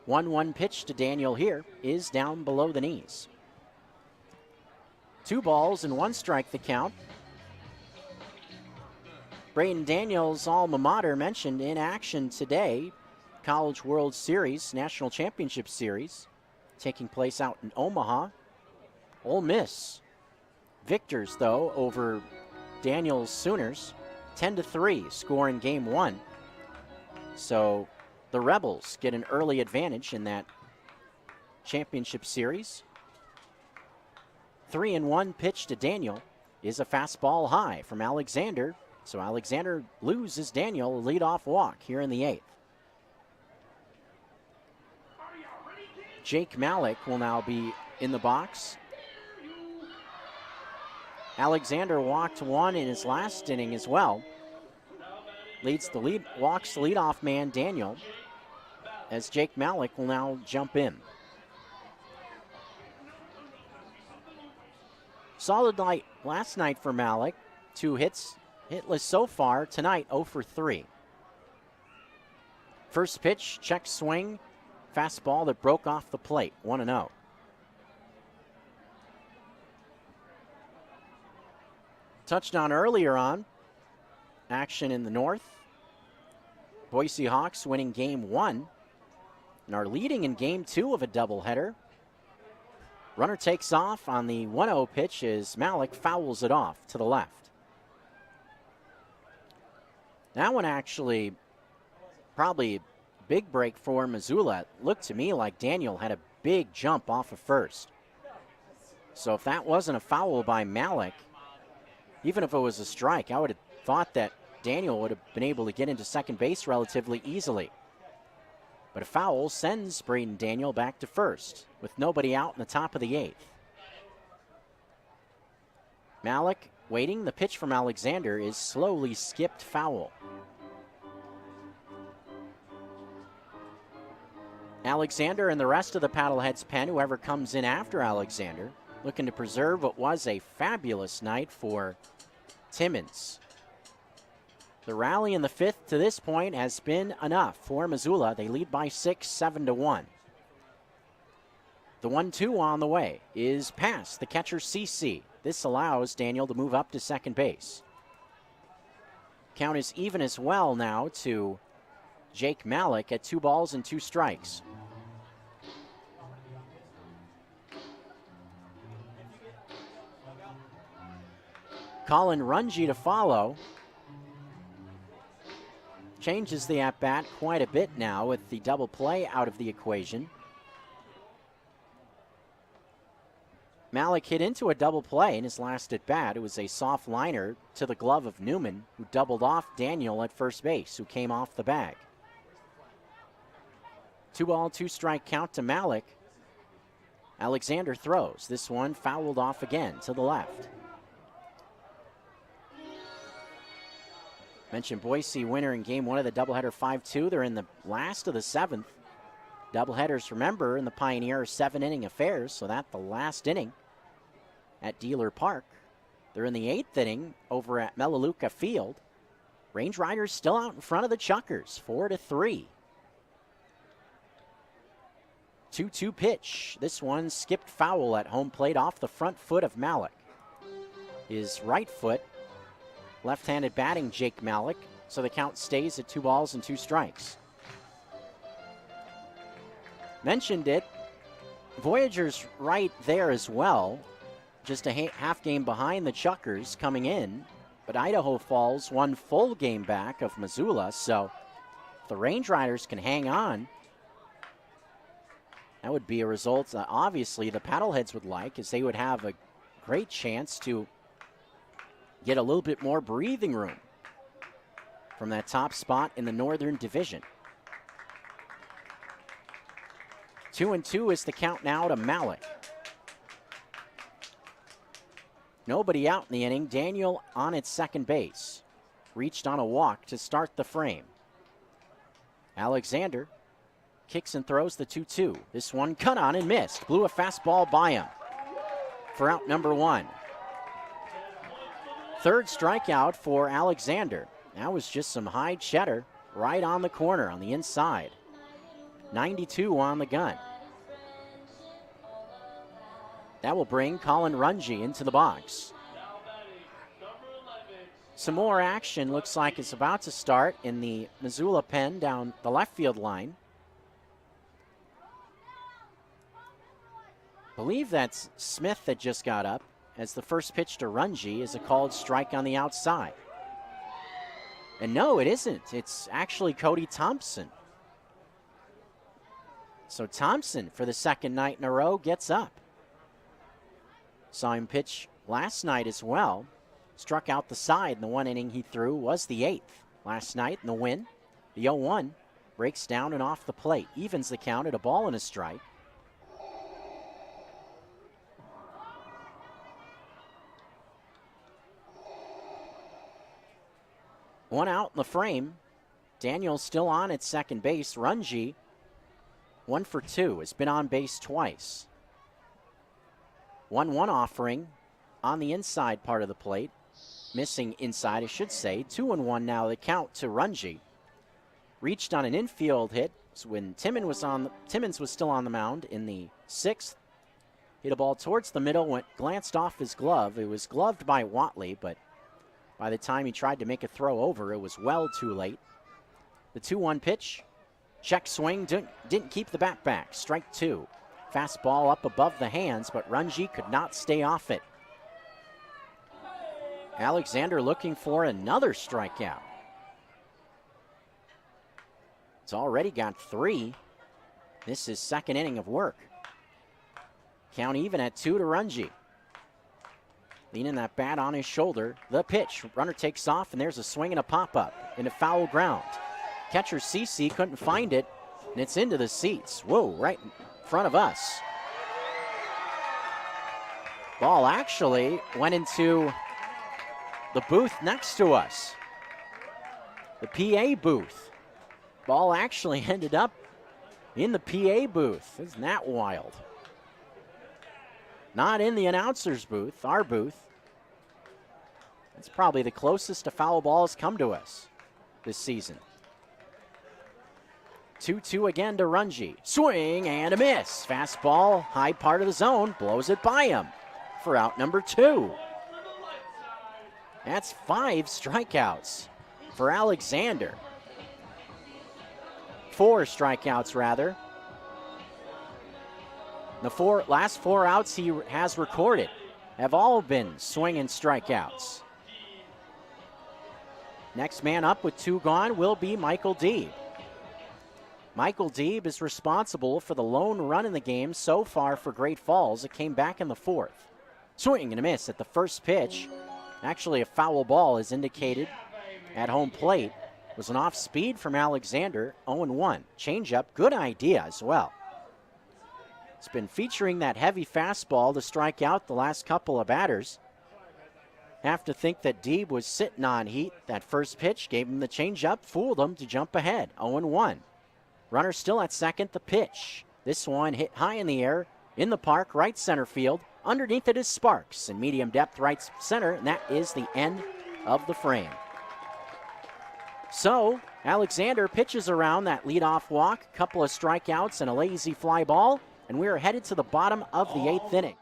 S1: 1-1 pitch to Daniel here is down below the knees. 2 balls and 1 strike the count. Braden Daniel's alma mater mentioned in action today. College World Series, National Championship Series, taking place out in Omaha. Ole Miss. Victors, though, over Daniel's Sooners. 10-3 score in game 1. So the Rebels get an early advantage in that championship series. 3-1 pitch to Daniel is a fastball high from Alexander. So Alexander loses Daniel a leadoff walk here in the 8th. Jake Malik will now be in the box. Alexander walked 1 in his last inning as well. Walks the leadoff man Daniel, as Jake Malik will now jump in. Solid night last night for Malik. 2 hits, hitless so far. Tonight, 0 for 3. First pitch, check swing, fastball that broke off the plate. 1-0. Touched on earlier on action in the North. Boise Hawks winning game 1 and are leading in game 2 of a doubleheader. Runner takes off on the 1-0 pitch as Malik fouls it off to the left. That one actually probably a big break for Missoula. It looked to me like Daniel had a big jump off of first. So if that wasn't a foul by Malik, even if it was a strike, I would have thought that Daniel would have been able to get into second base relatively easily. But a foul sends Braden Daniel back to first with nobody out in the top of the 8th. Malik waiting. The pitch from Alexander is slowly skipped foul. Alexander and the rest of the Paddleheads pen, whoever comes in after Alexander, looking to preserve what was a fabulous night for Timmins. The rally in the 5th to this point has been enough for Missoula. They lead by 6, 7-1. The 1-2 on the way is past the catcher CC. This allows Daniel to move up to second base. Count is even as well now to Jake Malik at 2 balls and 2 strikes. Colin Runge to follow. Changes the at-bat quite a bit now with the double play out of the equation. Malik hit into a double play in his last at-bat. It was a soft liner to the glove of Newman, who doubled off Daniel at first base, who came off the bag. 2-ball, 2-strike count to Malik. Alexander throws. This one fouled off again to the left. Mentioned Boise winner in game 1 of the doubleheader 5-2. They're in the last of the 7th. Doubleheaders, remember, in the Pioneer are 7-inning affairs, so that's the last inning at Dealer Park. They're in the 8th inning over at Melaleuca Field. Range Riders still out in front of the Chuckers, 4-3. 2-2 pitch. This one skipped foul at home plate off the front foot of Malik. His right foot. Left-handed batting Jake Malik, so the count stays at 2 balls and 2 strikes. Mentioned it, Voyagers right there as well, just a half game behind the Chuckers coming in, but Idaho Falls 1 full game back of Missoula, so if the Range Riders can hang on, that would be a result that obviously the Paddleheads would like, as they would have a great chance to get a little bit more breathing room from that top spot in the Northern Division. 2-2 is the count now to Malik. Nobody out in the inning. Daniel on at second base. Reached on a walk to start the frame. Alexander kicks and throws the 2-2. This one cut on and missed. Blew a fastball by him for out number 1. Third strikeout for Alexander. That was just some high cheddar right on the corner on the inside. 92 on the gun. That will bring Colin Runge into the box. Some more action looks like it's about to start in the Missoula pen down the left field line. Believe that's Smith that just got up, as the first pitch to Runge is a called strike on the outside. And no, it isn't. It's actually Cody Thompson. So Thompson, for the second night in a row, gets up. Saw him pitch last night as well. Struck out the side, and the one inning he threw was the 8th last night in the win. The 0-1 breaks down and off the plate. Evens the count at a ball and a strike. One out in the frame. Daniel still on at second base. Runge, 1 for 2, has been on base twice. 1-1 offering on the inside part of the plate. Missing inside, I should say. 2-1 now, the count to Runge. Reached on an infield hit when Timmons was still on the mound in the 6th. Hit a ball towards the middle, glanced off his glove. It was gloved by Watley, but by the time he tried to make a throw over, it was well too late. The 2-1 pitch. Check swing, didn't keep the bat back. Strike 2. Fastball up above the hands, but Runge could not stay off it. Alexander looking for another strikeout. It's already got 3. This is second inning of work. Count even at 2 to Runge. Leaning that bat on his shoulder. The pitch. Runner takes off, and there's a swing and a pop-up into foul ground. Catcher CC couldn't find it, and it's into the seats. Whoa, right in front of us. Ball actually went into the booth next to us. The PA booth. Ball actually ended up in the PA booth. Isn't that wild? Not in the announcer's booth, our booth. That's probably the closest a foul ball has come to us this season. 2-2 again to Runge. Swing and a miss. Fastball, high part of the zone, blows it by him for out number 2. That's 5 strikeouts for Alexander. 4 strikeouts, rather. The last 4 outs he has recorded have all been swing and strikeouts. Next man up with 2 gone will be Michael Deeb. Michael Deeb is responsible for the lone run in the game so far for Great Falls. It came back in the 4th. Swing and a miss at the first pitch. Actually, a foul ball is indicated at home plate. It was an off speed from Alexander. 0-1. Changeup, good idea as well. It's been featuring that heavy fastball to strike out the last couple of batters. Have to think that Deeb was sitting on heat. That first pitch gave him the changeup, fooled him to jump ahead. 0-1. Runner still at second, the pitch. This one hit high in the air, in the park, right center field. Underneath it is Sparks in medium depth right center, and that is the end of the frame. So, Alexander pitches around that leadoff walk, couple of strikeouts and a lazy fly ball, and we are headed to the bottom of the 8th inning.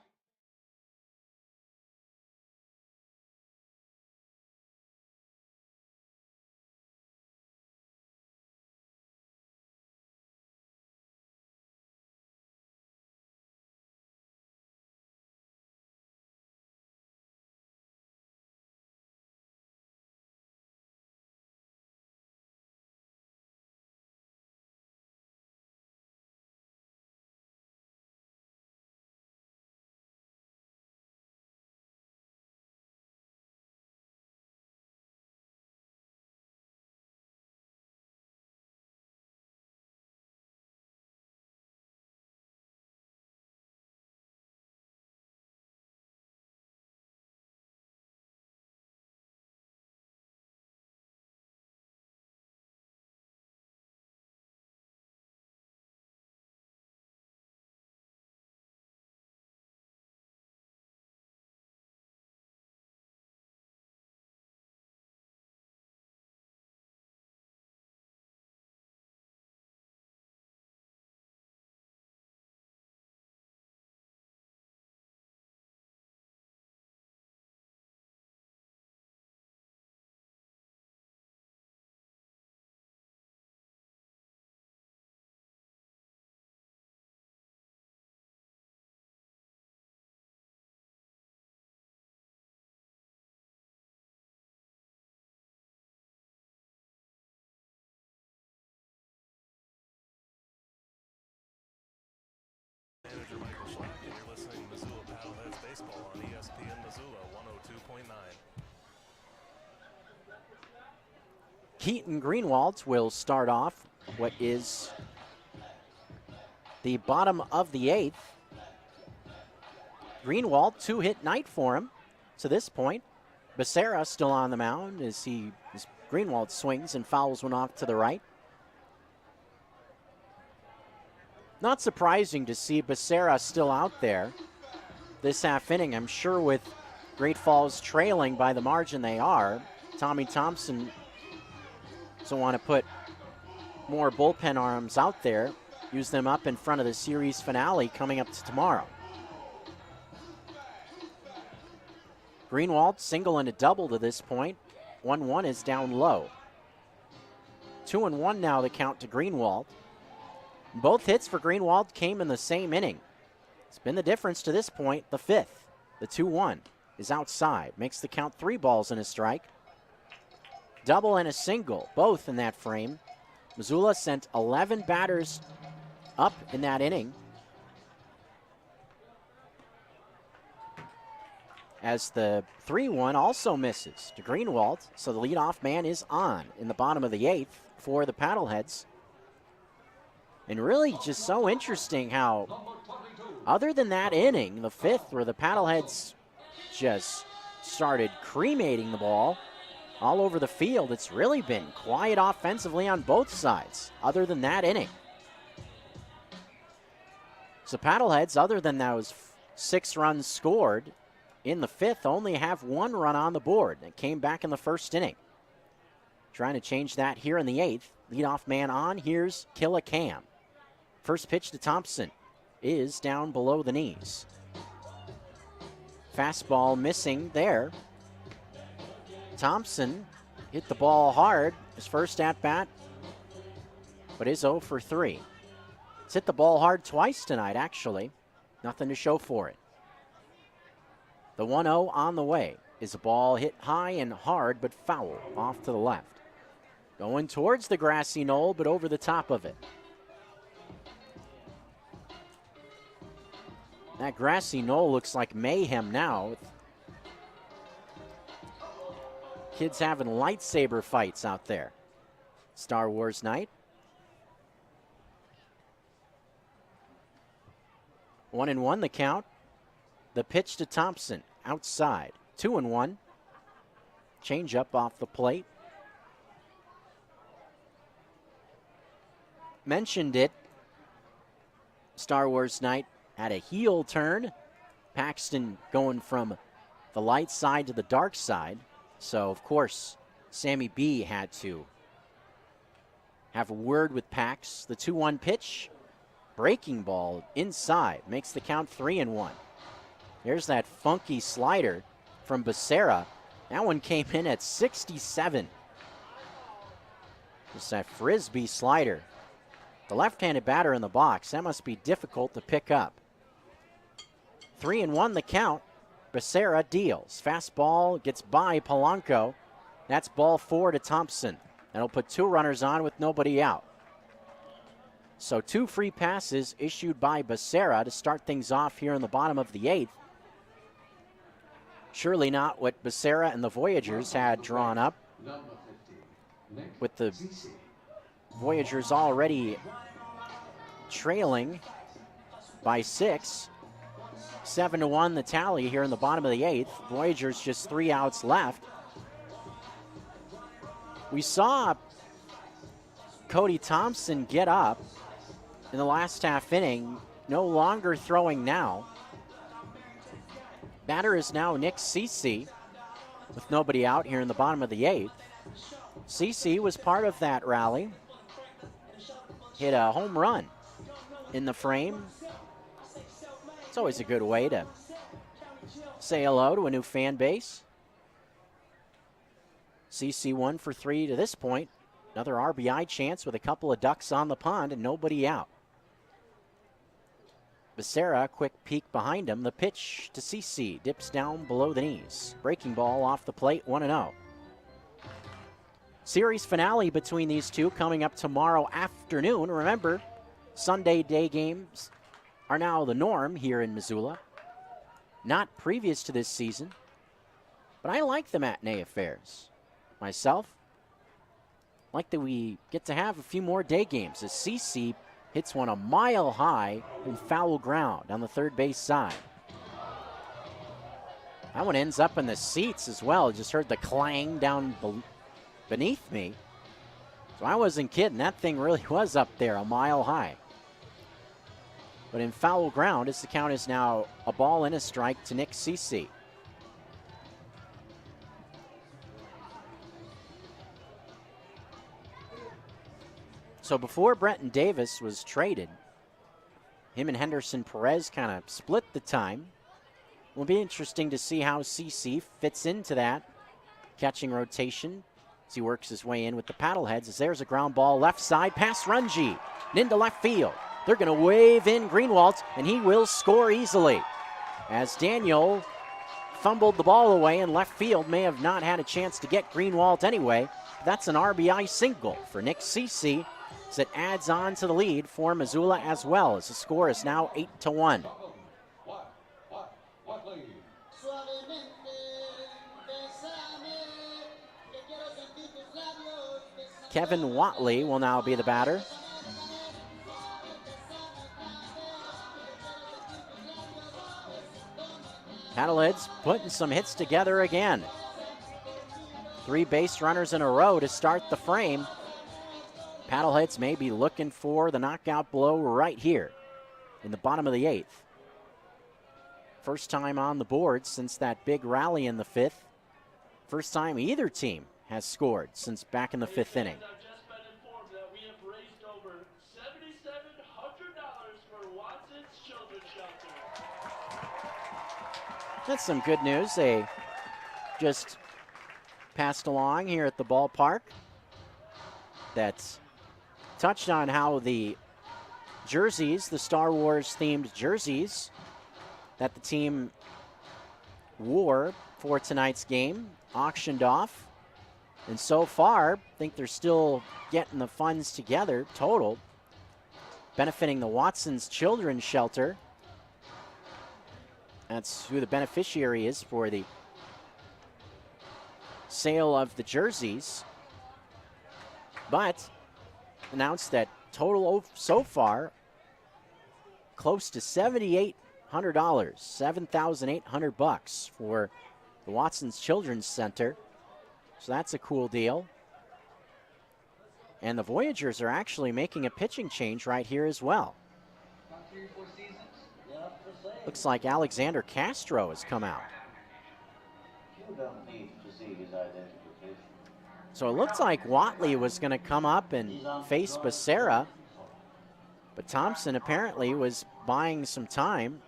S15: baseball on ESPN Missoula 102.9.
S1: Keaton Greenwald will start off what is the bottom of the 8th. Greenwald, 2-hit night for him to this point. Becerra still on the mound as Greenwald swings and fouls one off to the right. Not surprising to see Becerra still out there this half inning. I'm sure with Great Falls trailing by the margin they are, Tommy Thompson doesn't want to put more bullpen arms out there, use them up in front of the series finale coming up to tomorrow. Greenwald, single and a double to this point. 1-1 is down low. 2-1 now the count to Greenwald. Both hits for Greenwald came in the same inning. It's been the difference to this point. The 5th, the 2-1, is outside. Makes the count 3 balls and a strike. Double and a single, both in that frame. Missoula sent 11 batters up in that inning, as the 3-1 also misses to Greenwald. So the leadoff man is on in the bottom of the 8th for the Paddleheads. And really just so interesting how, other than that inning, the 5th, where the Paddleheads just started cremating the ball all over the field, it's really been quiet offensively on both sides, other than that inning. So Paddleheads, other than those 6 runs scored in the 5th, only have 1 run on the board. It came back in the 1st inning. Trying to change that here in the 8th. Leadoff man on. Here's Killicam. First pitch to Thompson is down below the knees. Fastball missing there. Thompson hit the ball hard his first at bat, but is 0 for 3. He's hit the ball hard twice tonight, actually. Nothing to show for it. The 1-0 on the way is a ball hit high and hard, but foul off to the left. Going towards the grassy knoll, but over the top of it. That grassy knoll looks like mayhem now, with kids having lightsaber fights out there. Star Wars night. 1-1 the count. The pitch to Thompson, outside. 2-1. Change up off the plate. Mentioned it. Star Wars night had a heel turn. Paxton going from the light side to the dark side. So, of course, Sammy B had to have a word with Pax. The 2-1 pitch. Breaking ball inside. Makes the count 3-1. There's that funky slider from Becerra. That one came in at 67. Just that frisbee slider. The left-handed batter in the box. That must be difficult to pick up. 3-1 the count. Becerra deals. Fastball gets by Polanco. That's ball 4 to Thompson. That'll put 2 runners on with nobody out. So 2 free passes issued by Becerra to start things off here in the bottom of the 8th. Surely not what Becerra and the Voyagers had drawn up, with the Voyagers already trailing by 6. 7-1 the tally here in the bottom of the 8th. Voyagers just 3 outs left. We saw Cody Thompson get up in the last half inning, no longer throwing now. Batter is now Nick Cece with nobody out here in the bottom of the 8th. Cece was part of that rally. Hit a home run in the frame. It's always a good way to say hello to a new fan base. Cece 1 for 3 to this point. Another RBI chance with a couple of ducks on the pond and nobody out. Becerra, quick peek behind him. The pitch to Cece dips down below the knees. Breaking ball off the plate, 1-0. Series finale between these two coming up tomorrow afternoon. Remember, Sunday day games are now the norm here in Missoula. not previous to this season. But I like the matinee affairs. Myself, like that we get to have a few more day games as CC hits one a mile high in foul ground on the third base side. That one ends up in the seats as well. Just heard the clang down beneath me. So I wasn't kidding. That thing really was up there a mile high. But in foul ground, as the count is now a ball and a strike to Nick CC. So before Brenton Davis was traded, him and Henderson Perez kind of split the time. Will be interesting to see how CC fits into that catching rotation as he works his way in with the Paddleheads. As there's a ground ball left side past Runji and into left field. They're going to wave in Greenwald, and he will score easily. As Daniel fumbled the ball away in left field, may have not had a chance to get Greenwald anyway. That's an RBI single for Nick CC. As it adds on to the lead for Missoula as well, as the score is now 8-1. Kevin Watley will now be the batter. Paddleheads putting some hits together again. 3 base runners in a row to start the frame. Paddleheads may be looking for the knockout blow right here in the bottom of the 8th. First time on the board since that big rally in the 5th. First time either team has scored since back in the 5th inning.
S13: I've just been informed that we have raised over $7,700 for Watson's Children's Shelter.
S1: That's some good news. They just passed along here at the ballpark. That's touched on how the jerseys, the Star Wars themed jerseys that the team wore for tonight's game, auctioned off. And so far, I think they're still getting the funds together, total, benefiting the Watson's Children's Shelter. That's who the beneficiary is for the sale of the jerseys. But announced that total so far close to $7,800, $7,800 for the Watson's Children's Center. So that's a cool deal. And the Voyagers are actually making a pitching change right here as well. Looks like Alexander Castro has come out. So it looks like Watley was going to come up and face Becerra, but Thompson apparently was buying some time,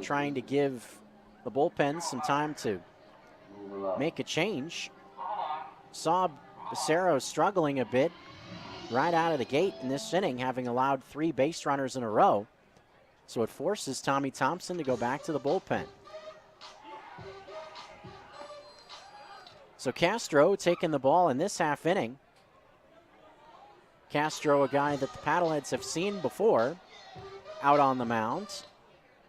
S1: trying to give the bullpen some time to make a change. Saw Becerra struggling a bit right out of the gate in this inning, having allowed 3 base runners in a row. So it forces Tommy Thompson to go back to the bullpen. So Castro taking the ball in this half inning. Castro, a guy that the Paddleheads have seen before out on the mound,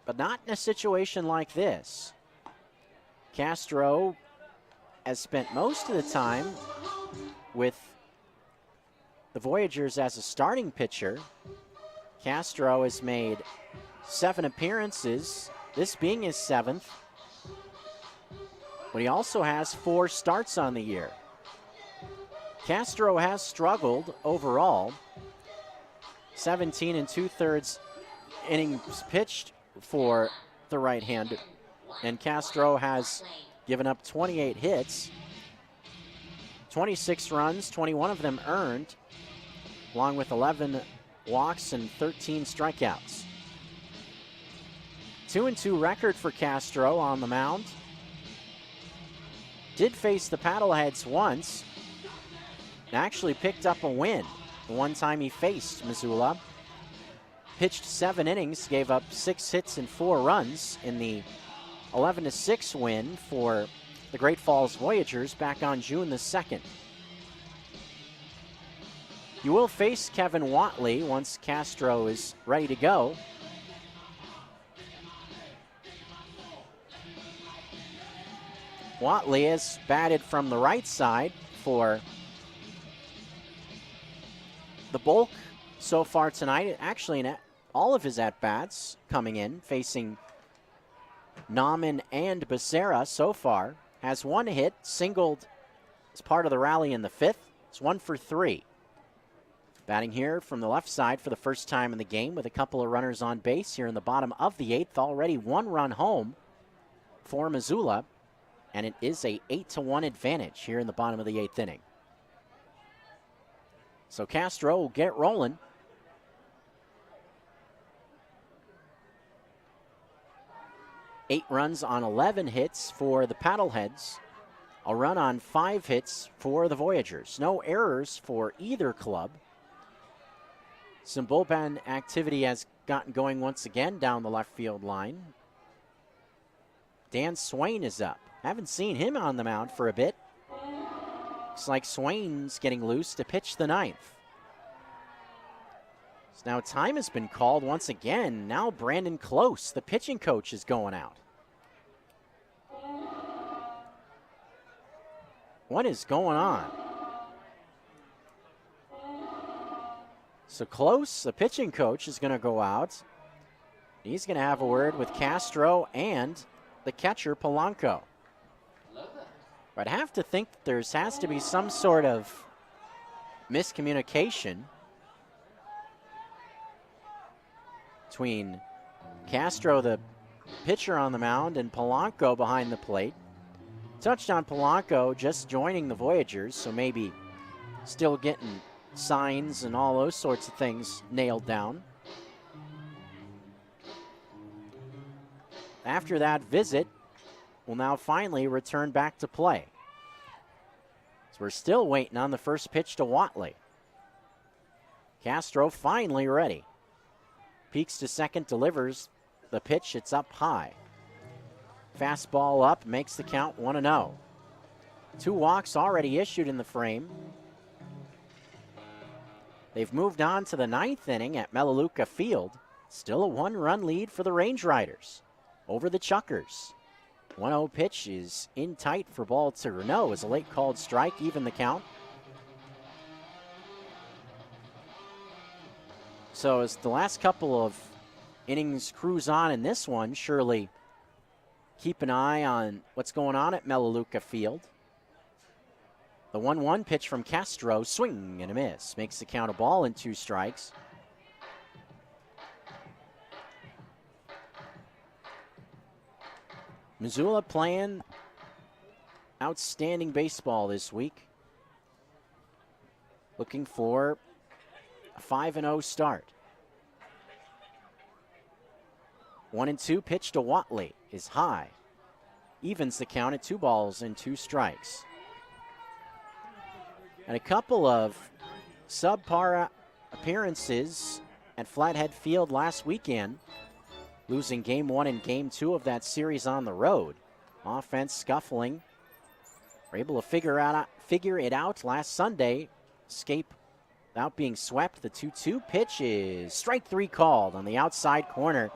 S1: but not in a situation like this. Castro has spent most of the time with the Voyagers as a starting pitcher. Castro has made 7 appearances, this being his 7th. But he also has 4 starts on the year. Castro has struggled overall. 17 2/3 innings pitched for the right-hander. And Castro has given up 28 hits, 26 runs, 21 of them earned, along with 11 walks and 13 strikeouts. 2-2 record for Castro on the mound. Did face the Paddleheads once, and actually picked up a win the one time he faced Missoula. Pitched 7 innings, gave up 6 hits and 4 runs in the 11-6 win for the Great Falls Voyagers back on June the 2nd. You will face Kevin Watley once Castro is ready to go. Watley has batted from the right side for the bulk so far tonight. Actually, in all of his at-bats coming in, facing Nauman and Becerra so far. Has one hit, singled as part of the rally in the fifth. It's 1 for 3. Batting here from the left side for the first time in the game with a couple of runners on base here in the bottom of the 8th. Already 1 run home for Missoula, and it is a 8-1 advantage here in the bottom of the 8th inning. So Castro will get rolling. Eight runs on 11 hits for the Paddleheads. A run on 5 hits for the Voyagers. No errors for either club. Some bullpen activity has gotten going once again down the left field line. Dan Swain is up. Haven't seen him on the mound for a bit. Looks like Swain's getting loose to pitch the 9th. So now time has been called once again. Now Brandon Close, the pitching coach, is going out. What is going on? So Close, the pitching coach, is going to go out. He's going to have a word with Castro and the catcher, Polanco. But I have to think that there has to be some sort of miscommunication between Castro, the pitcher on the mound, and Polanco behind the plate. Touched on Polanco just joining the Voyagers, so maybe still getting signs and all those sorts of things nailed down. After that visit, will now finally return back to play. So we're still waiting on the first pitch to Watley. Castro finally ready. Peeks to second, delivers the pitch. It's up high. Fastball up, makes the count 1-0. 2 walks already issued in the frame. They've moved on to the 9th inning at Melaleuca Field. Still a 1-run lead for the Range Riders over the Chuckers. 1-0 pitch is in tight for ball 2. No, as a late called strike, even the count. So as the last couple of innings cruise on in this one, surely keep an eye on what's going on at Melaleuca Field. The 1-1 pitch from Castro, swing and a miss. Makes the count a ball and 2 strikes. Missoula playing outstanding baseball this week. Looking for a 5-0 start. 1-2 pitch to Watley is high. Evens the count at 2 balls and 2 strikes. And a couple of subpar appearances at Flathead Field last weekend, losing game 1 and game 2 of that series on the road. Offense scuffling. Were able to figure it out last Sunday. Escape without being swept. The 2-2 pitch is strike 3 called on the outside corner.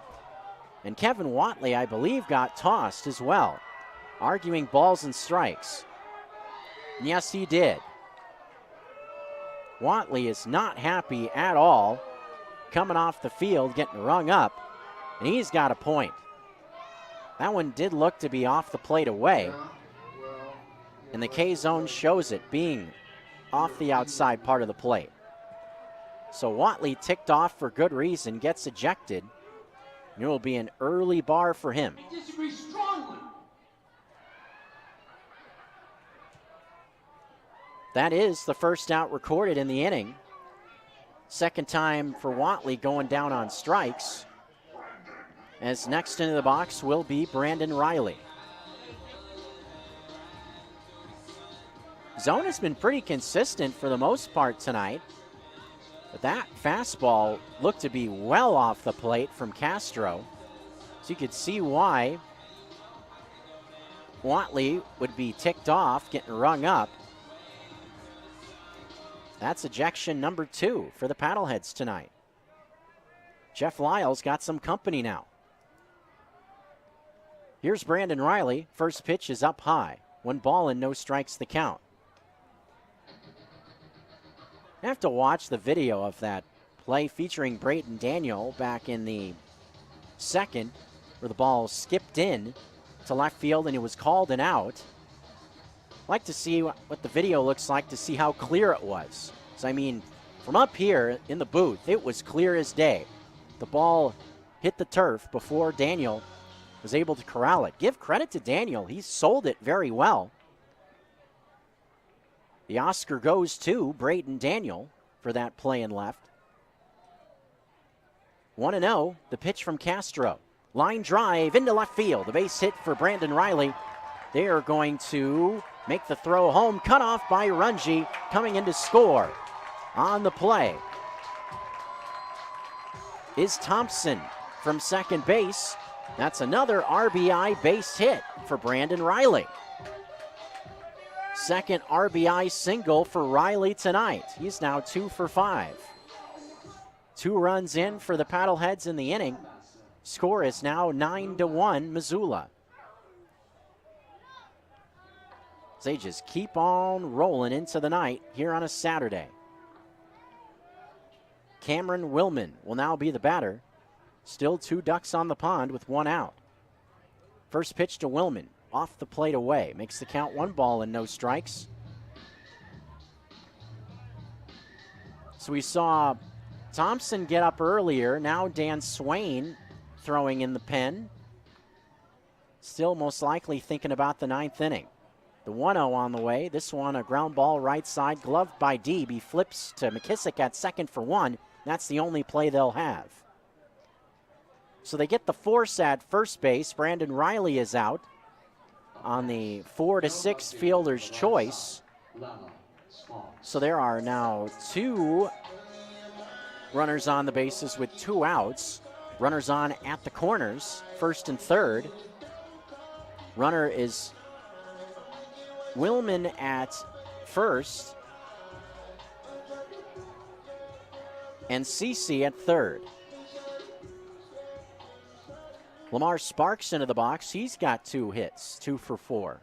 S1: And Kevin Watley, I believe, got tossed as well, arguing balls and strikes. And yes, he did. Watley is not happy at all, coming off the field, getting rung up, and he's got a point. That one did look to be off the plate away, and the K-zone shows it being off the outside part of the plate. So Watley ticked off for good reason, gets ejected. It will be an early bar for him.
S14: I disagree strongly.
S1: That is the first out recorded in the inning. Second time for Watley going down on strikes. As next into the box will be Brandon Riley. Zone has been pretty consistent for the most part tonight. But that fastball looked to be well off the plate from Castro. So you could see why Watley would be ticked off, getting rung up. That's ejection number 2 for the Paddleheads tonight. Jeff Lyle's got some company now. Here's Brandon Riley. First pitch is up high. 1 ball and no strikes the count. I have to watch the video of that play featuring Brayton Daniel back in the second, where the ball skipped in to left field and it was called an out. I'd like to see what the video looks like to see how clear it was. So, I mean, from up here in the booth, it was clear as day. The ball hit the turf before Daniel was able to corral it. Give credit to Daniel. He sold it very well. The Oscar goes to Brayton Daniel for that play in left. 1-0, the pitch from Castro. Line drive into left field. The base hit for Brandon Riley. They are going to make the throw home. Cut off by Runge, coming in to score on the play is Thompson from second base. That's another RBI base hit for Brandon Riley. Second RBI single for Riley tonight. He's now 2 for 5. 2 runs in for the Paddleheads in the inning. Score is now 9-1 Missoula. They just keep on rolling into the night here on a Saturday. Cameron Willman will now be the batter. Still 2 ducks on the pond with 1 out. First pitch to Willman. Off the plate away. Makes the count 1 ball and no strikes. So we saw Thompson get up earlier. Now Dan Swain throwing in the pen. Still most likely thinking about the 9th inning. The 1-0 on the way. This one a ground ball right side, gloved by Deeb. He flips to McKissick at second for 1. That's the only play they'll have. So they get the force at first base. Brandon Riley is out on the 4-6 fielder's choice. So there are now 2 runners on the bases with 2 outs. Runners on at the corners, first and third. Runner is Willman at first and Cece at third. Lamar Sparks into the box. He's got 2 hits, 2 for 4.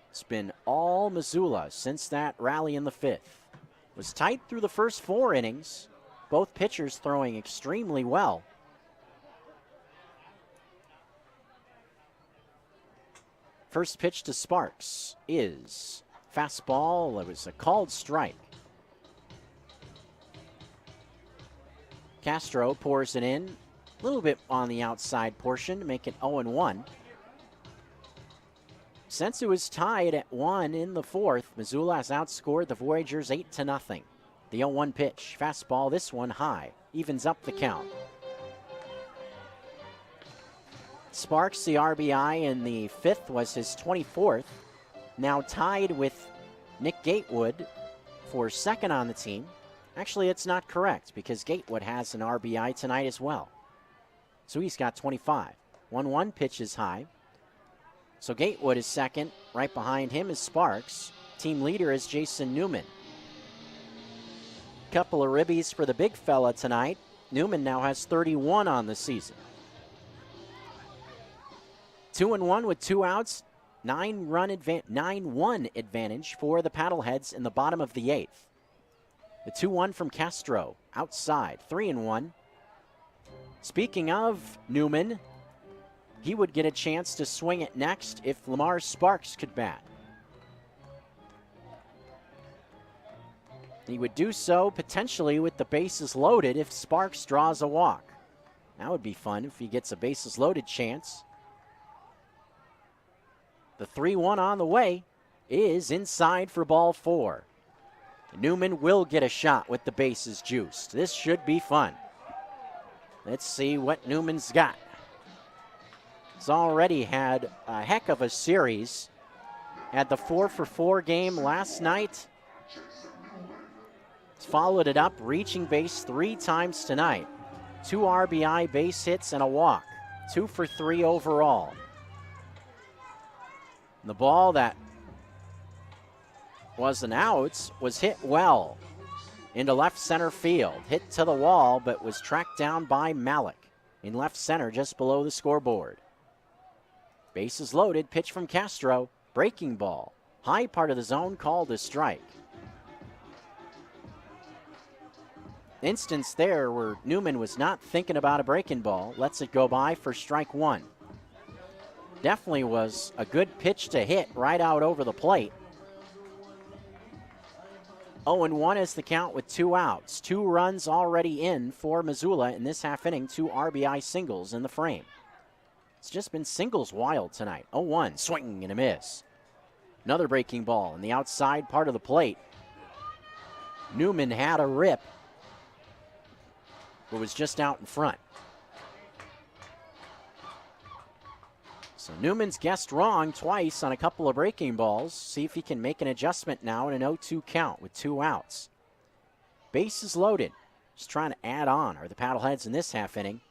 S1: It's been all Missoula since that rally in the 5th. It was tight through the first 4 innings. Both pitchers throwing extremely well. First pitch to Sparks is fastball. It was a called strike. Castro pours it in, a little bit on the outside portion to make it 0-1. Since it was tied at 1 in the 4th, Missoula has outscored the Voyagers 8-0. The 0-1 pitch, fastball, this one high, evens up the count. Sparks, the RBI in the 5th, was his 24th. Now tied with Nick Gatewood for second on the team. Actually, it's not correct because Gatewood has an RBI tonight as well. So he's got 25. 1-1 pitch is high. So Gatewood is second. Right behind him is Sparks. Team leader is Jason Newman. Couple of ribbies for the big fella tonight. Newman now has 31 on the season. 2-1 with 2 outs. 9-1 advantage for the Paddleheads in the bottom of the 8th. The 2-1 from Castro, outside, 3-1. Speaking of Newman, he would get a chance to swing it next if Lamar Sparks could bat. He would do so potentially with the bases loaded if Sparks draws a walk. That would be fun if he gets a bases loaded chance. The 3-1 on the way is inside for ball 4. Newman will get a shot with the bases juiced. This should be fun. Let's see what Newman's got. He's already had a heck of a series. Had the 4-for-4 game last night. He's followed it up, reaching base 3 times tonight. 2 RBI base hits and a walk. 2 for 3 overall. The ball that was an out was hit well into left center field. Hit to the wall, but was tracked down by Malik in left center just below the scoreboard. Bases loaded, pitch from Castro, breaking ball. High part of the zone, called a strike. Instance there where Newman was not thinking about a breaking ball, lets it go by for strike one. Definitely was a good pitch to hit right out over the plate. 0-1 is the count with 2 outs. 2 runs already in for Missoula in this half inning, 2 RBI singles in the frame. It's just been singles wild tonight. 0-1, swing and a miss. Another breaking ball in the outside part of the plate. Newman had a rip, but was just out in front. So Newman's guessed wrong twice on a couple of breaking balls. See if he can make an adjustment now in an 0-2 count with 2 outs. Bases loaded. Just trying to add on are the Paddleheads in this half inning.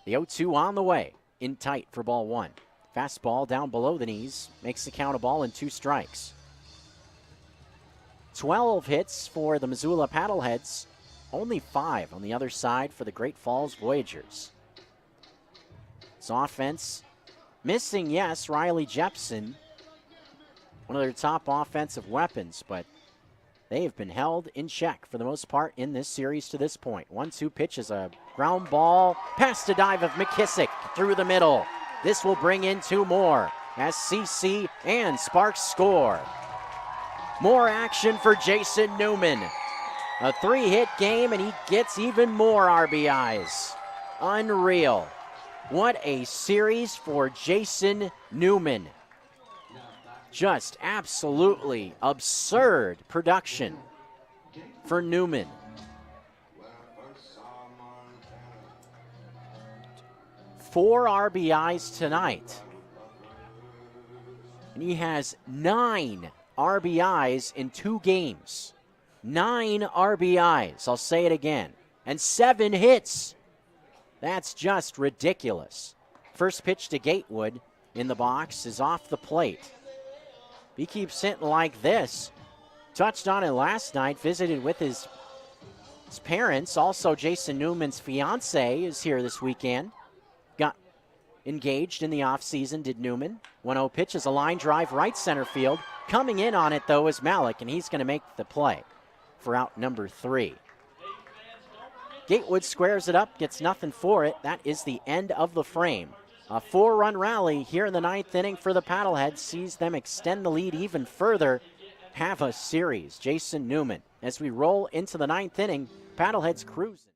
S1: The 0-2 on the way. In tight for ball 1. Fastball down below the knees. Makes the count a ball and 2 strikes. 12 hits for the Missoula Paddleheads. Only 5 on the other side for the Great Falls Voyagers. It's offense. Missing, yes, Riley Jepson, one of their top offensive weapons, but they have been held in check for the most part in this series to this point. 1-2 pitch is a ground ball, past a dive of McKissick through the middle. This will bring in 2 more as CC and Sparks score. More action for Jason Newman. A 3-hit game, and he gets even more RBIs. Unreal. What a series for Jason Newman. Just absolutely absurd production for Newman. Four RBIs tonight. And he has 9 RBIs in 2 games. 9 RBIs, I'll say it again. And 7 hits. That's just ridiculous. First pitch to Gatewood in the box is off the plate. If he keeps hitting like this, touched on it last night, visited with his parents. Also, Jason Newman's fiance is here this weekend. Got engaged in the offseason, did Newman. 1-0 pitch is a line drive right center field. Coming in on it, though, is Malik, and he's going to make the play for out number 3. Gatewood squares it up, gets nothing for it. That is the end of the frame. A 4-run rally here in the 9th inning for the Paddleheads sees them extend the lead even further, have a series. Jason Newman. As we roll into the 9th inning, Paddleheads cruising.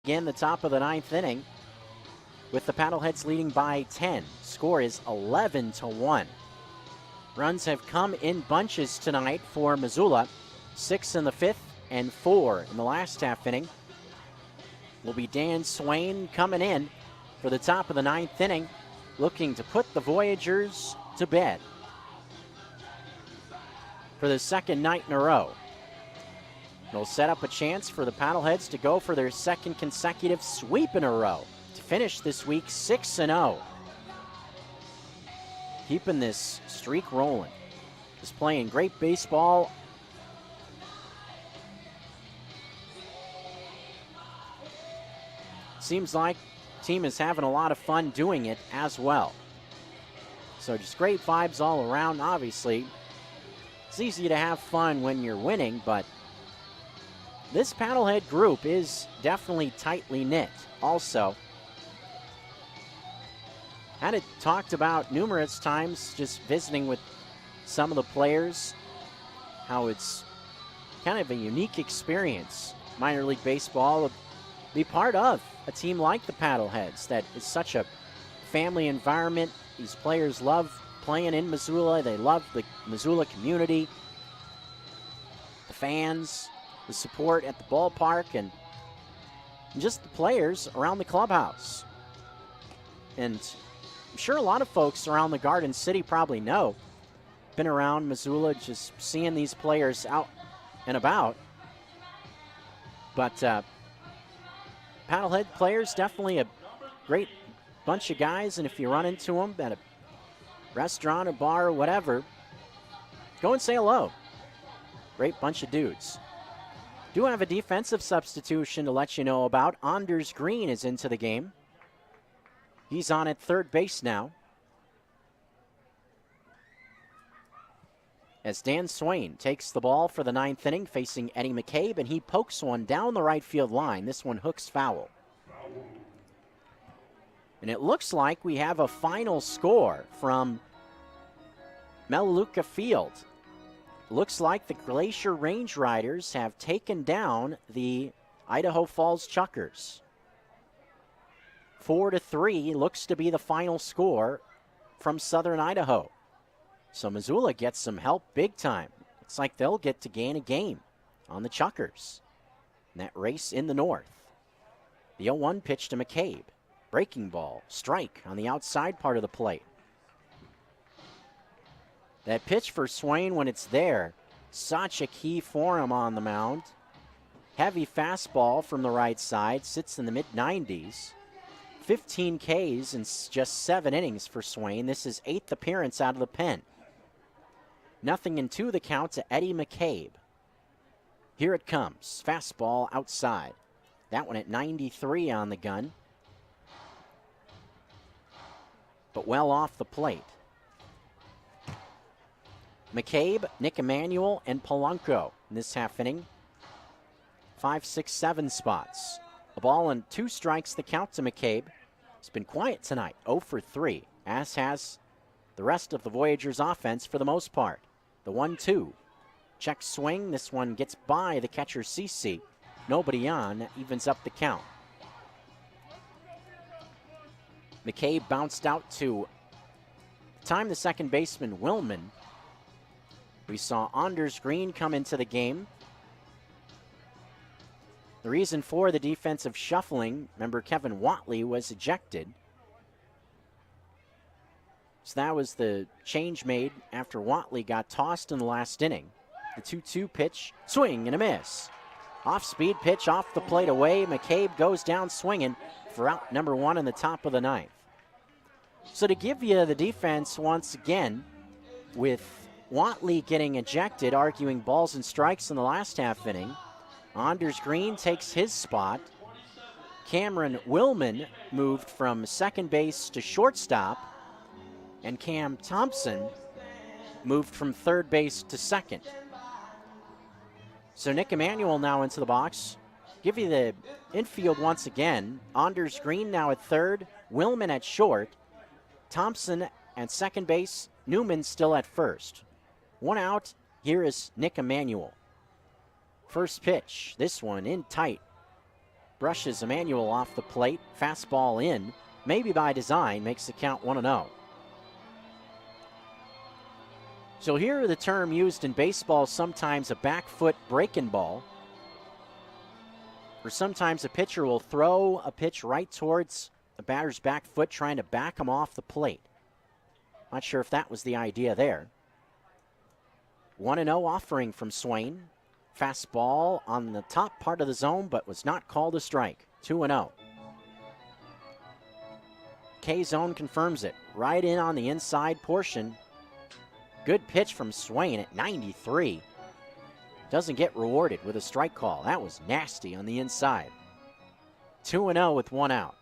S1: Again, the top of the 9th inning with the Paddleheads leading by 10. Score is 11-1. Runs have come in bunches tonight for Missoula. 6 in the 5th and 4 in the last half inning. Will be Dan Swain coming in. for the top of the 9th inning, looking to put the Voyagers to bed for the second night in a row. It'll set up a chance for the Paddleheads to go for their second consecutive sweep in a row to finish this week 6-0. Keeping this streak rolling. Just playing great baseball. Seems like the team is having a lot of fun doing it as well. So just great vibes all around. Obviously, it's easy to have fun when you're winning, but this Paddlehead group is definitely tightly knit. Also, had it talked about numerous times just visiting with some of the players, how it's kind of a unique experience, minor league baseball, to be part of a team like the Paddleheads that is such a family environment. These players love playing in Missoula. They love the Missoula community, the fans, the support at the ballpark, and just the players around the clubhouse. And I'm sure a lot of folks around the Garden City probably know, been around Missoula, just seeing these players out and about. But Paddlehead players, definitely a great bunch of guys, and if you run into them at a restaurant or bar or whatever, go and say hello. Great bunch of dudes. Do have a defensive substitution to let you know about. Anders Green is into the game. He's on at third base now, as Dan Swain takes the ball for the 9th inning facing Eddie McCabe, and he pokes one down the right field line. This one hooks foul. And it looks like we have a final score from Melaleuca Field. Looks like the Glacier Range Riders have taken down the Idaho Falls Chuckers. 4-3 looks to be the final score from Southern Idaho. So Missoula gets some help big time. Looks like they'll get to gain a game on the Chuckers in that race in the north. The 0-1 pitch to McCabe. Breaking ball, strike on the outside part of the plate. That pitch for Swain, when it's there, such a key for him on the mound. Heavy fastball from the right side, sits in the mid-90s. 15 Ks in just 7 innings for Swain. This is 8th appearance out of the pen. 0-2 the count to Eddie McCabe. Here it comes. Fastball outside. That one at 93 on the gun, but well off the plate. McCabe, Nick Emanuel, and Polanco in this half inning. 5, 6, 7 spots. A ball and 2 strikes the count to McCabe. He's been quiet tonight, 0 for 3, as has the rest of the Voyagers offense for the most part. The 1-2. Check swing. This one gets by the catcher CC. Nobody on. That evens up the count. McCabe bounced out to time the second baseman Willman. We saw Anders Green come into the game. The reason for the defensive shuffling, remember Kevin Watley was ejected. So that was the change made after Watley got tossed in the last inning. The 2-2 pitch, swing and a miss. Off-speed pitch off the plate away. McCabe goes down swinging for out number 1 in the top of the 9th. So to give you the defense once again, with Watley getting ejected, arguing balls and strikes in the last half inning, Anders Green takes his spot. Cameron Willman moved from second base to shortstop, and Cam Thompson moved from third base to second. So Nick Emanuel now into the box. Give you the infield once again. Anders Green now at third, Willman at short, Thompson at second base, Newman still at first. 1 out, here is Nick Emanuel. First pitch, this one in tight. Brushes Emanuel off the plate, fastball in, maybe by design, makes the count 1-0. So here the term used in baseball, sometimes a back foot breaking ball, or sometimes a pitcher will throw a pitch right towards the batter's back foot, trying to back him off the plate. Not sure if that was the idea there. 1-0 offering from Swain. Fastball on the top part of the zone, but was not called a strike. 2-0. K-zone confirms it. Right in on the inside portion. Good pitch from Swain at 93. Doesn't get rewarded with a strike call. That was nasty on the inside. 2-0 with 1 out.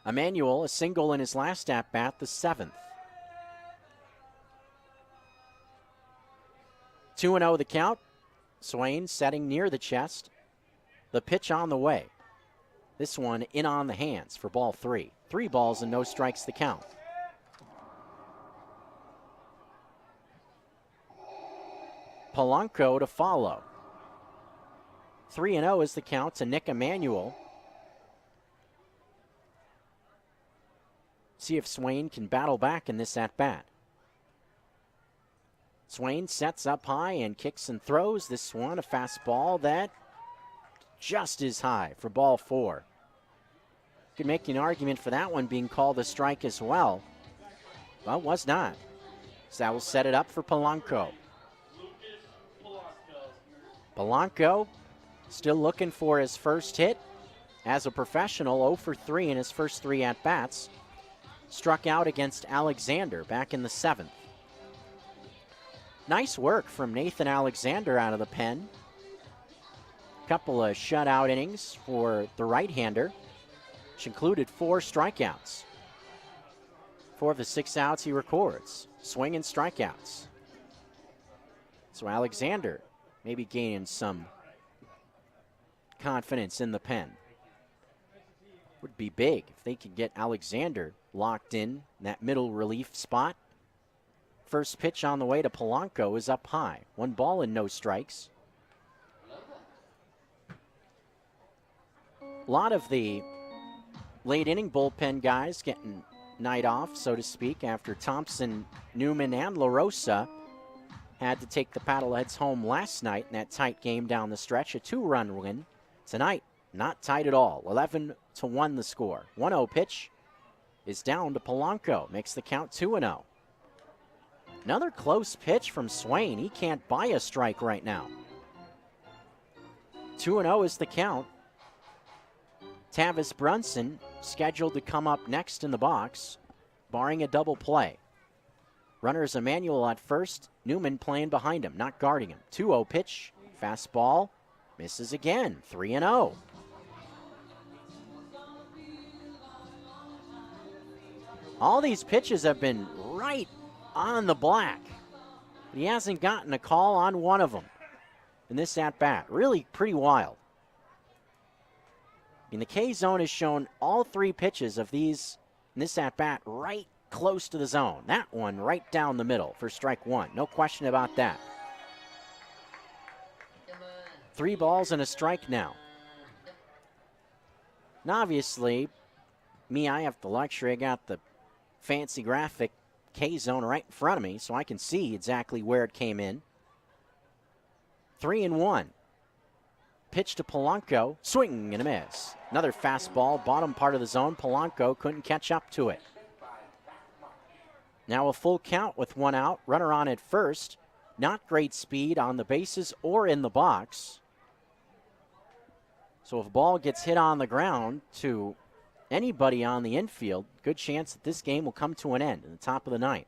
S1: Emmanuel, a single in his last at-bat, the 7th. 2-0 the count. Swain setting near the chest. The pitch on the way. This one in on the hands for ball 3. 3 balls and no strikes the count. Polanco to follow. 3-0 is the count to Nick Emmanuel. See if Swain can battle back in this at-bat. Swain sets up high and kicks and throws. This one, a fastball that just is high for ball 4. Could make an argument for that one being called a strike as well. Well, was not. So that will set it up for Polanco. Polanco still looking for his first hit. As a professional, 0 for 3 in his first 3 at-bats. Struck out against Alexander back in the 7th. Nice work from Nathan Alexander out of the pen. Couple of shutout innings for the right-hander, which included 4 strikeouts. 4 of the 6 outs he records. Swing and strikeouts. So Alexander maybe gaining some confidence in the pen. Would be big if they could get Alexander locked in that middle relief spot. First pitch on the way to Polanco is up high. 1 ball and no strikes. A lot of the late inning bullpen guys getting night off, so to speak, after Thompson, Newman, and LaRosa had to take the Paddleheads home last night in that tight game down the stretch. A 2-run win. Tonight, not tight at all. 11-1 the score. 1-0 pitch is down to Polanco. Makes the count 2-0. Another close pitch from Swain. He can't buy a strike right now. 2-0 is the count. Tavis Brunson scheduled to come up next in the box, barring a double play. Runners Emmanuel at first. Newman playing behind him, not guarding him. 2-0 pitch. Fastball. Misses again. 3-0. All these pitches have been right on the black. He hasn't gotten a call on one of them in this at-bat. Really pretty wild. I mean, the K-zone has shown all 3 pitches of these in this at-bat right close to the zone. That one right down the middle for strike 1. No question about that. 3 balls and a strike now. And obviously, I have the luxury. I got the fancy graphic K-zone right in front of me, so I can see exactly where it came in. 3-1. Pitch to Polanco. Swing and a miss. Another fastball, bottom part of the zone. Polanco couldn't catch up to it. Now a full count with 1 out. Runner on at first. Not great speed on the bases or in the box. So if a ball gets hit on the ground to anybody on the infield, good chance that this game will come to an end in the top of the 9th.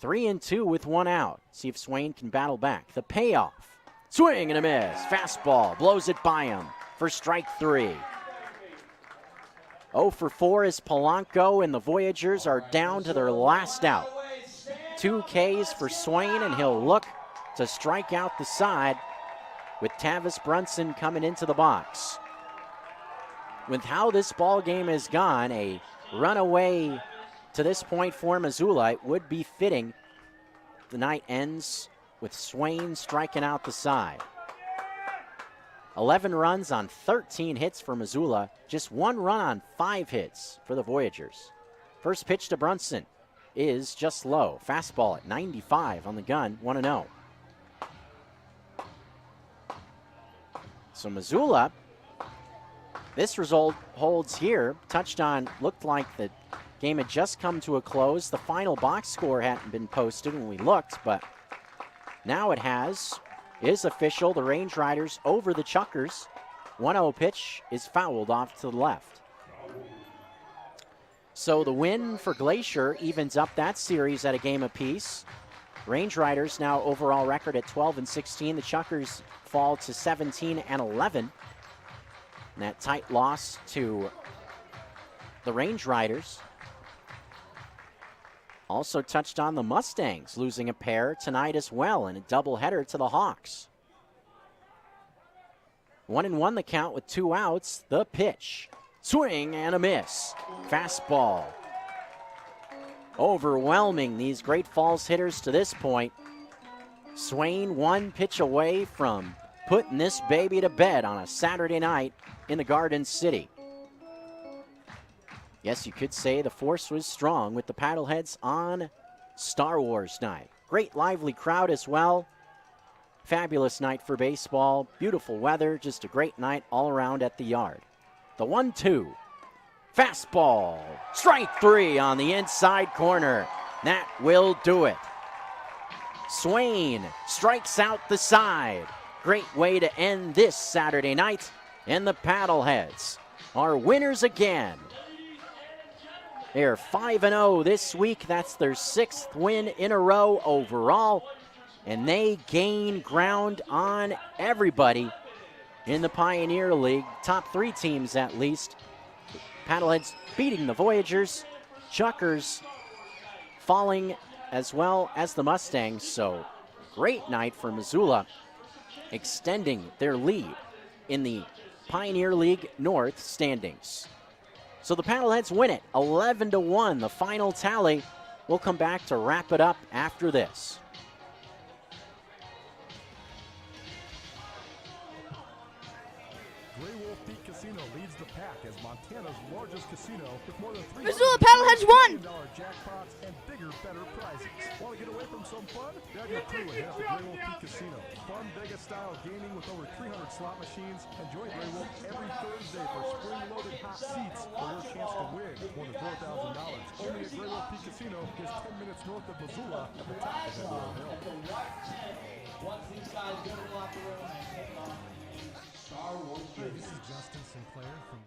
S1: 3-2 with 1 out. See if Swain can battle back. The payoff. Swing and a miss. Fastball. Blows it by him for strike 3. 0 for 4 is Polanco, and the Voyagers are down to their last out. 2 Ks for Swain, and he'll look to strike out the side with Tavis Brunson coming into the box. With how this ball game has gone, a runaway to this point for Missoula, it would be fitting. The night ends with Swain striking out the side. 11 runs on 13 hits for Missoula. Just 1 run on 5 hits for the Voyagers. First pitch to Brunson is just low. Fastball at 95 on the gun, 1-0. So Missoula This result holds here. Touched on, looked like the game had just come to a close. The final box score hadn't been posted when we looked, but now it has. It is official. The Range Riders over the Chuckers. 1-0 pitch is fouled off to the left. So the win for Glacier evens up that series at a game apiece. Range Riders now overall record at 12-16. The Chuckers fall to 17-11. And that tight loss to the Range Riders. Also touched on the Mustangs losing a pair tonight as well in a doubleheader to the Hawks. 1-1 the count with 2 outs. The pitch. Swing and a miss. Fastball. Overwhelming these Great Falls hitters to this point. Swain 1 pitch away from putting this baby to bed on a Saturday night in the Garden City. Yes, you could say the force was strong with the Paddleheads on Star Wars night. Great lively crowd as well. Fabulous night for baseball. Beautiful weather. Just a great night all around at the yard. The 1-2. Fastball. Strike 3 on the inside corner. That will do it. Swain strikes out the side. Great way to end this Saturday night. And the Paddleheads are winners again. They're 5-0 this week. That's their 6th win in a row overall. And they gain ground on everybody in the Pioneer League. Top 3 teams at least. Paddleheads beating the Voyagers. Chuckers falling as well as the Mustangs. So great night for Missoula, extending their lead in the Pioneer League North standings. So the Paddleheads win it 11-1. The final tally. We'll come back to wrap it up after this.
S16: Grey Wolf Peak Casino leads the pack as Montana's largest casino with more than $300
S17: Missoula PaddleHeads won!
S16: jackpots and bigger, better prizes. Want to get away from some fun? Grab your crew and head up to Grey Wolf Peak Casino. Fun Vegas-style gaming with over 300 slot machines. Enjoy Grey Wolf every Thursday for spring-loaded hot seats for your chance to win more than $4,000. Only at Grey Wolf Peak Casino, just 10 minutes north of Missoula at the top of Edward Hill.
S14: Once these guys get in the locker room and take on Star Wars.
S11: Hi, this is Justin Sinclair from